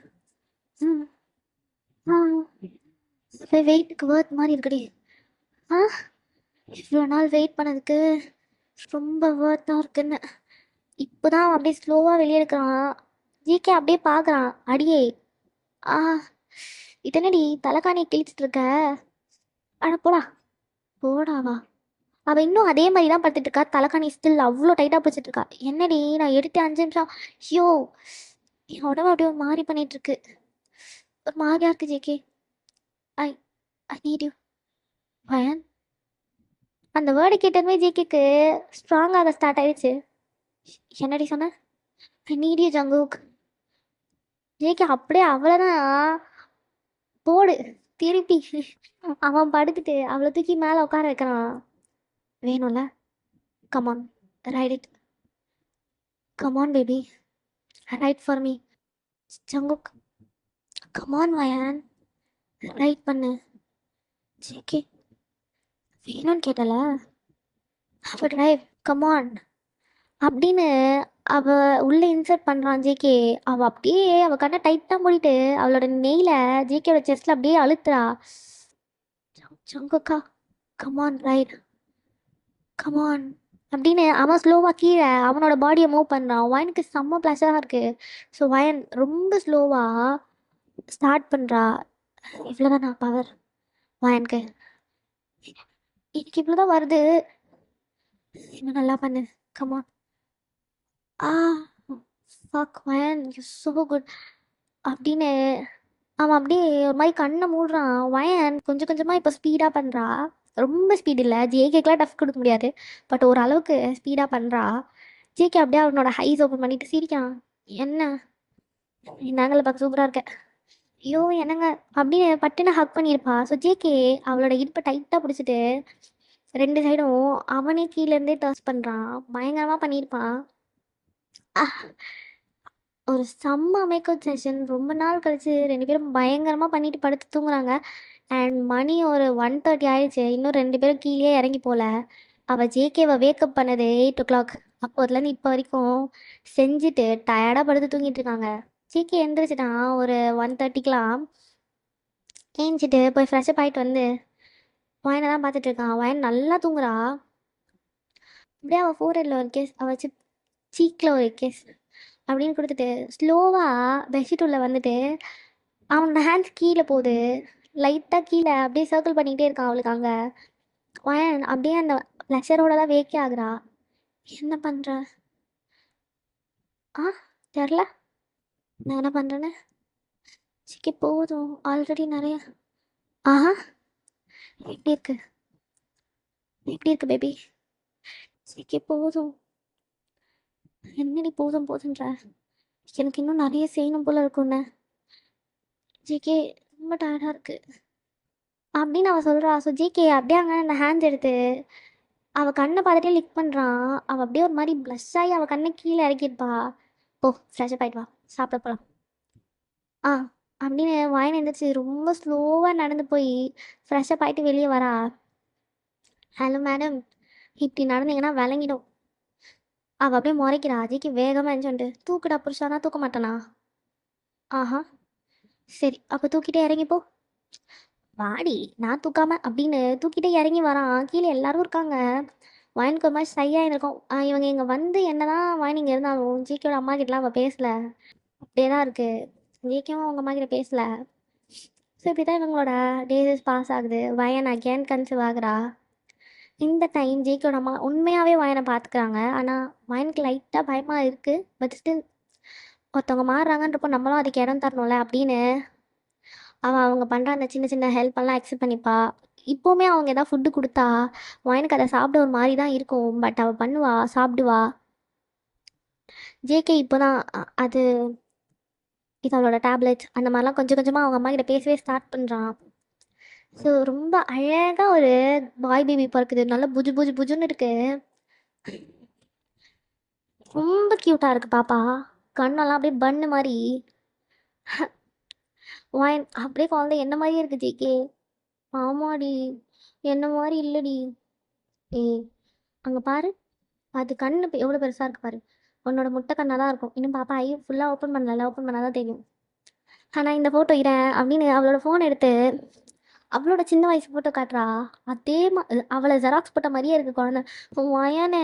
ம் வெயிட்டுக்கு வேர்த் மாதிரி இருக்குடி. ஆ இவ்வளோ நாள் வெயிட் பண்ணதுக்கு ரொம்ப வேர்த்தாக இருக்குன்னு. இப்போ தான் அப்படியே ஸ்லோவாக வெளியே எடுக்கிறான். ஜிகே அப்படியே பார்க்குறான். அடியே ஆ இதனடி தலைக்காணி கிழிச்சிட்டு இருக்க. அட போடா போடாவா. அவள் இன்னும் அதே மாதிரி தான் படுத்துட்டு இருக்கா. தலைக்காணி ஸ்டில் அவ்வளோ டைட்டாக பிடிச்சிட்டு இருக்கா. என்னடி நான் எடுத்து 5 நிமிஷம். ஐயோ என் உடம்பு அப்படியே ஒரு மாதிரி பண்ணிட்டு இருக்கு. ஒரு மாதிரியா இருக்கு JK. I I need you பயன். அந்த வேர்டு கேட்டதுமே ஜேகேக்கு ஸ்ட்ராங்காக ஸ்டார்ட் ஆயிடுச்சு. என்னடி சொன்ன? I need you Jungkook. JK அப்படியே அவ்வளோதான். போடு திருப்பி. அவன் படுத்துட்டு அவளை தூக்கி மேலே உட்கார வைக்கிறான். வேணும்ல? Come on ride it. Come on baby ride for me. Jungkook come on Wayan ride பண்ணு. ஜேகே வேணும்னு கேட்டல. அவ டிரைவ் கமான் அப்படின்னு அவ உள்ளே இன்சர்ட் பண்ணுறான் ஜேகே. அவள் அப்படியே அவள் கண்ணை டைட்டாக மூடிட்டு அவளோட நெய்ல ஜேகேயோட செஸ்ட்டில் அப்படியே அழுத்துறா. ஜங்குக்கா கமான் ரைட் கமான் அப்படின்னு அவன் ஸ்லோவாக கீழே அவனோட பாடியை மூவ் பண்ணுறான். வயனுக்கு செம்ம ப்ளஷராக இருக்குது. ஸோ வயன் ரொம்ப ஸ்லோவாக ஸ்டார்ட் பண்ணுறா. இவ்வளோதான் நான் பவர் வயனுக்கு. எனக்கு இவ்வளோ தான் வருது. இன்னும் நல்லா பண்ணு come on. Ah fuck man you so good அப்படின்னு அவன் அப்படியே ஒரு மாதிரி கண்ணை மூடுறான். வயன் கொஞ்சம் கொஞ்சமாக இப்போ ஸ்பீடாக பண்ணுறா. ரொம்ப ஸ்பீட் இல்லை, ஜேகேக்கெலாம் டஃப் கொடுக்க முடியாது, பட் ஓரளவுக்கு ஸ்பீடாக பண்ணுறா. ஜேகே அப்படியே அவனோட ஹைஸ் ஓப்பன் பண்ணிட்டு சிரிக்கான். என்ன நாங்கள பார்க்க சூப்பராக இருக்க. ஐயோ என்னங்க அப்படின்னு பட்டுன்னு ஹக் பண்ணியிருப்பா. ஸோ ஜேகே அவளோட இடுப்பை டைட்டாக பிடிச்சிட்டு 2 சைடும் அவனே கீழேருந்தே டர்ஸ் பண்ணுறான். பயங்கரமாக பண்ணியிருப்பான். ஒரு செம்ம மேக்கப் செஷன். ரொம்ப நாள் கழிச்சு 2 பேரும் பயங்கரமாக பண்ணிட்டு படுத்து தூங்குறாங்க. அண்ட் மணி ஒரு 1:30 ஆயிடுச்சு. இன்னும் 2 பேரும் கீழே இறங்கி போகல. அவள் ஜேகேவை வேக்கப் பண்ணது 8 o'clock. அப்போதுலேருந்து இப்போ வரைக்கும் செஞ்சுட்டு டயர்டாக படுத்து தூங்கிட்டு இருக்காங்க. ஜேகே எழுந்திரிச்சிட்டான் ஒரு 1:30க்கெலாம். ஏஞ்சிட்டு போய் ஃப்ரெஷ்அப் ஆகிட்டு வந்து வயனை தான் பார்த்துட்டு இருக்கான். வயன் நல்லா தூங்குறா. அப்படியே அவள் ஃபோர்ஹெட்டில் ஒரு கேஸ், அவள் சீக்கில் ஒரு கேஸ் அப்படின்னு கொடுத்துட்டு ஸ்லோவாக பெட்ஷீட் உள்ள வந்துட்டு அவனோட ஹேண்ட்ஸ் கீழே போகுது. லைட்டாக கீழே அப்படியே சர்க்கிள் பண்ணிக்கிட்டே இருக்கான் அவளுக்கு அங்கே. வயன் அப்படியே அந்த ப்ளஷரோட தான் வேக்கே ஆகுறா. என்ன பண்ணுற? ஆ தெரில நான் என்ன பண்ணுறேன்னு. சிக்கி போதும் ஆல்ரெடி நிறைய. ஆஹா எப்படி இருக்கு எப்படி இருக்கு பேபி? சிக்கி போதும். என்னடி போதும் போதுன்ற? எனக்கு இன்னும் நிறைய செய்யணும் போல இருக்கும்ண்ணே. ஜிகே ரொம்ப டயர்டாக இருக்குது அப்படின்னு அவள் சொல்கிறா. ஸோ ஜிகே அப்படியே அங்கே அந்த ஹேண்ட்ஸ் எடுத்து அவள் கண்ணை பார்த்துட்டே லிக் பண்ணுறான். அவள் அப்படியே ஒரு மாதிரி ப்ளஷ் ஆகி அவள் கண்ணை கீழே இறக்கியிருப்பா. போ ஃப்ரெஷ்அப் ஆகிட்டு வா, சாப்பிட போகலாம். ஆ அப்படின்னு வாயின் எழுந்திரிச்சு ரொம்ப ஸ்லோவாக நடந்து போய் ஃப்ரெஷ்அப் ஆகிட்டு வெளியே வரா. ஹலோ மேடம், இப்படி நடந்தீங்கன்னா விளங்கிடும். அவள் அப்படியே முறைக்கிறா. ஜிக்கு வேகமாக இருந்துச்சுன்ட்டு தூக்குடா புருஷானா தூக்க மாட்டானா? ஆஹா சரி அப்போ தூக்கிட்டே இறங்கிப்போ. வாடி நான் தூக்காம அப்படின்னு தூக்கிட்டே இறங்கி வரான். கீழே எல்லாரும் இருக்காங்க. வயனுக்கு ஒரு மாதிரி ஷையாக இருக்கும். இவங்க இங்கே வந்து என்னதான் வயன் இங்கே இருந்தாலும் ஜிகேயோட அம்மா கிட்டலாம் அவள் பேசலை. அப்படியே தான் இருக்குது. ஜிகேவும் அவங்க அம்மா கிட்ட பேசலை. ஸோ இப்படி தான் இவங்களோட டேஸ் பாஸ் ஆகுது. வயன் அகேன் கன்சீவ் ஆகுறா. இந்த டைம் ஜிகேயோட அம்மா உண்மையாகவே வயனை பார்த்துக்கிறாங்க. ஆனால் வயனுக்கு லைட்டாக பயமாக இருக்குது. பட் ஸ்டில் ஒருத்தவங்க மாறுறாங்கன்றப்போ நம்மளும் அதுக்கு இடம் தரணும்ல அப்படின்னு அவங்க பண்ணுற அந்த சின்ன சின்ன ஹெல்ப்பெல்லாம் அக்செப்ட் பண்ணிப்பா. இப்போவுமே அவங்க எதாவது ஃபுட்டு கொடுத்தா வயனுக்கு அதை சாப்பிட ஒரு மாதிரி தான் இருக்கும். பட் அவள் பண்ணுவா, சாப்பிடுவா. ஜேகே இப்போ தான் அது இது அவளோட டேப்லெட்ஸ் அந்த மாதிரிலாம் கொஞ்சம் கொஞ்சமாக அவங்க அம்மா கிட்ட பேசவே ஸ்டார்ட் பண்ணுறான். ஸோ ரொம்ப அழகாக ஒரு பாய் பேபி பிறக்குது, நல்லா புஜு புஜு புஜுன்னு இருக்கு. ரொம்ப க்யூட்டாக இருக்கு பாப்பா. கண்ணெல்லாம் அப்படியே பண்ணு மாதிரி. வாய் அப்படியே குழந்தை என்ன மாதிரியே இருக்கு ஜேகே. ஆமாடி, என்ன மாதிரி இல்லடி. ஏய், அங்கே பாரு, அது கண்ணு இப்போ எவ்வளோ பெருசாக இருக்கு பாரு. உன்னோட முட்டை கண்ணாக தான் இருக்கும். இன்னும் பாப்பா ஐ ஃபுல்லாக ஓப்பன் பண்ணல, ஓப்பன் பண்ணால் தான் தெரியும். ஆனால் இந்த ஃபோட்டோ இரேன் அப்படின்னு அவளோட ஃபோன் எடுத்து அவளோட சின்ன வயசு ஃபோட்டோ காட்டுறா. அதே அவளை ஜெராக்ஸ் போட்ட மாதிரியே இருக்குது குழந்தை. வயனே.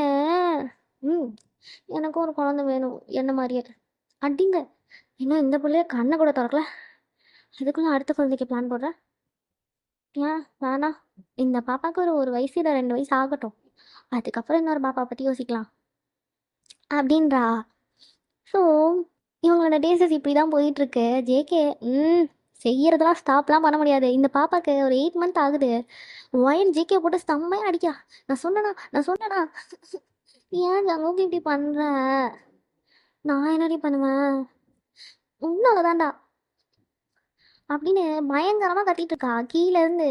ம், எனக்கும் ஒரு குழந்தை வேணும் என்ன மாதிரியே. அடிங்க, இன்னும் இந்த பிள்ளைய கண்ணை கூட திறக்கல, அதுக்குள்ளே அடுத்த குழந்தைக்கு பிளான் போடுறேன். ஏன் வேணாம், இந்த பாப்பாவுக்கு ஒரு வயசு இல்லை 2 வயசு ஆகட்டும், அதுக்கப்புறம் இன்னொரு பாப்பா பற்றி யோசிக்கலாம் அப்படின்றா. ஸோ இவங்களோட டேஸஸ் இப்படி தான் போயிட்டுருக்கு ஜேகே. ம், செய்யறதெல்லாம் ஸ்டாப்லாம் பண்ண முடியாது. இந்த பாப்பாக்கு ஒரு 8 மந்த் ஆகுது. ஒயன் ஜேகே போட்டு செம்மையாக அடிக்கா. நான் சொன்னேனா ஏன் ஜங்குக்கு இப்படி பண்ணுற? நான் என்னடி பண்ணுவேன்? உன்னால தான்டா அப்படின்னு பயங்கரமாக கத்திட்டு இருக்கா கீழேருந்து.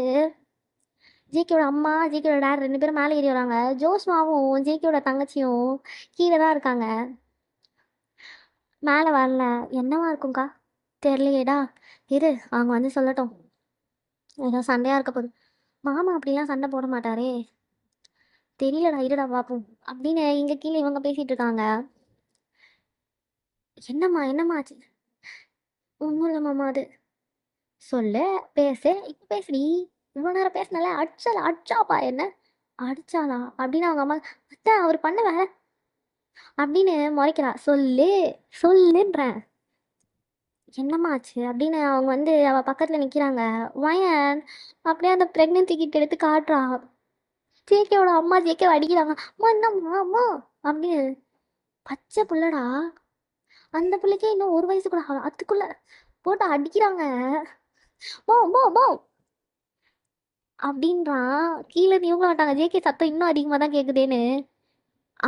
ஜேகேயோட அம்மா ஜேகேயோட டேட் 2 பேரும் மேலே ஏறி வராங்க. ஜோஸ்மாவும் ஜேகேயோட தங்கச்சியும் கீழே தான் இருக்காங்க, மேலே வரல. என்னவா இருக்கும்க்கா தெரியலையேடா. இரு அவங்க வந்து சொல்லட்டும். ஏதோ சண்டையாக இருக்க போகுது. மாமா அப்படிலாம் சண்டை போட மாட்டாரே. தெரியலடா, இருடா பார்ப்போம் அப்படின்னு இங்கே கீழே இவங்க பேசிகிட்டு இருக்காங்க. என்னம்மா ஆச்சு? ஒன்றும் இல்லை மாமா. அது சொல்லு, பேசு, இப்போ பேசுடி. இவ்வளோ நேரம் பேசினால அடிச்சாப்பா என்ன? அடிச்சாளா அப்படின்னு அவங்க அம்மா. அத்தை அவர் பண்ண வேலை அப்படின்னு முறைக்கிறா. சொல்லு சொல்லுன்றேன். என்னம்மா ஆச்சு அப்படின்னு அவங்க வந்து அவள் பக்கத்தில் நிற்கிறாங்க. வயன் அப்படியே அந்த ப்ரெக்னென்சி கிட்ட எடுத்து காட்டுறா. ஜேகேவோட அம்மா ஜேகேவை அடிக்கிறாங்க. அம்மா என்னம்மா அம்மா அப்படின்னு. பச்சை புள்ளடா, அந்த பிள்ளைக்கே இன்னும் 1 வயசு கூட ஆகல, அதுக்குள்ள போட்டு அடிக்கிறாங்க. போ போ போ அப்படின்றான். கீழே இவங்க மாட்டாங்க, ஜேகே சத்தம் இன்னும் அதிகமாக தான் கேட்குதேன்னு.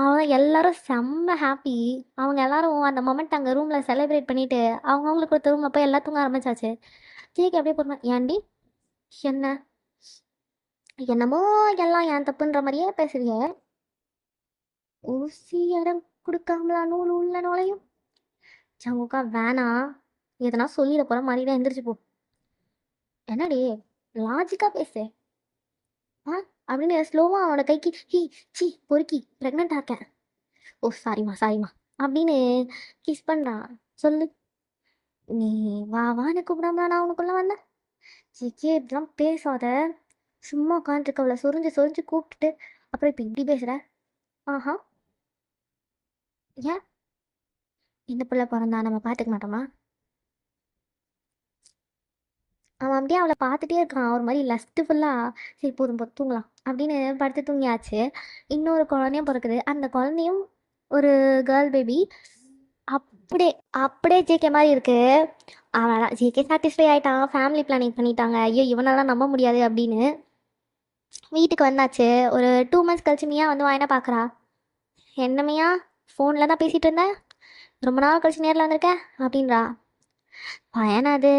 அவன் எல்லாரும் செம்ம ஹாப்பி. அவங்க எல்லாரும் அந்த மொமெண்ட் அங்கே ரூமில் செலிப்ரேட் பண்ணிட்டு அவங்கவுங்களுக்கு ஒரு ரூமில் போய் எல்லாம் தூங்க ஆரம்பிச்சாச்சு. ஜேகே அப்படியே போடுமா, ஏன்டி என்ன என்னமோ எல்லாம் என் தப்புன்ற மாதிரியே பேசுறிய. ஊசி இடம் கொடுக்காமலா நூல் உள்ள நுழையும். சங்குக்கா வேணாம், எதனா சொல்லிட போகிற மாதிரி தான் எந்திரிச்சு போ. என்னடி லாஜிக்காக பேசு ஆ அப்படின்னு ஸ்லோவாக அவனோட கைக்கு ஹீ சி பொறுக்கி ப்ரெக்னெண்ட்டாக இருக்கேன். ஓ சாரிம்மா அப்படின்னு கிஸ் பண்ணுறான். சொல்லு, நீ வான்னு கூப்பிடாம நான் உனக்குள்ளே வந்தேன். ஜிக்கே இப்படிலாம் பேசாத. சும்மா உட்காந்துருக்க அவளை சொரிஞ்சு சொரிஞ்சு கூப்பிட்டுட்டு அப்புறம் இப்போ இப்படி பேசுகிற. ஆஹா, ஏன் இந்த பிள்ளை பிறந்தா நம்ம பார்த்துக்க மாட்டோமா? அவன் அப்படியே அவளை பார்த்துட்டே இருக்கான் ஒரு மாதிரி லஸ்ட்ஃபுல்லாக. சரி போதும் போதும் தூங்கலாம் அப்படின்னு படுத்து தூங்கியாச்சு. இன்னொரு குழந்தையும் பிறக்குது. அந்த குழந்தையும் ஒரு கேர்ள் பேபி. அப்படியே அப்படியே ஜேகே மாதிரி இருக்கு. அவன் ஜேகே சாட்டிஸ்ஃபை ஆகிட்டான், ஃபேமிலி பிளானிங் பண்ணிட்டாங்க. ஐயோ இவனெல்லாம் நம்ப முடியாது அப்படின்னு வீட்டுக்கு வந்தாச்சு. ஒரு 2 மந்த்ஸ் கழிச்சு மியா வந்து வாயினா பார்க்குறா. என்ன மியா, ஃபோனில் தான் பேசிகிட்டு இருந்தேன், ரொம்ப நாள் கழிச்சு நேரில் வந்திருக்க அப்படின்றா. பையனாது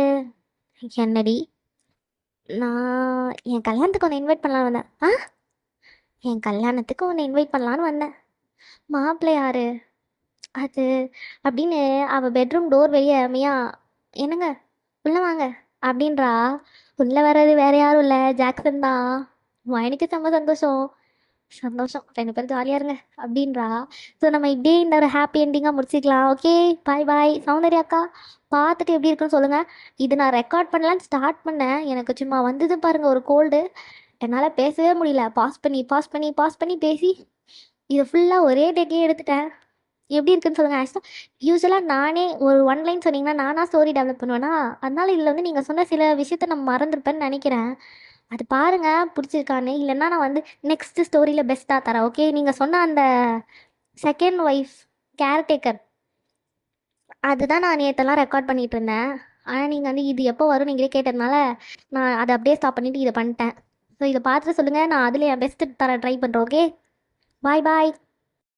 என்னடி, நான் என் கல்யாணத்துக்கு உன்னை இன்வைட் பண்ணலான்னு வந்தேன். என் கல்யாணத்துக்கு உன்னை இன்வைட் பண்ணலான்னு வந்தேன். மாப்பிள்ளை யாரு அது அப்படின்னு அவள் பெட்ரூம் டோர் வெளியே மியா என்னங்க உள்ளே வாங்க அப்படின்றா. உள்ளே வர்றது வேற யாரும் இல்லை, ஜாக்சன் தான். எனக்கு செம்ம சந்தோஷம். சந்தோஷம், 2 பேரும் ஜாலியாக இருங்க அப்படின்றா. ஸோ நம்ம இப்படியே இந்த ஒரு ஹாப்பி எண்டிங்காக முடிச்சிக்கலாம். ஓகே, பாய் பாய். சௌந்தர்யா அக்கா பார்த்துட்டு எப்படி இருக்குன்னு சொல்லுங்கள். இது நான் ரெக்கார்ட் பண்ணலான்னு ஸ்டார்ட் பண்ணேன், எனக்கு சும்மா வந்தது பாருங்கள் ஒரு கோல்டு. என்னால் பேசவே முடியல, பாஸ் பண்ணி பேசி இதை ஃபுல்லாக ஒரே டேக்கே எடுத்துட்டேன். எப்படி இருக்குன்னு சொல்லுங்கள். ஆக்சுவலாக யூஸ்வலாக நானே ஒரு 1 லைன் சொன்னீங்கன்னா நானாக ஸ்டோரி டெவலப் பண்ணுவேன்னா, அதனால் இதில் வந்து நீங்கள் சொன்ன சில விஷயத்த நான் மறந்துருப்பேன்னு நினைக்கிறேன். அது பாருங்கள் பிடிச்சிருக்கான்னு. இல்லைன்னா நான் வந்து நெக்ஸ்ட் ஸ்டோரியில் பெஸ்ட்டாக தரேன். ஓகே, நீங்கள் சொன்ன அந்த செகண்ட் ஒய்ஃப் கேர்டேக்கர் அதுதான் நான் நேற்றெல்லாம் ரெக்கார்ட் பண்ணிகிட்டு இருந்தேன். ஆனால் நீங்கள் வந்து இது எப்போ வரும் நீங்களே கேட்டதுனால நான் அதை அப்படியே ஸ்டாப் பண்ணிவிட்டு இதை பண்ணிட்டேன். ஸோ இதை பார்த்துட்டு சொல்லுங்கள், நான் அதில் என் பெஸ்ட்டு தர ட்ரை பண்ணுறேன். ஓகே, பாய் பாய்.